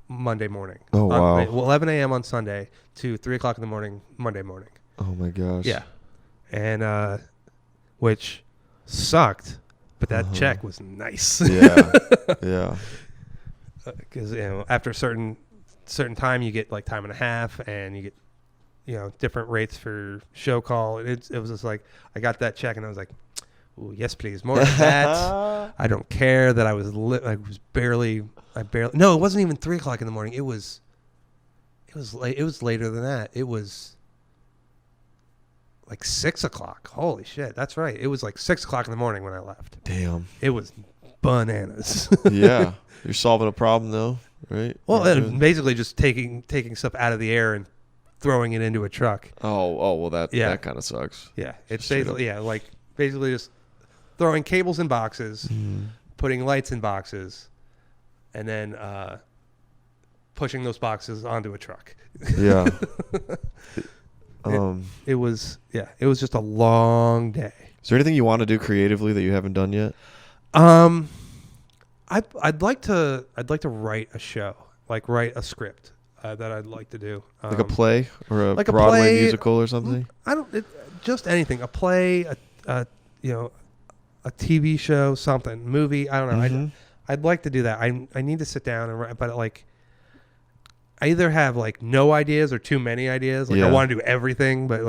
Monday morning. Oh wow! 11 a.m. on Sunday to 3 o'clock in the morning Monday morning. Oh my gosh! Yeah, and which sucked. But that check was nice. Yeah, yeah. Because after a certain time, you get like time and a half, and you get different rates for show call. It was just like I got that check, and I was like, Ooh, yes, please, more of that. I don't care that I was barely. No, it wasn't even 3 o'clock in the morning. It was late. It was later than that. It was like 6 o'clock. Holy shit, that's right. It was like 6 o'clock in the morning when I left. Damn. It was bananas. Yeah, you're solving a problem though, right? Well, and basically just taking stuff out of the air and throwing it into a truck. Oh, well, that kind of sucks. Yeah, it's basically basically just throwing cables in boxes, putting lights in boxes, and then pushing those boxes onto a truck. Yeah. It was just a long day. Is there anything you want to do creatively that you haven't done yet? I'd like to write a show, write a script that I'd like to do, like a play or a like Broadway musical or something. Just anything, a play, a TV show, something, movie. I don't know. Mm-hmm. I'd like to do that. I need to sit down and write, but I either have no ideas or too many ideas. I want to do everything, but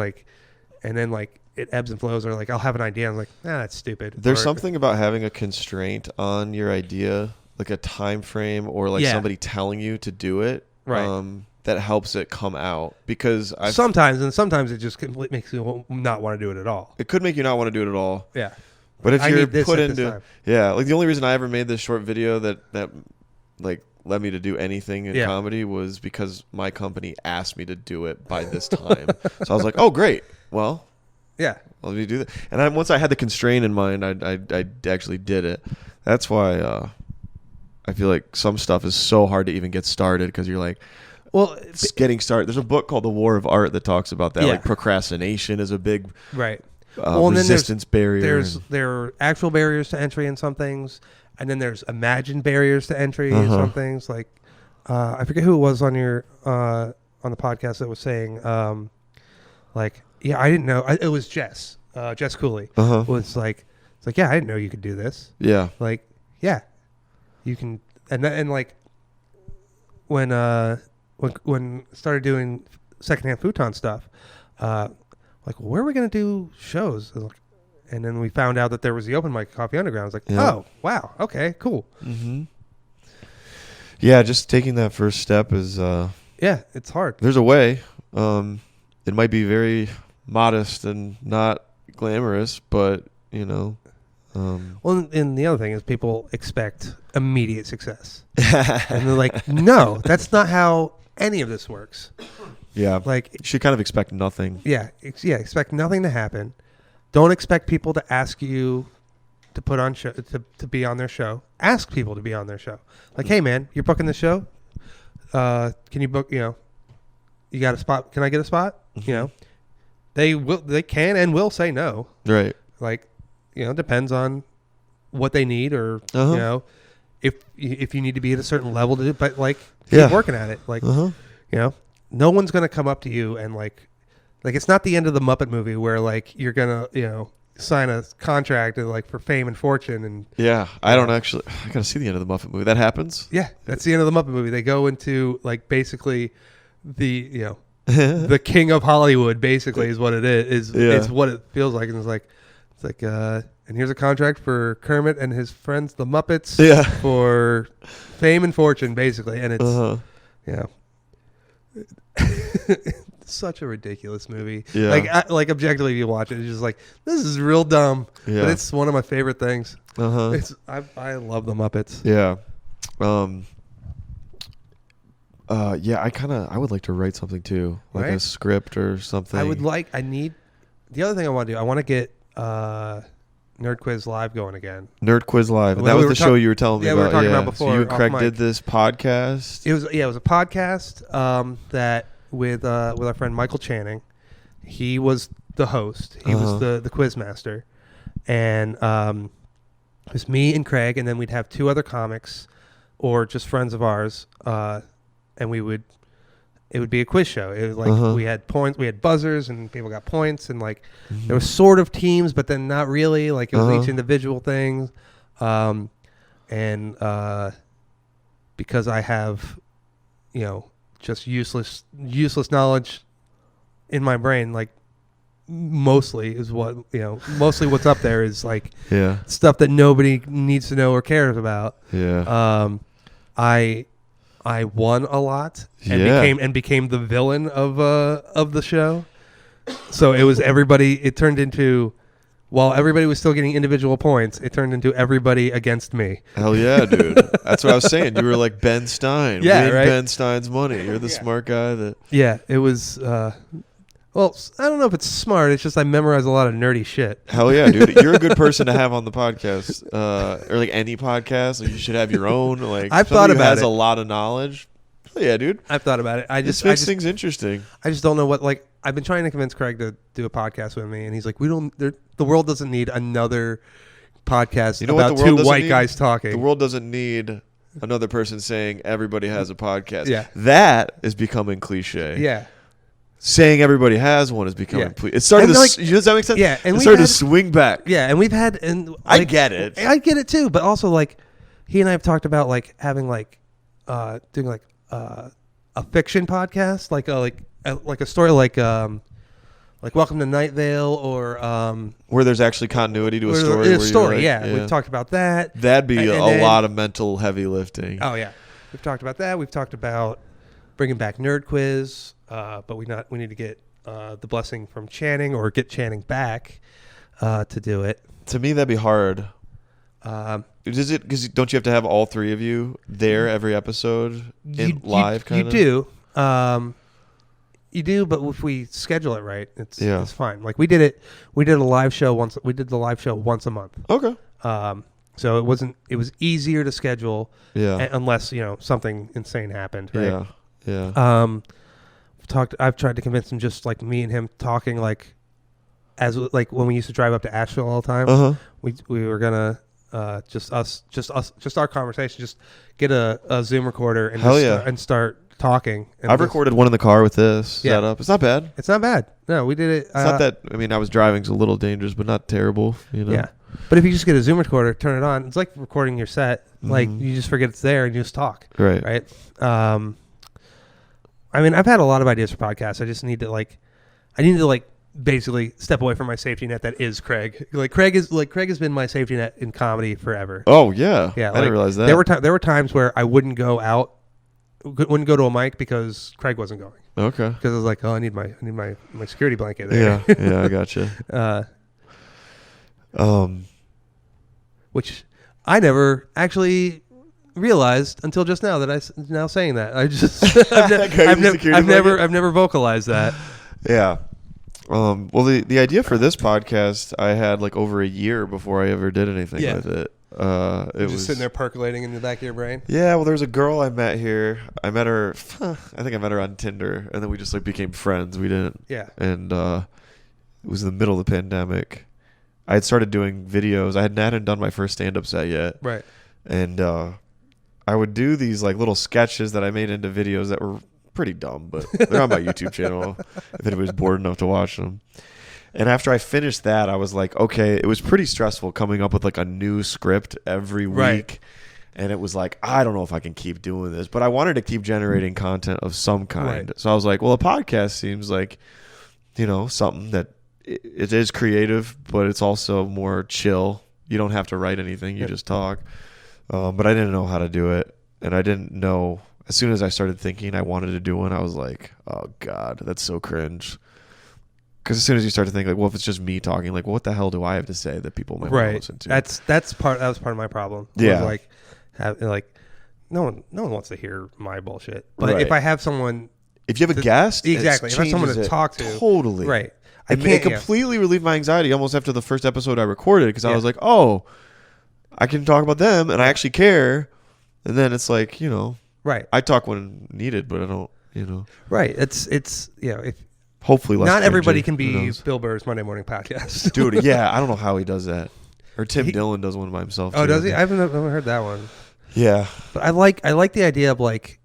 and then it ebbs and flows, or I'll have an idea. I'm like, that's stupid. There's something about having a constraint on your idea, like a time frame or somebody telling you to do it, right? That helps it come out, because sometimes it just makes you not want to do it at all. It could make you not want to do it at all. Yeah. But if you're put into the only reason I ever made this short video that led me to do anything in comedy was because my company asked me to do it by this time. So I was like, oh great, well, yeah, let me do that. And once I had the constraint in mind, I actually did it. That's why I feel like some stuff is so hard to even get started, because you're like, well, it's getting started. There's a book called The War of Art that talks about that. Like procrastination is a big resistance barrier. There are actual barriers to entry in some things, and then there's imagined barriers to entry in some things. I forget who it was on your on the podcast that was saying, I didn't know. It was Jess Cooley. Was it's I didn't know you could do this. Yeah. You can, and when started doing secondhand futon stuff, where are we going to do shows? And then we found out that there was the open mic Coffee Underground. I was like, oh, wow. Okay, cool. Mm-hmm. Yeah, just taking that first step is... it's hard. There's a way. It might be very modest and not glamorous, but, Well, and the other thing is people expect immediate success. And they're like, no, that's not how any of this works. Yeah. You should kind of expect nothing. Yeah. Expect nothing to happen. Don't expect people to ask you to put on show, to be on their show. Ask people to be on their show. Hey man, you're booking the show. Can you book? You got a spot? Can I get a spot? Mm-hmm. They can and will say no. Right. Depends on what they need, or if you need to be at a certain level to do. But keep working at it. No one's gonna come up to you and it's not the end of the Muppet movie where you're gonna sign a contract and for fame and fortune and I gotta see the end of the Muppet movie. That happens. That's the end of the Muppet movie. They go into basically the the king of Hollywood basically is what it is. It's what it feels like, and it's and here's a contract for Kermit and his friends the Muppets for fame and fortune basically, and it's such a ridiculous movie. Objectively, if you watch it, it's just this is real dumb. But it's one of my favorite things. I love the Muppets. I would like to write something too, a script or something. The other thing I want to do, I want to get Nerd Quiz Live going again. Nerd Quiz Live. And that was the show you were telling me about. We were talking about before. So you and Craig did this podcast? It was a podcast that with our friend Michael Channing. He was the host. He was the quiz master. And it was me and Craig, and then we'd have two other comics or just friends of ours, and it would be a quiz show. It was we had points, we had buzzers, and people got points, and there was sort of teams, but then not really. It was each individual thing, and because I have, just useless knowledge in my brain, mostly is what mostly what's up there is like Yeah. stuff that nobody needs to know or cares about. Yeah. I won a lot and Yeah. became the villain of the show. So it was everybody. It turned into, while everybody was still getting individual points, it turned into everybody against me. Hell yeah, dude. That's what I was saying. You were like Ben Stein. Yeah, Win right? Ben Stein's money. You're the smart guy that. Yeah, it was. Well, I don't know if it's smart. It's just I memorize a lot of nerdy shit. Hell yeah, dude. You're a good person to have on the podcast, or like any podcast. Like you should have your own. Like I've thought about has it. A lot of knowledge. Hell yeah, dude. I've thought about it. This makes things interesting. I just don't know what, like, I've been trying to convince Craig to do a podcast with me, and he's like, the world doesn't need another podcast about two white guys talking. The world doesn't need another person saying everybody has a podcast. Yeah. That is becoming cliche. Yeah. Saying everybody has one is becoming Yeah. It started And to, like, does that make sense? Yeah, and it we've started had- to swing back. Yeah, and we've had, and I like, get it. I get it too, but also like he and I have talked about like having like doing like a fiction podcast, like a story like Welcome to Night Vale or Where there's actually continuity to a story. A story, yeah. We've talked about that. That'd be And a then- lot of mental heavy lifting. Oh yeah, we've talked about that. We've talked about bringing back Nerd Quiz, but we need to get the blessing from Channing or get Channing back to do it. To me, that'd be hard. Is it because don't you have to have all three of you there every episode live? Kind of. You do. You do, but if we schedule it right, it's fine. Like we did a live show once. We did the live show once a month. Okay. So it was easier to schedule. Yeah. Unless something insane happened. Right? Yeah. Yeah. I've tried to convince him, just like me and him talking, like as like when we used to drive up to Asheville all the time. We were gonna just our conversation, just get a Zoom recorder and and start talking. And I've recorded one in the car with this setup. It's not bad. It's not bad. No, we did it. It's not that. I mean, I was driving, so a little dangerous, but not terrible. Yeah. But if you just get a Zoom recorder, turn it on. It's like recording your set. Like you just forget it's there and you just talk. Right. Right. I mean, I've had a lot of ideas for podcasts. I just need to basically step away from my safety net that is Craig. Craig has been my safety net in comedy forever. Oh yeah. Yeah. I didn't realize that. There were times where I wouldn't go to a mic because Craig wasn't going. Okay. Because I was like, oh, I need my security blanket there. Yeah. Yeah. I gotcha. Which I never actually realized until just now that now saying that. I just I've never vocalized that. Yeah. Well, the idea for this podcast I had like over a year before I ever did anything with it. It was sitting there percolating in the back of your brain. Yeah, well, there's a girl I met here. I met her. I think I met her on Tinder, and then we just like became friends. We didn't. Yeah. And it was in the middle of the pandemic. I had started doing videos. I hadn't done my first stand-up set yet. Right. And I would do these like little sketches that I made into videos that were pretty dumb, but they're on my YouTube channel if anybody's bored enough to watch them. And after I finished that, I was like, okay, it was pretty stressful coming up with like a new script every week. Right. And it was like, I don't know if I can keep doing this, but I wanted to keep generating content of some kind. Right. So I was like, well, a podcast seems like, something that it is creative, but it's also more chill. You don't have to write anything. You just talk. But I didn't know how to do it. And I didn't know, as soon as I started thinking I wanted to do one, I was like, oh God, that's so cringe. Because as soon as you start to think like, well, if it's just me talking, like, well, what the hell do I have to say that people might want to listen to? That was part of my problem. Yeah. No one wants to hear my bullshit. But if I have someone, if you have a guest, exactly, if I have someone to talk to, totally, right. It completely relieved my anxiety almost after the first episode I recorded, because I was like, oh, I can talk about them and I actually care. And then it's like, right. I talk when needed, but I don't, Right. It's if hopefully less not cringy. everybody can be Bill Burr's Monday Morning Podcast. Dude, yeah, I don't know how he does that. Or Tim Dillon does one by himself. Oh, too. does he? I haven't heard that one. Yeah. But I like the idea of like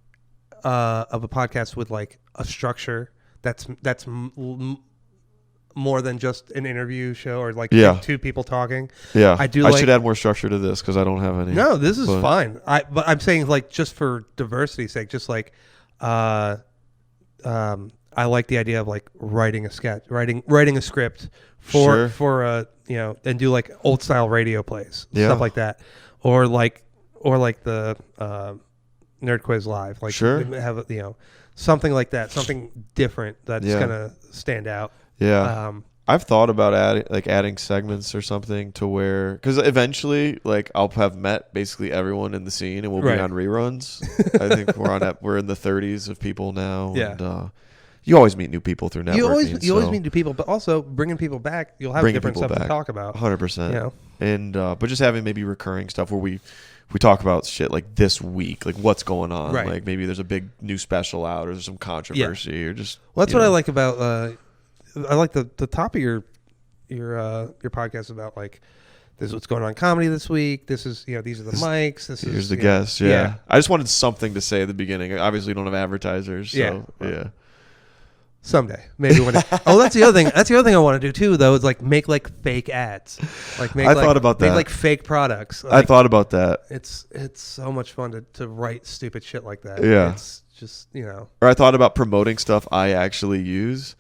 of a podcast with like a structure that's more than just an interview show or like two people talking. Yeah. I should add more structure to this because I don't have any. No, this is fine. But I'm saying like just for diversity's sake, just like I I like the idea of like writing a sketch, writing a script for and do like old style radio plays, stuff like that, or like the Nerd Quiz Live, like have something like that, something different that's gonna stand out. Yeah. I've thought about adding segments or something to where, because eventually, like, I'll have met basically everyone in the scene, and we'll be on reruns. I think we're in the 30s of people now. Yeah. And, you always meet new people through networking. You always meet new people, but also bringing people back, you'll have different stuff to talk about. 100%. And but just having maybe recurring stuff where we talk about shit like this week, like what's going on. Right. Like maybe there's a big new special out, or there's some controversy, or just. Well, that's what I like about. I like the top of your podcast about like, this is what's going on in comedy this week. This is these are the mics. Here's the guests. Yeah. I just wanted something to say at the beginning. Obviously, we don't have advertisers. So, yeah. Someday, maybe one day. Oh, that's the other thing. That's the other thing I want to do too, though. Is like make like fake ads. Like thought about that. Make like fake products. Like, I thought about that. It's so much fun to write stupid shit like that. Yeah. It's just Or I thought about promoting stuff I actually use,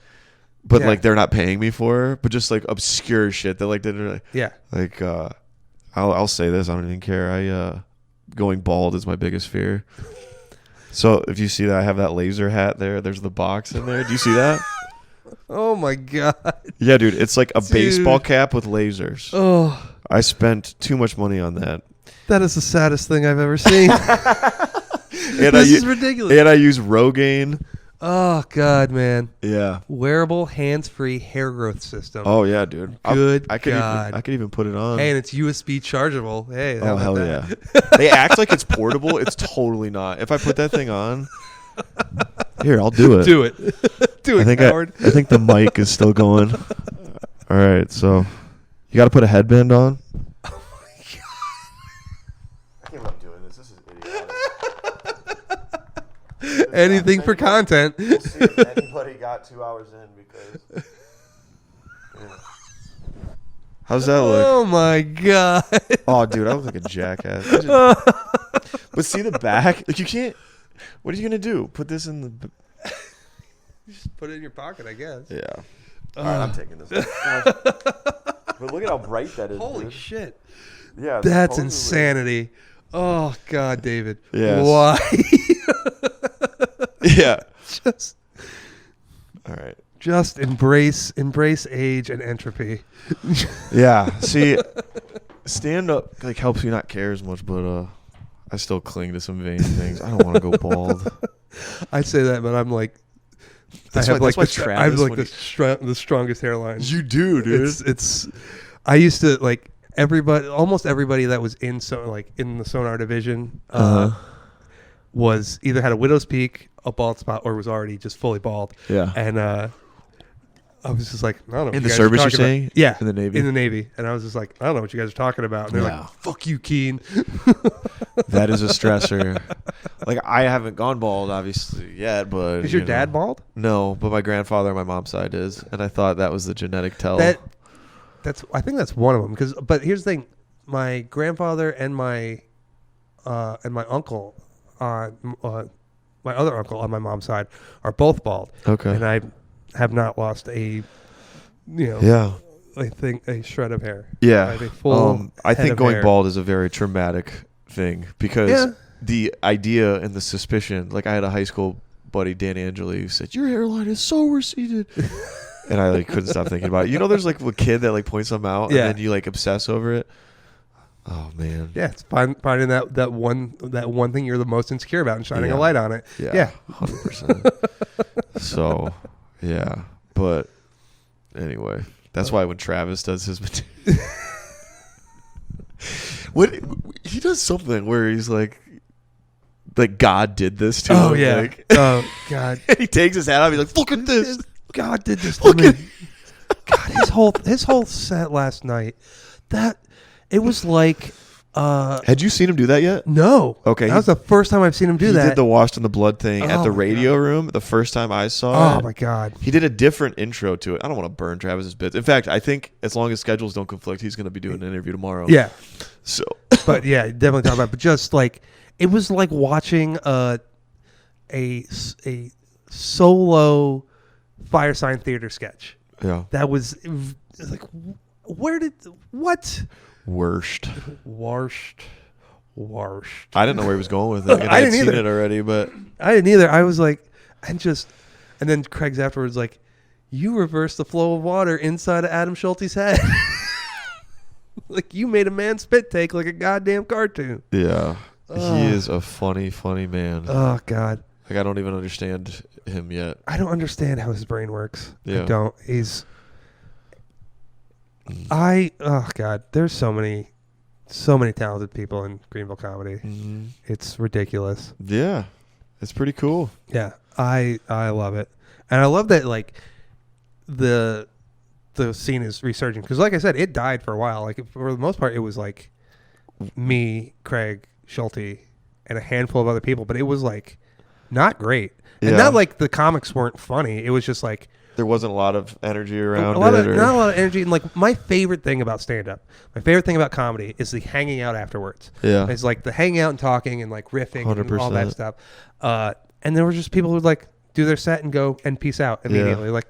but like they're not paying me for, but just like obscure shit that like didn't. Like I'll say this. I don't even care. Going bald is my biggest fear. So if you see that I have that laser hat there, there's the box in there. Do you see that? Oh my God. Yeah, dude. It's like a baseball cap with lasers. Oh. I spent too much money on that. That is the saddest thing I've ever seen. This is ridiculous. And I use Rogaine. Oh God, man. Yeah. Wearable hands-free hair growth system. Oh yeah, dude. Good I could even put it on. Hey, and it's USB chargeable. Hey. Oh hell yeah. They act like it's portable. It's totally not. If I put that thing on, here, I'll do it. Do it. Do it, Howard. I think the mic is still going. All right, so you got to put a headband on. Oh my God. I can't believe I'm doing this. This is idiotic. Anything for content. We'll see if anybody got 2 hours in because. Yeah. How's that look? Oh my God. Oh, dude, I look like a jackass. But see the back? Like you can't. What are you gonna do? Put this in the. Just put it in your pocket, I guess. Yeah. All right, I'm taking this. But look at how bright that is. Holy dude. shit. Yeah. That's insanity. Oh God, David. Yes. Why? Yeah. Just. All right. Just embrace age and entropy. Yeah. See, stand up like helps you not care as much, but I still cling to some vain things. I don't want to go bald. I say that, but I'm like, I have like the strongest hairline. You do, dude. It's. I used to like almost everybody that was in in the Sonar division was either had a widow's peak, a bald spot, or was already just fully bald. Yeah. And I was just like, I don't know. In the service, you're saying? Yeah. In the Navy? In the Navy. And I was just like, I don't know what you guys are talking about. And they're like, fuck you, Keane. That is a stressor. Like, I haven't gone bald, obviously, yet, but... Is your dad bald? No, but my grandfather on my mom's side is. And I thought that was the genetic tell. I think that's one of them. But here's the thing. My grandfather and my uncle, my other uncle on my mom's side, are both bald. Okay. And I have not lost I think a shred of hair. Yeah. I have a full I think head going of hair. bald is a very traumatic thing because the idea and the suspicion, like I had a high school buddy, Dan Angeli, who said, your hairline is so receded. And I couldn't stop thinking about it. You know, there's a kid that points something out and then you obsess over it. Oh man. Yeah, it's finding that one thing you're the most insecure about and shining a light on it. Yeah. 100%. So, yeah. But anyway, that's why when Travis does his material, he does something where he's like God did this to him. Oh yeah. Oh God. He takes his hat off. He's like, look at this. God did this to me. God, his whole set last night. It was like. Had you seen him do that yet? No. Okay. That was the first time I've seen him do that. He did the Washed in the Blood thing at the radio room the first time I saw it. Oh, my God. He did a different intro to it. I don't want to burn Travis's bits. In fact, I think as long as schedules don't conflict, he's going to be doing an interview tomorrow. Yeah. So. But, yeah, definitely talk about it. But just it was like watching a solo Fire Sign Theater sketch. Yeah. That was like, where did what? Worst. I didn't know where he was going with it. And I didn't seen it already, but I didn't either. I was like, and then Craig's afterwards like, you reversed the flow of water inside of Adam Schulte's head. Like you made a man spit take like a goddamn cartoon. Yeah. He is a funny man. Oh God. Like I don't even understand him yet. I don't understand how his brain works. Yeah. I don't. Oh God, there's so many talented people in Greenville comedy. Mm-hmm. It's ridiculous. Yeah. It's pretty cool. Yeah. I love it. And I love that like the scene is resurging because like I said, it died for a while. Like for the most part it was like me, Craig, Schulte, and a handful of other people, but it was like not great. And not like the comics weren't funny. It was just like there wasn't a lot of energy around not a lot of energy. And like my favorite thing about stand-up, my favorite thing about comedy is the hanging out afterwards. Yeah. It's like the hanging out and talking and like riffing 100%. and all that stuff. And there were just people who would like do their set and go and peace out immediately. Like,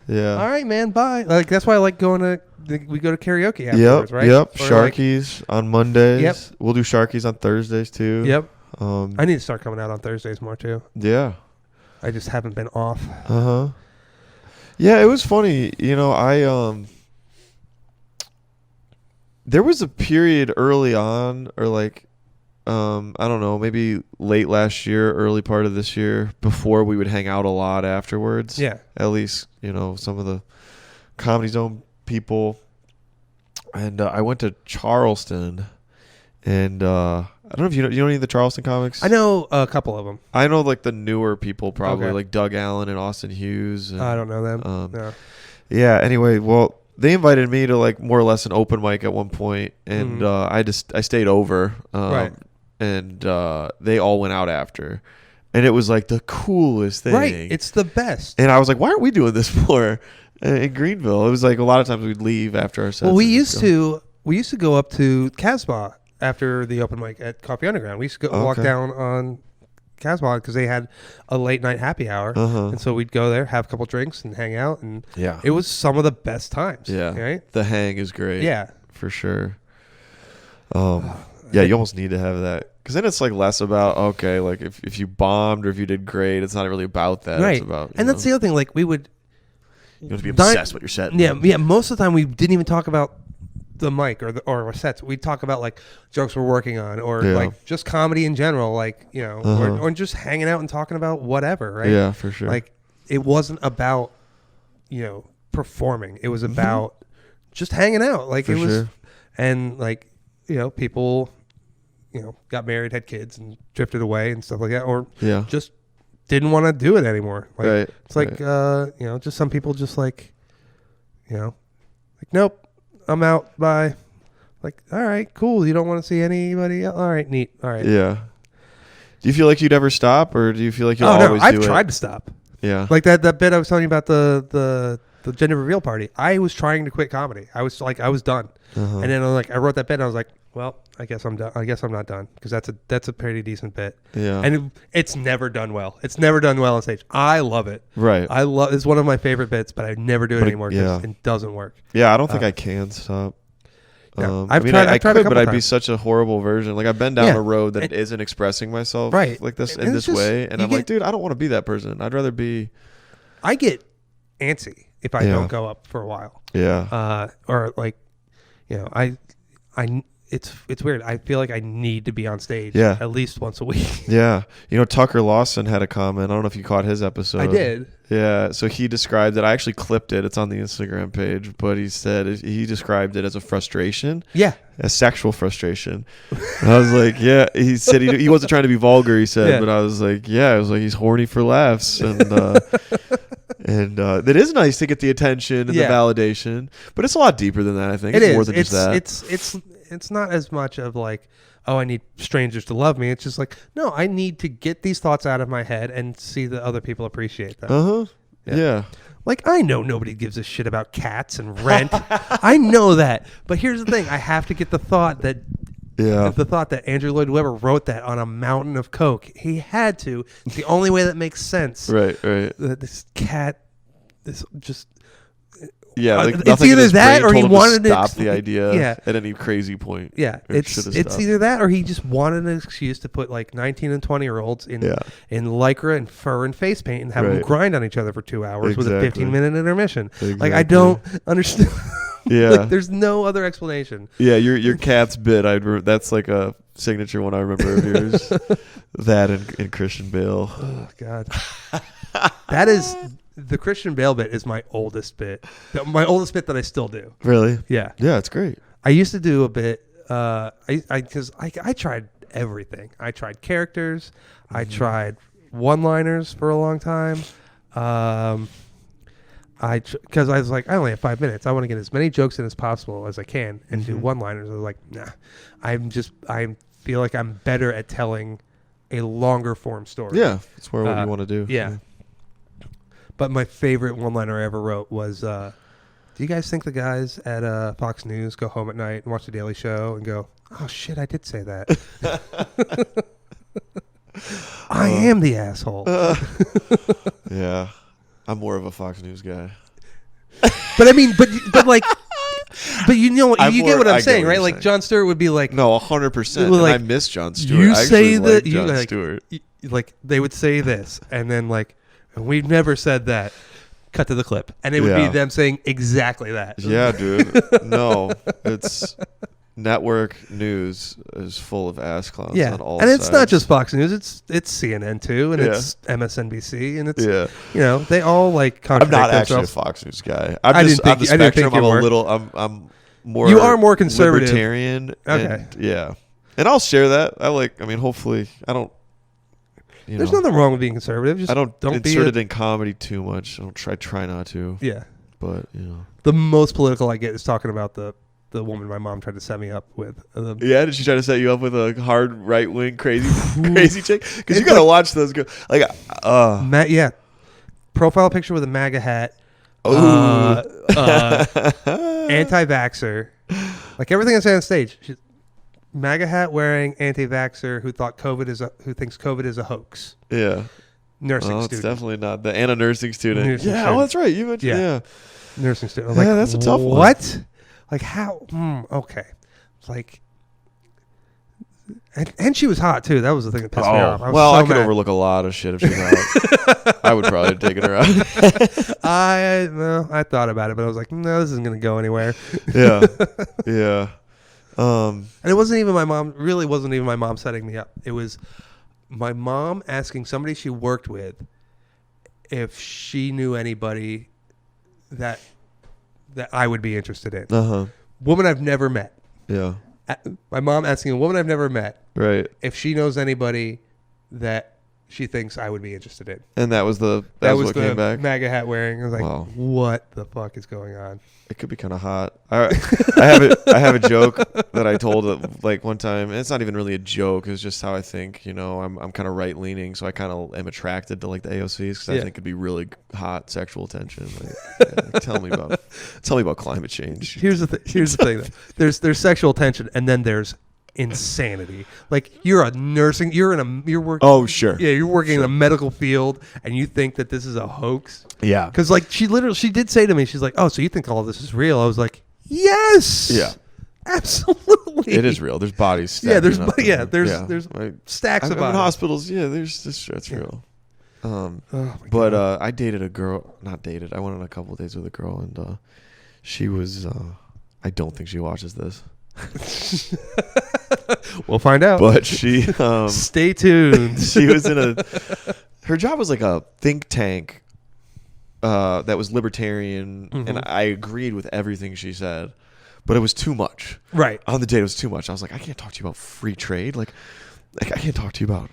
all right, man, bye. Like that's why I like we go to karaoke afterwards, right? Yep. Or Sharkies on Mondays. Yep. We'll do Sharkies on Thursdays too. Yep. I need to start coming out on Thursdays more too. Yeah. I just haven't been off. Yeah, it was funny. You know, there was a period early on, or like, I don't know, maybe late last year, early part of this year, before we would hang out a lot afterwards. Yeah. At least, you know, some of the Comedy Zone people. And I went to Charleston, and I don't know if you know any of the Charleston comics. I know a couple of them. I know like the newer people probably, Okay. like Doug Allen and Austin Hughes. And, I don't know them. No. Yeah. Anyway, well, they invited me to like more or less an open mic at one point, and I stayed over. Right. And they all went out after, and it was like the coolest thing. Right. It's the best. And I was like, why aren't we doing this more in Greenville? It was like a lot of times we'd leave after our sets. Well, we used to go up to Casbah after the open mic at Coffee Underground. We used to go walk down on Casbah because they had a late night happy hour, and so we'd go there, have a couple drinks, and hang out. And it was some of the best times. Yeah, right. The hang is great. Yeah, for sure. Yeah, you almost need to have that because then it's like less about like if you bombed or if you did great, it's not really about that. Right. It's about that's the other thing. Like we would. You have to be obsessed with your set. Yeah. Most of the time, we didn't even talk about the mic or our sets. We'd talk about like jokes we're working on or like just comedy in general, like or just hanging out and talking about whatever, right? Yeah, for sure. Like it wasn't about performing. It was about just hanging out. Like for it was, sure. and like people got married, had kids, and drifted away and stuff like that, or just didn't want to do it anymore. Like, right. It's like, just some people just like, like, nope, I'm out. Bye. Like, all right, cool. You don't want to see anybody else? All right, neat. All right. Yeah. Do you feel like you'd ever stop, or do you feel like you'll always do it? I've tried to stop. Yeah. Like that bit I was telling you about the gender reveal party. I was trying to quit comedy. I was like, I was done. And then I wrote that bit and I was like, well, I guess I'm done. I guess I'm not done because that's a pretty decent bit. Yeah. And it's never done well. It's never done well on stage. I love it. Right. It's one of my favorite bits, but I never do it anymore because it doesn't work. Yeah, I don't think I can stop. No, I tried a couple but I'd be times. such a horrible version. Like I've been down a road that isn't expressing myself like this in this way, and I'm like, dude, I don't want to be that person. I'd rather be. I get antsy if I don't go up for a while. Yeah. Or like, it's weird. I feel like I need to be on stage at least once a week. Yeah. Tucker Lawson had a comment. I don't know if you caught his episode. I did. Yeah. So he described it. I actually clipped it. It's on the Instagram page, but he described it as a frustration. Yeah. A sexual frustration. And I was like, yeah. He said he wasn't trying to be vulgar, he said, but I was like, yeah. I was like, he's horny for laughs. And, and it is nice to get the attention and the validation, but it's a lot deeper than that, I think. It's more than just that. It's not as much of like, oh, I need strangers to love me. It's just like, no, I need to get these thoughts out of my head and see that other people appreciate them. Yeah. Like, I know nobody gives a shit about cats and rent. I know that. But here's the thing. I have to get the thought that Andrew Lloyd Webber wrote that on a mountain of coke. He had to. It's the only way that makes sense. Right. This cat this just. Yeah, like it's either that or he wanted to stop the idea at any crazy point. Yeah, it's either that or he just wanted an excuse to put like 19 and 20-year-olds in lycra and fur and face paint and have them grind on each other for 2 hours with a 15-minute intermission. Exactly. Like I don't understand. Yeah, like, there's no other explanation. Yeah, your cat's bit. That's like a signature one I remember of yours. That and Christian Bale. Oh God, that is. The Christian Bale bit is my oldest bit. My oldest bit that I still do. Really? Yeah. Yeah, it's great. I used to do a bit. Because I tried everything. I tried characters. I tried one-liners for a long time. Because I was like, I only have 5 minutes. I want to get as many jokes in as possible as I can and do one-liners. I was like, nah. I feel like I'm better at telling a longer form story. Yeah, that's what you want to do. Yeah. But my favorite one-liner I ever wrote was, do you guys think the guys at Fox News go home at night and watch The Daily Show and go, oh, shit, I did say that. I am the asshole. Yeah. I'm more of a Fox News guy. But I mean, but like, but you know what, you get what I'm saying, right? Like saying. Jon Stewart would be like, no, 100%. Like, and I miss Jon Stewart. You I say that like Jon Stewart. Like they would say this, and then like, we've never said that. Cut to the clip, and it would be them saying exactly that. Yeah, dude. No, it's network news is full of ass clowns on all sides. And it's not just Fox News; it's CNN too, and it's MSNBC, and it's you know, they all like contradict I'm not themselves. actually a Fox News guy. I'm just on the spectrum. I'm a little. I'm more. You are more conservative, libertarian. Okay. And I'll share that. I mean, hopefully, I don't. There's nothing wrong with being conservative. Just I don't insert it in comedy too much. I don't try not to. Yeah. But, you know. The most political I get is talking about the woman my mom tried to set me up with. Yeah, did she try to set you up with a hard right-wing crazy chick? Because you got to watch those go. Like, profile picture with a MAGA hat. Anti-vaxxer. Like everything I say on stage. She's MAGA hat wearing anti-vaxxer who thinks COVID is a hoax. Yeah. Nursing student. It's definitely not. And a nursing student. Nursing student. That's right. You mentioned, yeah. Nursing student. Like, that's a tough one. What? Like how? Okay. It's like, and she was hot too. That was the thing that pissed me off. I could overlook a lot of shit if she's hot. I would probably have taken her out. I thought about it, but I was like, no, this isn't going to go anywhere. Yeah. Yeah. And it wasn't even my mom. Really, wasn't even my mom setting me up. It was my mom asking somebody she worked with if she knew anybody that I would be interested in. Woman I've never met. Yeah. My mom asking a woman I've never met, right, if she knows anybody that she thinks I would be interested in. And that was what came back. MAGA hat wearing. I was like, what the fuck is going on? It could be kind of hot. I have a joke that I told like one time. And it's not even really a joke. It's just how I think. You know, I'm kind of right leaning, so I kind of am attracted to like the AOCs because I think it'd be really hot sexual tension. Like, tell me about climate change. Here's the thing. Though. There's sexual tension, and then there's insanity. Like you're working. Oh sure. Yeah, you're working in a medical field, and you think that this is a hoax. Yeah. Because like she did say to me, she's like, "Oh, so you think all of this is real?" I was like, "Yes." Yeah. Absolutely. It is real. There's bodies. Yeah. There's stacks of bodies. In hospitals. Yeah. That's real. But I dated a girl. Not dated. I went on a couple of dates with a girl, and she was. I don't think she watches this. We'll find out. But she stay tuned. She was her job was like a think tank that was libertarian, and I agreed with everything she said, but it was too much. Right. On the date it was too much. I was like, I can't talk to you about free trade. Like I can't talk to you about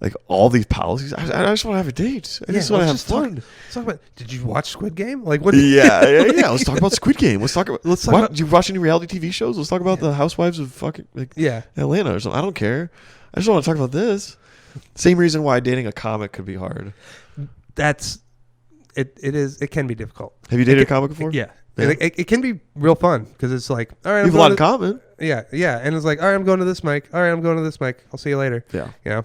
like all these policies. I just want to have a date. I just want to have fun. Let's talk about. Did you watch Squid Game? Like what? Yeah. Let's talk about Squid Game. Let's talk about. Did you watch any reality TV shows? Let's talk about the Housewives of fucking Atlanta or something. I don't care. I just want to talk about this. Same reason why dating a comic could be hard. That's it. It is. It can be difficult. Have you dated a comic before? Yeah. It can be real fun because it's like, all right, you have a lot in common. Yeah, and it's like, all right, I'm going to this mic. All right, I'm going to this mic. I'll see you later. Yeah. You know?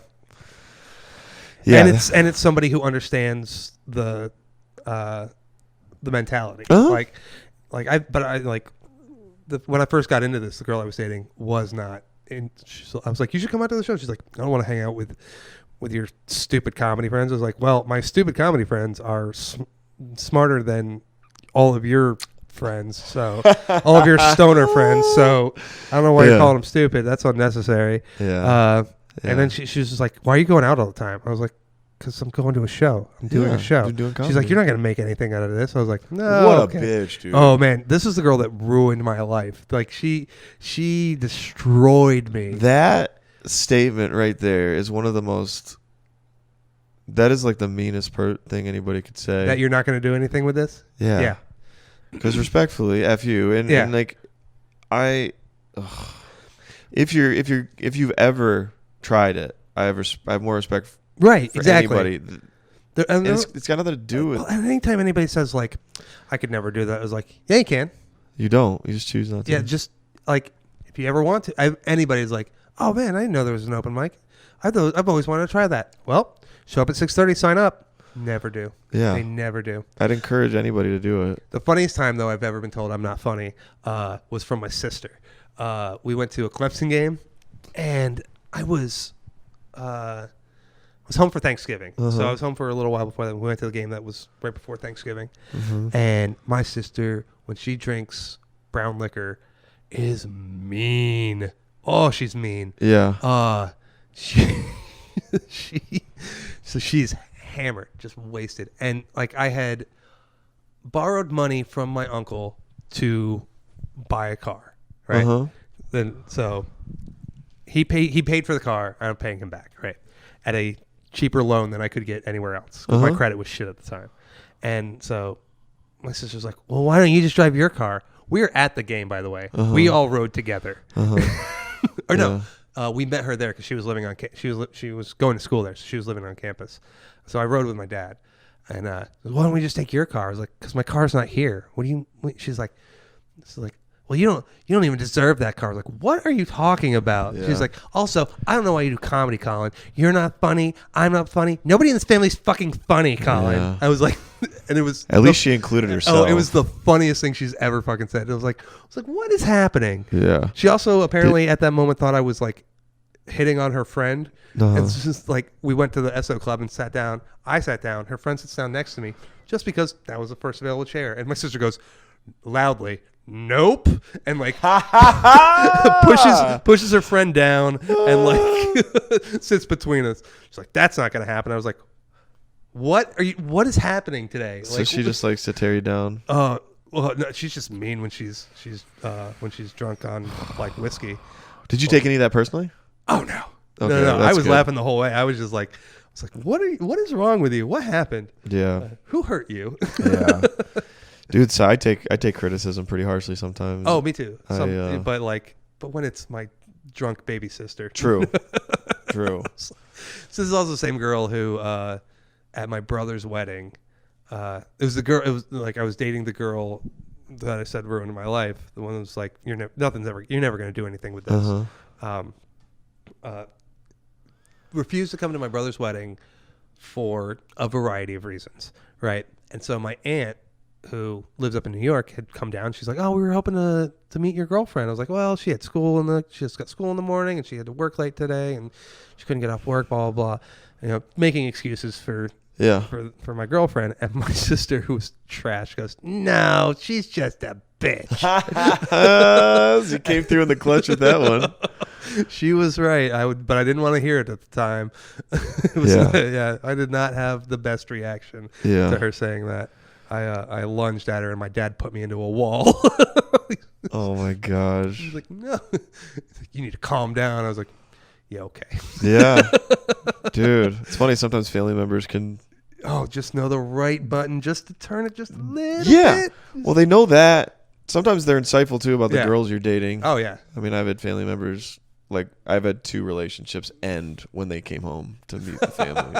Yeah. And it's somebody who understands the the mentality. Uh-huh. When I first got into this, the girl I was dating was not. And I was like, you should come out to the show. She's like, I don't want to hang out with your stupid comedy friends. I was like, well, my stupid comedy friends are smarter than all of your friends, so all of your stoner friends. So I don't know why you're calling them stupid. That's unnecessary. Yeah. And then she was just like, why are you going out all the time? I was like, because I'm going to a show. I'm doing a show. She's like, you're not going to make anything out of this. I was like, no. What a bitch, dude. Oh, man. This is the girl that ruined my life. Like, she destroyed me. That statement right there is one of the most... That is like the meanest thing anybody could say. That you're not going to do anything with this? Yeah. Yeah. Because respectfully, F you. And like, if you've ever tried it, I have more respect for anybody. It's got nothing to do with... anytime anybody says, like, I could never do that, I was like, yeah, you can. You don't. You just choose not to. Yeah, just, like, if you ever want to. Anybody's like, oh, man, I didn't know there was an open mic. I've always wanted to try that. Well, show up at 6:30, sign up. Never do. Yeah. They never do. I'd encourage anybody to do it. The funniest time, though, I've ever been told I'm not funny was from my sister. We went to a Clemson game, and I was home for Thanksgiving. Uh-huh. So I was home for a little while before that. We went to the game that was right before Thanksgiving. Mm-hmm. And my sister, when she drinks brown liquor, is mean. Oh, she's mean. Yeah. She's hammered, just wasted. And like I had borrowed money from my uncle to buy a car, right? Uh-huh. Then so he paid for the car. I'm paying him back, right? At a cheaper loan than I could get anywhere else. 'Cause my credit was shit at the time. And so my sister's like, well, why don't you just drive your car? We were at the game, by the way. We all rode together. Or no, we met her there because she was living on. She was going to school there, so she was living on campus. So I rode with my dad, and why don't we just take your car? I was like, because my car's not here. What do you? She's like, well, you don't even deserve that car. I was like, what are you talking about? Yeah. She's like, also, I don't know why you do comedy, Colin. You're not funny. I'm not funny. Nobody in this family's fucking funny, Colin. Yeah. I was like, and it was At least she included herself. Oh, it was the funniest thing she's ever fucking said. I was like, what is happening? Yeah. She also apparently at that moment thought I was like hitting on her friend. And it's just like we went to the SO club and sat down. I sat down. Her friend sits down next to me just because that was the first available chair. And my sister goes loudly, nope, and like pushes her friend down and like sits between us. She's like, that's not gonna happen. I was like, what is happening today? So like, she just likes to tear you down. Well, no, she's just mean when she's drunk on like whiskey. Did you take any of that personally? Oh no. Okay, No. I was good. laughing the whole way. I was just like, what is wrong with you? What happened? Yeah. Who hurt you? Yeah. Dude, so I take criticism pretty harshly sometimes. Oh, me too. But when it's my drunk baby sister. True. True. So this is also the same girl who at my brother's wedding, it was the girl. It was like I was dating the girl that I said ruined my life. The one that was like, you're never going to do anything with this. Refused to come to my brother's wedding for a variety of reasons, right? And so my aunt, who lives up in New York, had come down. She's like, "Oh, we were hoping to meet your girlfriend." I was like, "Well, she had school she just got school in the morning, and she had to work late today, and she couldn't get off work." Blah blah blah. Making excuses for my girlfriend. And my sister, who was trash, goes, "No, she's just a bitch." She came through in the clutch with that one. She was right. But I didn't want to hear it at the time. I did not have the best reaction to her saying that. I lunged at her, and my dad put me into a wall. Oh my gosh! He's like, "No, he's like, you need to calm down." I was like, "Yeah, okay." Yeah, dude, it's funny. Sometimes family members can just know the right button just to turn it just a little bit. Well, they know that. Sometimes they're insightful too about the Yeah. girls you're dating. Oh yeah. I mean, I've had family members. Like, I've had 2 relationships end when they came home to meet the family.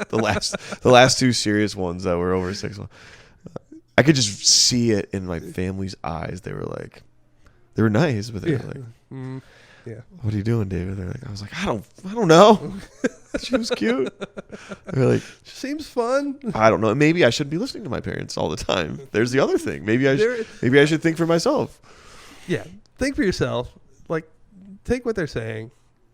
the last 2 serious ones that were over 6 months. I could just see it in my family's eyes. They were nice, but they were like, Yeah. What are you doing, David? They're like, I was like, I don't know. She was cute. They're like, seems fun. I don't know. Maybe I shouldn't be listening to my parents all the time. There's the other thing. Maybe I should think for myself. Yeah. Think for yourself. Like, take what they're saying,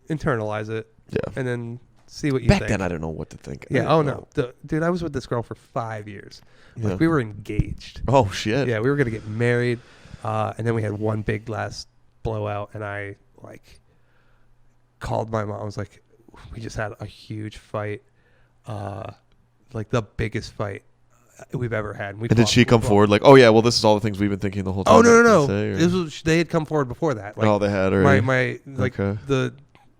internalize it, and then see what you think. Back then, I didn't know what to think. Yeah. Oh no, dude, I was with this girl for 5 years. Like we were engaged. Oh shit. Yeah, we were gonna get married, and then we had one big last blowout, and I like called my mom. I was like, we just had a huge fight, like the biggest fight we've ever had. And did she come forward like, oh yeah, well this is all the things we've been thinking the whole time? Oh no. This was, they had come forward before that. Like, they had already.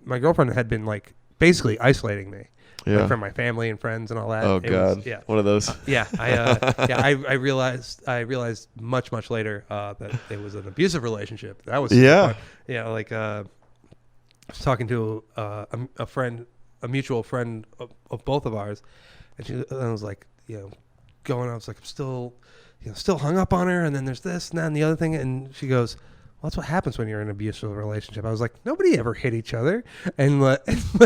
My girlfriend had been like basically isolating me. Yeah. Like from my family and friends and all that. Oh God. One of those. I realized much later that it was an abusive relationship. That was fun. Yeah. Like I was talking to a friend, a mutual friend of both of ours, and I was like, going. I was like, I'm still hung up on her, and then there's this and that and the other thing, and she goes, well, that's what happens when you're in an abusive relationship. I was like, nobody ever hit each other. And my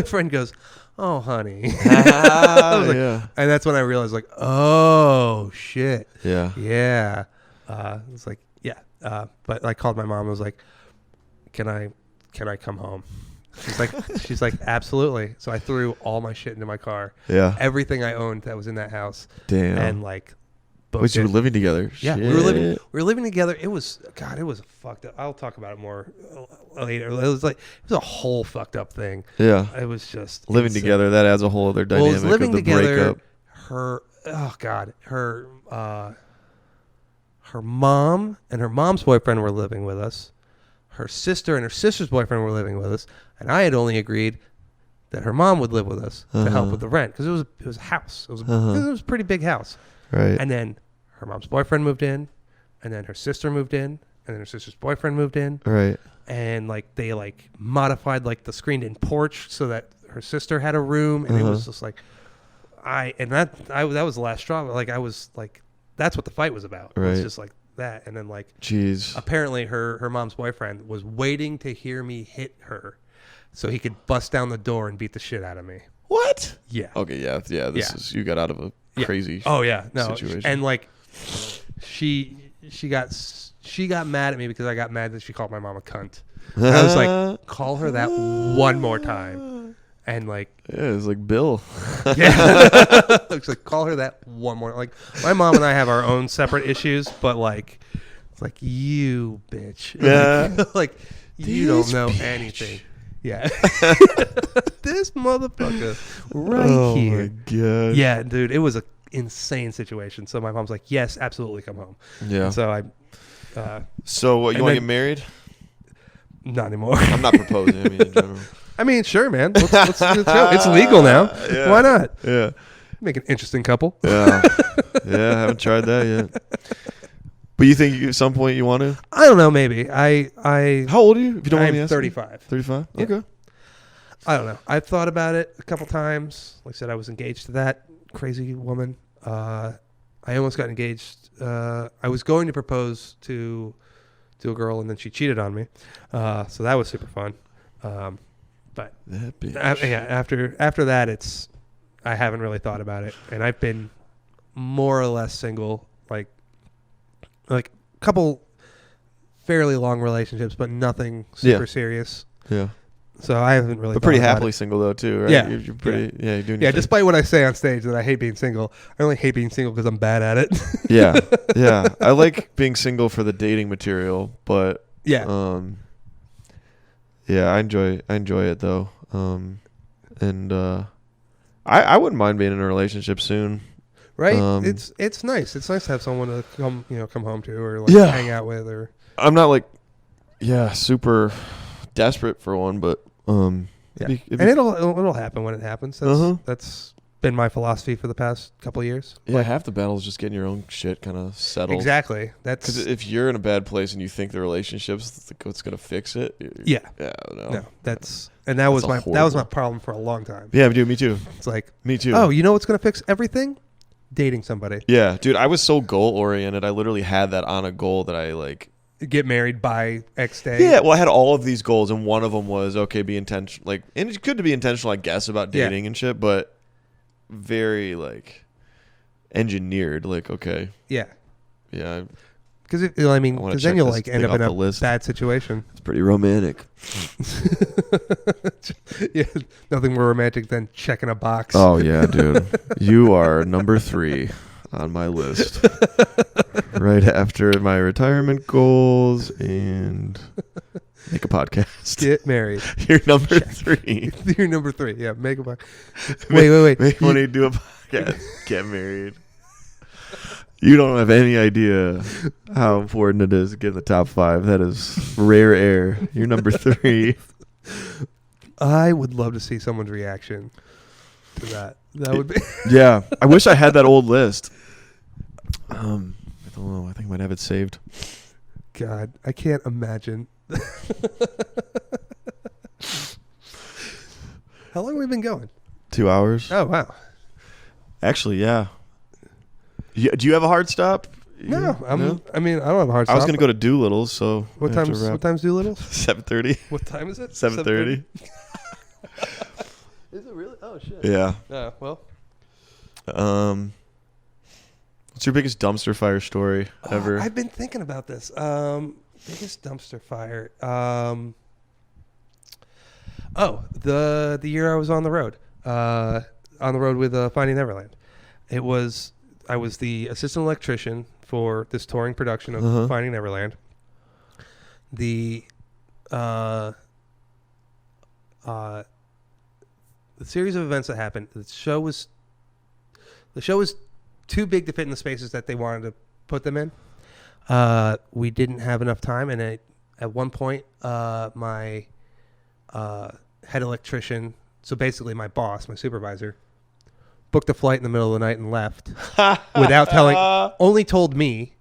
friend goes, oh, honey. I was like, and that's when I realized, like, oh, shit. Yeah. Yeah. It's like, yeah. But I called my mom. I was like, can I come home? She's like, absolutely. So I threw all my shit into my car. Yeah. Everything I owned that was in that house. Damn. And like, wait, you were living together? Yeah, shit. we were living together. It was fucked up. I'll talk about it more later. It was a whole fucked up thing. Yeah, it was just living together. That adds a whole other dynamic. Well, living of the together. Breakup. Her mom and her mom's boyfriend were living with us. Her sister and her sister's boyfriend were living with us, and I had only agreed that her mom would live with us to help with the rent because it was a house. It was a pretty big house. Right. And then her mom's boyfriend moved in, and then her sister moved in, and then her sister's boyfriend moved in. Right. And like they like modified like the screened-in porch so that her sister had a room, and it was just like that was the last straw. Like I was like, that's what the fight was about. Right. It was just like that, and then like, jeez. Apparently her mom's boyfriend was waiting to hear me hit her, so he could bust down the door and beat the shit out of me. What? Yeah. Okay. Yeah. This is you got out of a crazy. Oh yeah. No. Situation. And like, she got mad at me because I got mad that she called my mom a cunt. And I was like, call her that one more time. And like, yeah, it's like Bill. Yeah. It's like, call her that one more. Like, my mom and I have our own separate issues, but like, it's like, you bitch. Yeah. Like you don't know anything. Yeah. This motherfucker right here. Oh my God. Yeah, dude, it was an insane situation. So my mom's like, yes, absolutely come home. Yeah. And so I. So you want to get married? Not anymore. I'm not proposing. I mean, in general. I mean, sure, man. Let's go. It's legal now. Yeah. Why not? Yeah. Make an interesting couple. Yeah. Yeah, I haven't tried that yet. But you think at some point you want to? I don't know. Maybe How old are you? If you don't mind me I'm asking. 35. 35. Yeah. Okay. I don't know. I've thought about it a couple times. Like I said, I was engaged to that crazy woman. I almost got engaged. I was going to propose to a girl, and then she cheated on me. So that was super fun. But that bitch. After that, I haven't really thought about it, and I've been more or less single, like a couple fairly long relationships, but nothing super serious. Yeah. So I haven't really. But pretty happily single though too, right? Yeah. You're pretty. Yeah. You're doing. Yeah. Your thing. Despite what I say on stage that I hate being single, I only hate being single because I'm bad at it. Yeah. Yeah. I like being single for the dating material, but yeah. Yeah, I enjoy it though. I wouldn't mind being in a relationship soon. Right. It's nice. It's nice to have someone to come home to or like hang out with or. I'm not like, super desperate for one, but it'll happen when it happens. That's been my philosophy for the past couple of years. Yeah, half the battle is just getting your own shit kind of settled. Exactly. Because if you're in a bad place and you think the relationship's what's gonna fix it, that was my problem for a long time. Yeah, dude, me too. It's like me too. Oh, you know what's gonna fix everything? Dating somebody. Yeah, dude, I was so goal oriented. I literally had that on a goal that I like get married by X day. Yeah, well, I had all of these goals, and one of them was, okay, be intentional. Like, and it's good to be intentional, I guess, about dating and shit, but very, like, engineered. Like, okay. Yeah. Yeah. Because then you'll like end up in a bad situation. It's pretty romantic. Yeah, nothing more romantic than checking a box. Oh yeah, dude, you are number 3 on my list, right after my retirement goals and make a podcast. Get married. You're number 3. You're number 3. Yeah, make a podcast. Wait. When you do a podcast, get married. You don't have any idea how important it is to get in the top 5. That is rare air. You're number 3. I would love to see someone's reaction to that. That would be. Yeah. I wish I had that old list. I don't know. I think I might have it saved. God, I can't imagine. How long have we been going? 2 hours. Oh, wow. Actually, yeah. Do you have a hard stop? No, I don't have a hard stop. I was going to go to Doolittle's, so what time's Doolittle's? 7:30. What time is it? 7:30. Is it really? Oh shit. Yeah. Oh well. What's your biggest dumpster fire story ever? I've been thinking about this. Biggest dumpster fire. The year I was on the road with Finding Neverland. I was the assistant electrician for this touring production of Finding Neverland. The series of events that happened. The show was too big to fit in the spaces that they wanted to put them in. We didn't have enough time, and at one point, my head electrician, so basically my boss, my supervisor, booked a flight in the middle of the night and left without only told me.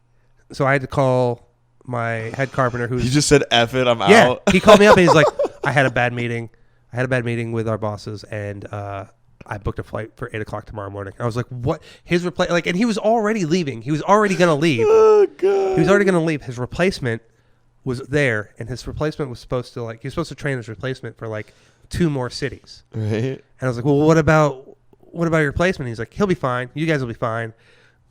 So I had to call my head carpenter He just said, F it, I'm out. Yeah, he called me up and he's like, I had a bad meeting with our bosses, and I booked a flight for 8 o'clock tomorrow morning. I was like, what? And he was already leaving. He was already going to leave. Oh, God. He was already going to leave. His replacement was there, and his replacement was supposed to, he was supposed to train his replacement for, 2 more cities. Right. And I was like, well, what about your replacement? He's like, he'll be fine. You guys will be fine.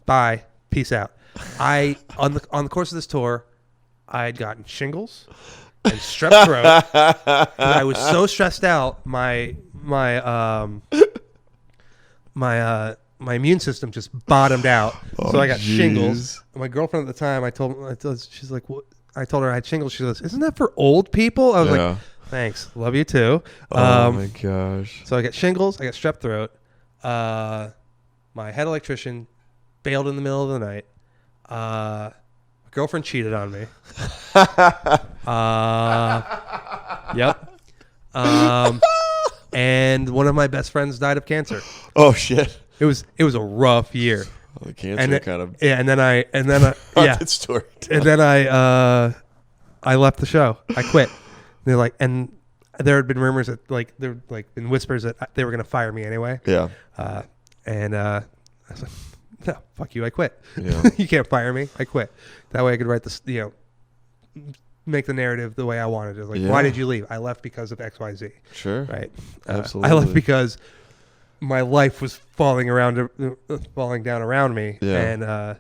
Bye. Peace out. On the course of this tour, I had gotten shingles and strep throat. And I was so stressed out, my immune system just bottomed out. So I got shingles. My girlfriend at the time, she's like, what? I told her I had shingles. She goes, isn't that for old people? I was like, thanks. Love you too. Oh my gosh. So I got shingles. I got strep throat. My head electrician bailed in the middle of the night. My girlfriend cheated on me. Yep. And one of my best friends died of cancer. Oh shit. It was a rough year. Oh, the cancer kind of. Yeah, and then I yeah. Story. And then I left the show. I quit. They're like, and there had been rumors that there been whispers that they were going to fire me anyway. Yeah. And I was like, no, fuck you. I quit. Yeah. You can't fire me. I quit. That way I could write this, make the narrative the way I wanted it. Why did you leave? I left because of X, Y, Z. Sure. Right. Absolutely. I left because my life was falling down around me. Yeah. And,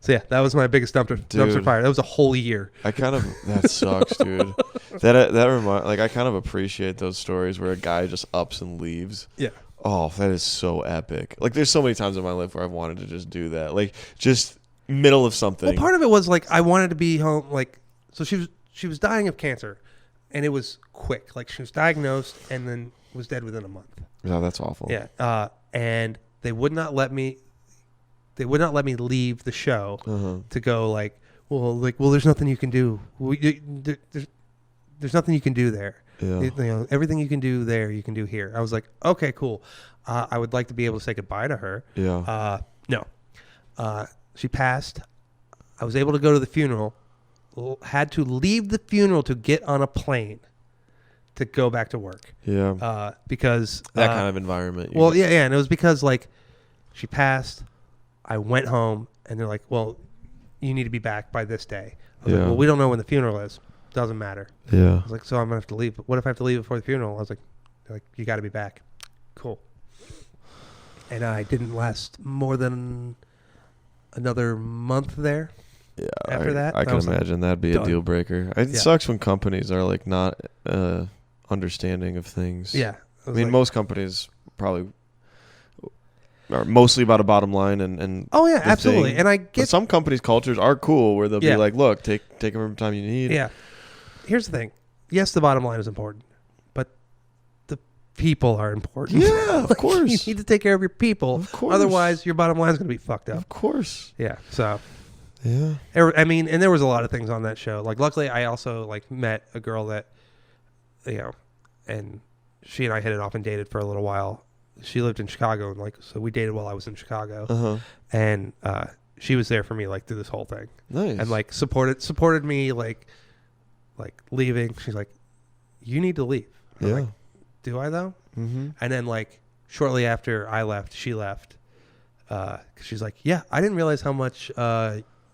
so yeah, that was my biggest dumpster fire. That was a whole year. That sucks, dude. I kind of appreciate those stories where a guy just ups and leaves. Yeah. Oh, that is so epic. There's so many times in my life where I've wanted to just do that. Just middle of something. Well, part of it was I wanted to be home. So she was dying of cancer, and it was quick. She was diagnosed and then was dead within a month. Yeah, that's awful. Yeah. And they would not let me. They would not let me leave the show to go there's nothing you can do. There's nothing you can do there. Yeah. Everything you can do there, you can do here. I was like, okay, cool. I would like to be able to say goodbye to her. Yeah. No. She passed. I was able to go to the funeral. Had to leave the funeral to get on a plane to go back to work. Yeah. Because that kind of environment. Yeah, and it was because she passed. I went home, and they're like, well, you need to be back by this day. I was like, well, we don't know when the funeral is. Doesn't matter. Yeah. I was like, so I'm gonna have to leave. What if I have to leave before the funeral? I was like, you got to be back. Cool. And I didn't last more than another month there. Yeah, after that, I can imagine that'd be done. A deal breaker. It sucks when companies are like not understanding of things. Yeah, I mean, most companies probably are mostly about a bottom line and oh yeah, absolutely. And I get but some companies' cultures are cool where they'll be like, look, take every time you need. Yeah. Here's the thing. Yes, the bottom line is important, but the people are important. Yeah, of course. You need to take care of your people. Of course. Otherwise, your bottom line is going to be fucked up. Of course. Yeah. So. Yeah. I mean, and there was a lot of things on that show. Like, luckily, I also met a girl that, and she and I hit it off and dated for a little while. She lived in Chicago, and so we dated while I was in Chicago. Uh-huh. And she was there for me through this whole thing. Nice. And supported me like leaving. She's like, "You need to leave." I'm like, do I though? Mm-hmm. And then shortly after I left, she left. 'Cause she's like, "Yeah, I didn't realize how much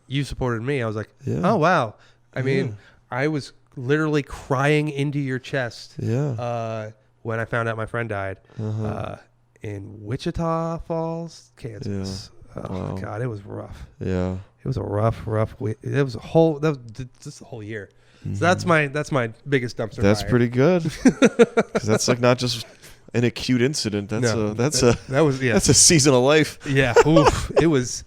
you supported me." I was like, "Oh wow." I mean, I was literally crying into your chest. Yeah. When I found out my friend died. Uh-huh. In Wichita Falls, Kansas. Yeah. Oh Wow. God, it was rough. Yeah. It was a rough week. That was just the whole year. Mm-hmm. So that's my biggest dumpster That's fire. pretty good. 'Cause that's not just an acute incident. That's a season of life. Yeah. Oof, it was.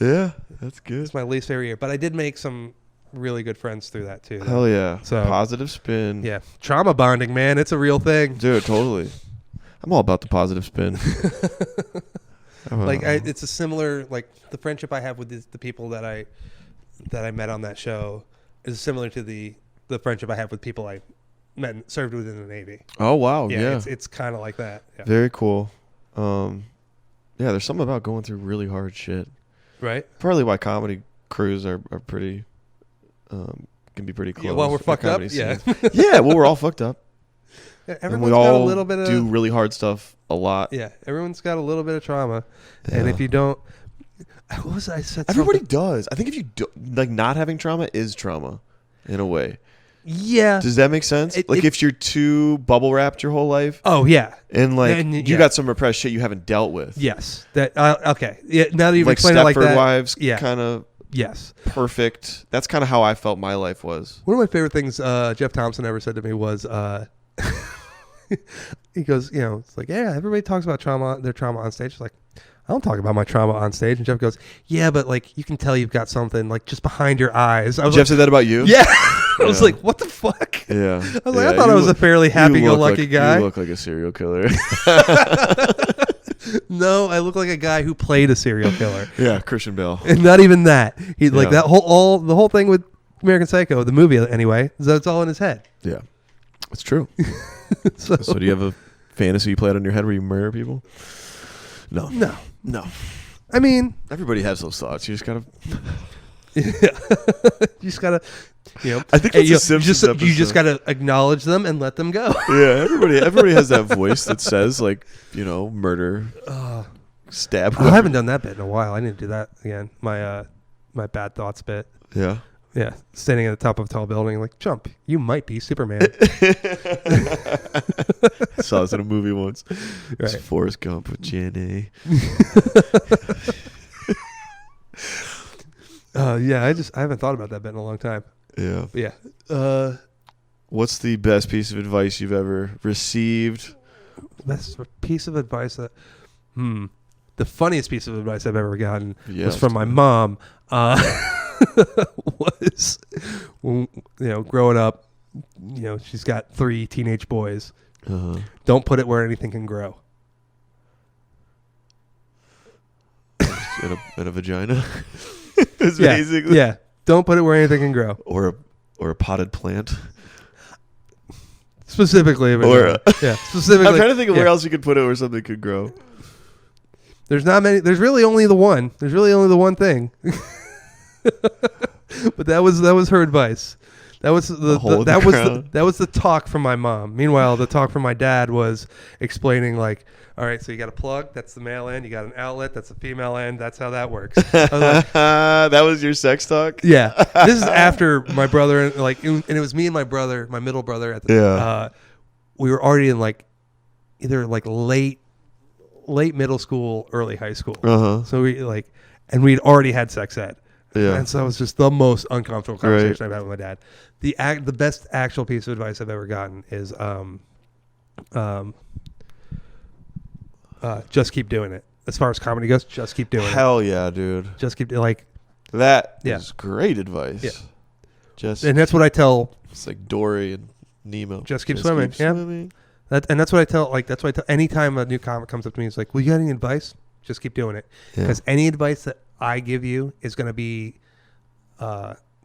Yeah, that's good. It's my least favorite year, but I did make some really good friends through that too. Hell yeah. So positive spin. Yeah, trauma bonding, man. It's a real thing. Dude, totally. I'm all about the positive spin. It's a similar the friendship I have with the people that I met on that show is similar to the friendship I have with people I met and served with in the Navy. Oh wow, yeah. It's kind of like that. Yeah. Very cool. Yeah, there's something about going through really hard shit. Right. Partly why comedy crews are pretty can be pretty close. Yeah, well, we're fucked up. Yeah. Yeah, well, we're all fucked up. Yeah, and we got all a little bit do really hard stuff a lot. Yeah, everyone's got a little bit of trauma, Yeah. and if you don't, what was I said? Everybody does. I think if you do, not having trauma is trauma, in a way. Yeah. Does that make sense? If you're too bubble wrapped your whole life. Oh yeah. And you got some repressed shit you haven't dealt with. Yes. That okay. Yeah. Now that you've like explained it like that. Stepford Wives. Yeah. Kind of. Yes. Perfect. That's kind of how I felt my life was. One of my favorite things Jeff Thompson ever said to me was, he goes, it's like, yeah, everybody talks about their trauma on stage. It's like, I don't talk about my trauma on stage. And Jeff goes, yeah, but you can tell you've got something just behind your eyes. Jeff said that about you? Yeah. I was like, what the fuck? Yeah. I was like, I thought I was a fairly happy-go-lucky guy. You look like a serial killer. No, I look like a guy who played a serial killer. Yeah, Christian Bale. And not even that. He the whole thing with American Psycho, the movie anyway, it's all in his head. Yeah. It's true. So do you have a fantasy you play out in your head where you murder people? No. I mean, everybody has those thoughts. You just gotta. I think it's you just gotta acknowledge them and let them go. Yeah, everybody has that voice that says murder, stab. I haven't done that bit in a while. I need to do that again. My bad thoughts bit. Yeah. Yeah, standing at the top of a tall building, jump. You might be Superman. I saw this in a movie once. It's Right. Forrest Gump with Jan Yeah, I haven't thought about that bit in a long time. Yeah. But yeah. What's the best piece of advice you've ever received? Best piece of advice the funniest piece of advice I've ever gotten was from my mom. Was growing up, she's got 3 teenage boys. Uh-huh. Don't put it where anything can grow. in a vagina. Basically. Yeah. Don't put it where anything can grow. Or a potted plant. Specifically, specifically. I'm trying to think of where else you could put it where something could grow. There's not many. There's really only the one. There's really only the one thing. But that was her advice. That was hole in the ground. that was the talk from my mom. Meanwhile, the talk from my dad was explaining like, all right, so you got a plug, that's the male end. You got an outlet, that's the female end. That's how that works. I was like, that was your sex talk? yeah. This is after my brother and it was me and my brother, my middle brother at the we were already in like either like late middle school, early high school. So we'd already had sex ed. Yeah. And so it was just the most uncomfortable conversation I've had with my dad. The best actual piece of advice I've ever gotten is just keep doing it. As far as comedy goes, just keep doing it. Hell yeah, dude. Just keep like that is great advice. Yeah. And that's what I tell. It's like Dory and Nemo. Just keep swimming. Swimming. That's what I tell. Like that's what I tell. Anytime a new comic comes up to me, it's like, "Well, you got any advice? Just keep doing it." Because any advice that I give you is going to be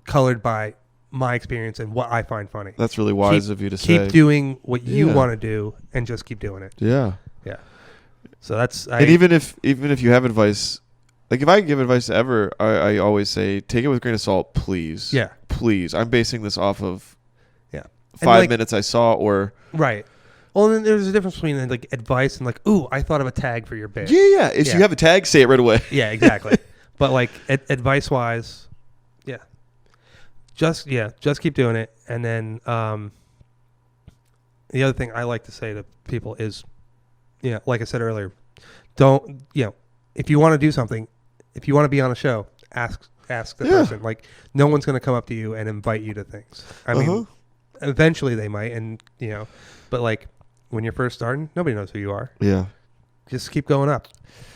colored by my experience and what I find funny. That's really wise of you to say. Keep doing what you want to do and just keep doing it. Yeah. Yeah. So that's... And even if you have advice, like if I give advice ever, I always say, take it with a grain of salt, please. Yeah. Please. I'm basing this off of 5 like, minutes I saw or... Right. Well, then there's a difference between like advice and like, ooh, I thought of a tag for your bit. Yeah. If you have a tag, say it right away. Yeah, exactly. But like advice wise, just keep doing it. And then the other thing I like to say to people is, like I said earlier, don't if you want to do something, if you want to be on a show, ask the person. Like no one's going to come up to you and invite you to things. I mean, eventually they might, and but like when you're first starting, nobody knows who you are. Yeah, just keep going up.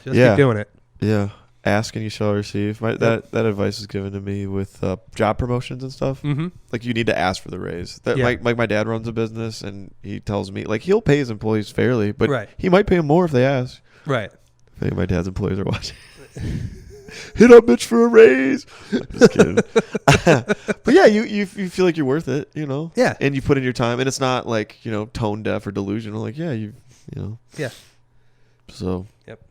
Just keep doing it. Yeah. Ask and you shall receive. That advice is given to me with job promotions and stuff. Mm-hmm. Like you need to ask for the raise. Like my dad runs a business and he tells me like he'll pay his employees fairly, but he might pay them more if they ask. Right. If any of my dad's employees are watching, hit up bitch for a raise. Just kidding. But yeah, you feel like you're worth it, Yeah. And you put in your time, and it's not like tone deaf or delusional. Like Yeah. So. Yep.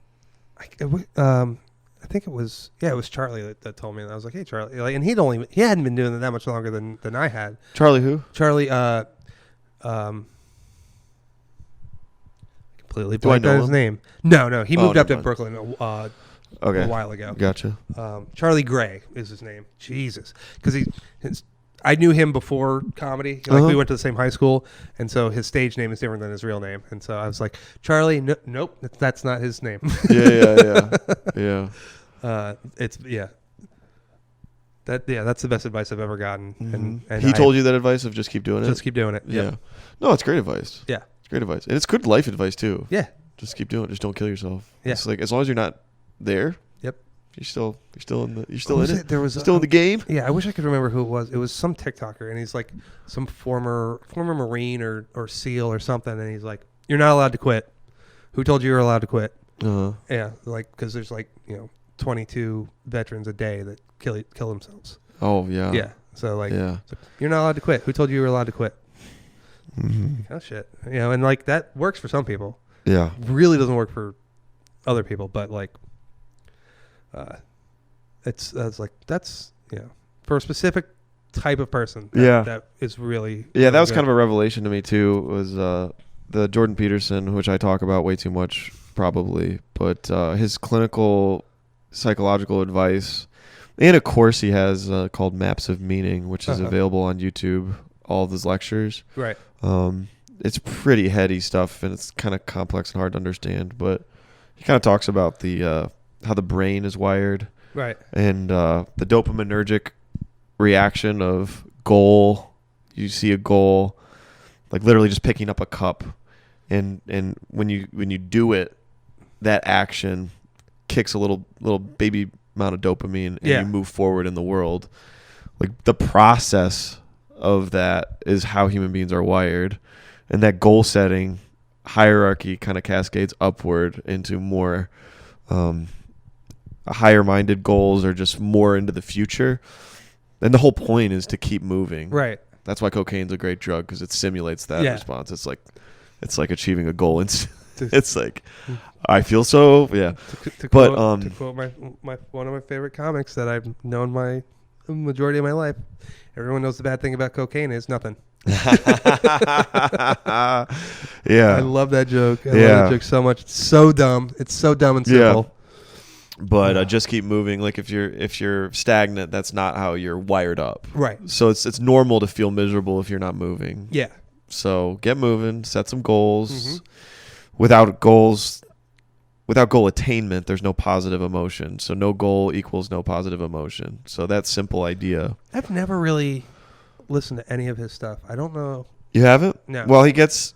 I think it was Charlie that told me, and I was like, hey Charlie, like, and he hadn't been doing it that much longer than I had. Charlie who? Charlie completely blanked on his name. No, he moved up to Brooklyn a while ago. Gotcha. Charlie Gray is his name. Jesus, because I knew him before comedy. Like we went to the same high school, and so his stage name is different than his real name. And so I was like, Charlie, nope, that's not his name. Yeah. That's the best advice I've ever gotten. Mm-hmm. And he told you that advice of just keep doing it. Just keep doing it. Yeah. No, it's great advice. Yeah, it's great advice, and it's good life advice too. Yeah. Just keep doing it. Just don't kill yourself. Yeah. It's like as long as you're not there. Yep. You're still in it. There was still in the game. Yeah, I wish I could remember who it was. It was some TikToker, and he's like some former Marine or SEAL or something, and he's like, "You're not allowed to quit. Who told you you're allowed to quit?" Yeah, like because there's 22 veterans a day that kill themselves. Oh yeah. Yeah. So you're not allowed to quit. Who told you you were allowed to quit? Mm-hmm. Oh shit. And like that works for some people. Yeah. Really doesn't work for other people, but like. It's for a specific type of person. That is really that was kind of a revelation to me too. Was the Jordan Peterson, which I talk about way too much probably, but his clinical psychological advice, and a course he has called Maps of Meaning, which is available on YouTube. All of his lectures. Right. It's pretty heady stuff, and it's kind of complex and hard to understand. But he kind of talks about the how the brain is wired, right, and the dopaminergic reaction of goal. You see a goal, like literally just picking up a cup, and when you do it, that action kicks a little baby amount of dopamine, and you move forward in the world. Like the process of that is how human beings are wired, and that goal setting hierarchy kind of cascades upward into more higher minded goals, or just more into the future. And the whole point is to keep moving. Right. That's why cocaine's a great drug, because it simulates that response. It's like achieving a goal. It's like, I feel so, yeah. To quote my one of my favorite comics that I've known my the majority of my life. Everyone knows the bad thing about cocaine is nothing. Yeah. I love that joke. I love that joke so much. It's so dumb. It's so dumb and simple. Yeah. But just keep moving. Like if you're stagnant, that's not how you're wired up. Right. So it's normal to feel miserable if you're not moving. Yeah. So get moving. Set some goals. Mm-hmm. Without goal attainment, there's no positive emotion. So no goal equals no positive emotion. So that simple idea. I've never really listened to any of his stuff. I don't know. You haven't? No. Well, he gets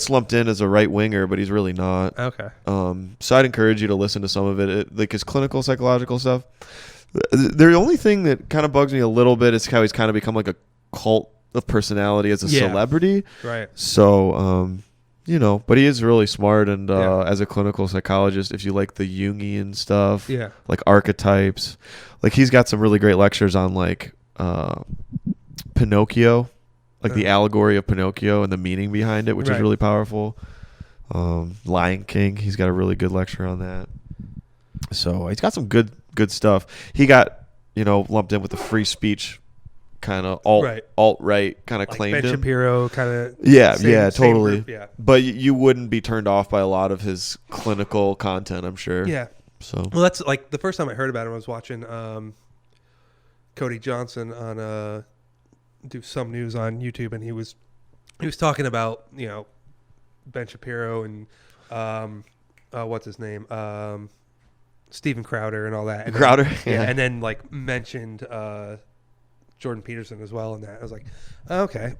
lumped in as a right winger, but he's really not. Okay. So I'd encourage you to listen to some of it. Like his clinical psychological stuff. The only thing that kind of bugs me a little bit is how he's kind of become like a cult of personality as a celebrity. Right. So, but he is really smart. And as a clinical psychologist, if you like the Jungian stuff, like archetypes, like he's got some really great lectures on like Pinocchio. Like the allegory of Pinocchio and the meaning behind it, which is really powerful. Lion King, he's got a really good lecture on that. So he's got some good stuff. He got, lumped in with the free speech kind of alt-right kind of like claimed Ben him. Shapiro kind of. Yeah, totally. Group, yeah. But you wouldn't be turned off by a lot of his clinical content, I'm sure. Yeah. So. Well, that's like the first time I heard about him, I was watching Cody Johnson on do some news on YouTube, and he was talking about Ben Shapiro and what's his name, Steven Crowder and all that. And Crowder, then, and then like mentioned Jordan Peterson as well. And that I was like, oh, okay,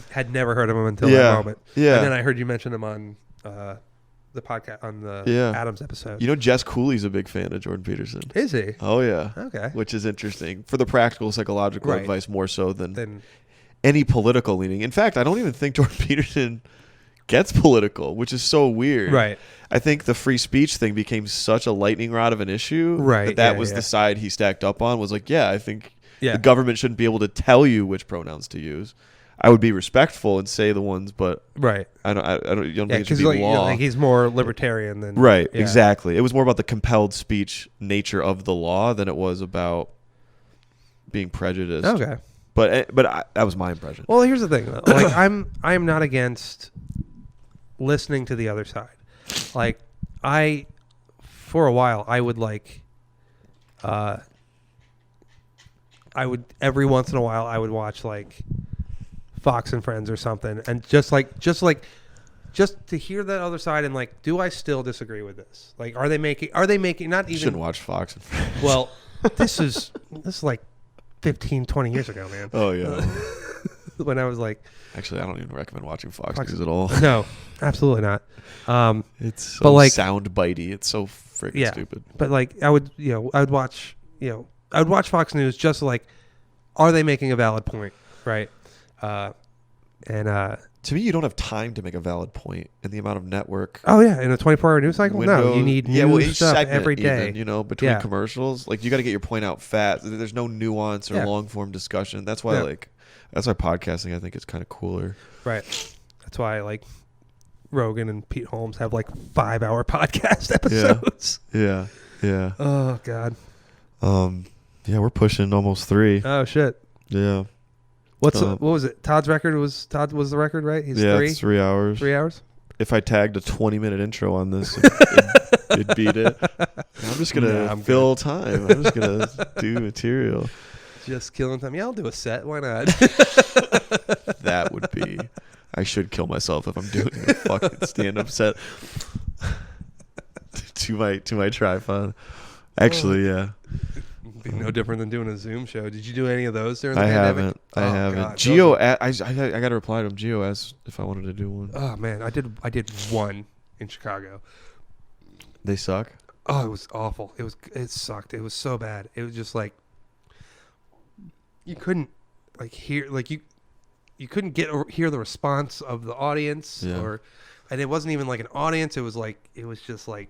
had never heard of him until that moment. Yeah, and then I heard you mention him on the podcast on the Adams episode. Jess Cooley's a big fan of Jordan Peterson. Is he? Oh yeah. Okay. Which is interesting for the practical psychological advice more so than any political leaning. In fact, I don't even think Jordan Peterson gets political, which is so weird. Right. I think the free speech thing became such a lightning rod of an issue. Right. That was the side he stacked up on. Was like, I think the government shouldn't be able to tell you which pronouns to use. I would be respectful and say the ones, but right. I don't think it should be law. Like he's more libertarian than right. Yeah. Exactly. It was more about the compelled speech nature of the law than it was about being prejudiced. Okay. But that was my impression. Well, here's the thing, though. Like I'm not against listening to the other side. Like for a while, I would every once in a while I would watch like Fox and Friends or something, and just to hear that other side and like, do I still disagree with this? Like, are they making not even? You shouldn't watch Fox and Friends. Well, this is like 15, 20 years ago, man. Oh yeah. When I was like, actually, I don't even recommend watching Fox News at all. No, absolutely not. It's so sound bitey. It's so freaking stupid. But like, I would watch Fox News just like, are they making a valid point, right? To me, you don't have time to make a valid point in the amount of network. Oh yeah, in a 24-hour news cycle. Windows, no, you need news stuff every day. Even, between commercials, like you got to get your point out fast. There's no nuance or long form discussion. That's why that's why podcasting I think is kind of cooler. Right. That's why like Rogan and Pete Holmes have like 5-hour podcast episodes. Yeah. Oh God. Yeah, we're pushing almost 3. Oh shit. Yeah. What was it? Todd was the record, right? He's 3? It's 3 hours. 3 hours? If I tagged a 20-minute intro on this, it'd beat it. I'm just going to fill time. I'm just going to do material. Just killing time. Yeah, I'll do a set. Why not? That would be... I should kill myself if I'm doing a fucking stand-up set to my tripod. Actually, yeah. Be no different than doing a Zoom show. Did you do any of those during the pandemic? I haven't. God, Gio, I got to reply to him. Gio asked if I wanted to do one. Oh man, I did one in Chicago. They suck. Oh, it was awful. It sucked. It was so bad. It was just like you couldn't like hear like you couldn't hear the response of the audience and it wasn't even like an audience. It was just like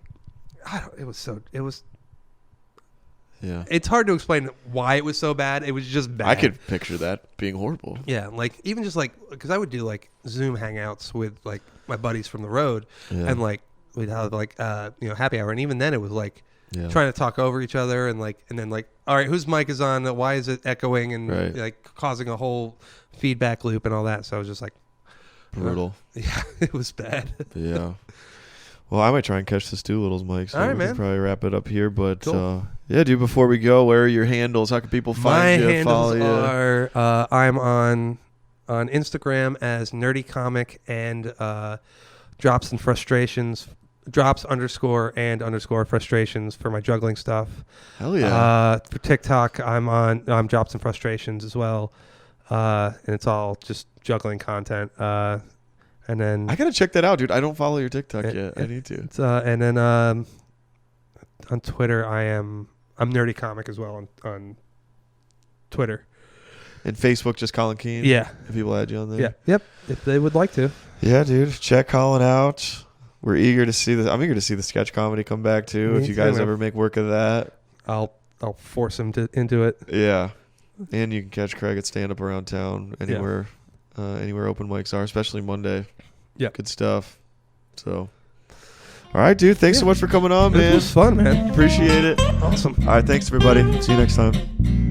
Yeah. It's hard to explain why it was so bad. It was just bad. I could picture that being horrible. Yeah, like even just like because I would do like Zoom hangouts with like my buddies from the road, and like we'd have like happy hour, and even then it was like trying to talk over each other and then all right, whose mic is on? Why is it echoing and like causing a whole feedback loop and all that? So I was just like brutal. Yeah, it was bad. Yeah. Well, I might try and catch this Doolittle's mic, so all right, we man. can probably wrap it up here. But cool. yeah, dude, before we go, where are your handles? How can people find you, follow you? My handles are I'm on Instagram as Nerdy Comic and drops_frustrations for my juggling stuff. Hell yeah. For TikTok, I'm Drops and Frustrations as well. And it's all just juggling content. And then I gotta check that out, dude. I don't follow your TikTok yet. I need to. And then on Twitter, I'm Nerdy Comic as well on Twitter. And Facebook, just Colin Keane. Yeah. If people add you on there. Yeah. Yep. If they would like to. Yeah, dude. Check Colin out. We're eager to see this. I'm eager to see the sketch comedy come back too. If you guys ever make work of that, I'll force him into it. Yeah. And you can catch Craig at stand up around town anywhere. Anywhere open mics are, especially Monday. Yeah. Good stuff. So, all right, dude. Thanks so much for coming on, man. It was fun, man. Appreciate it. Awesome. All right. Thanks, everybody. See you next time.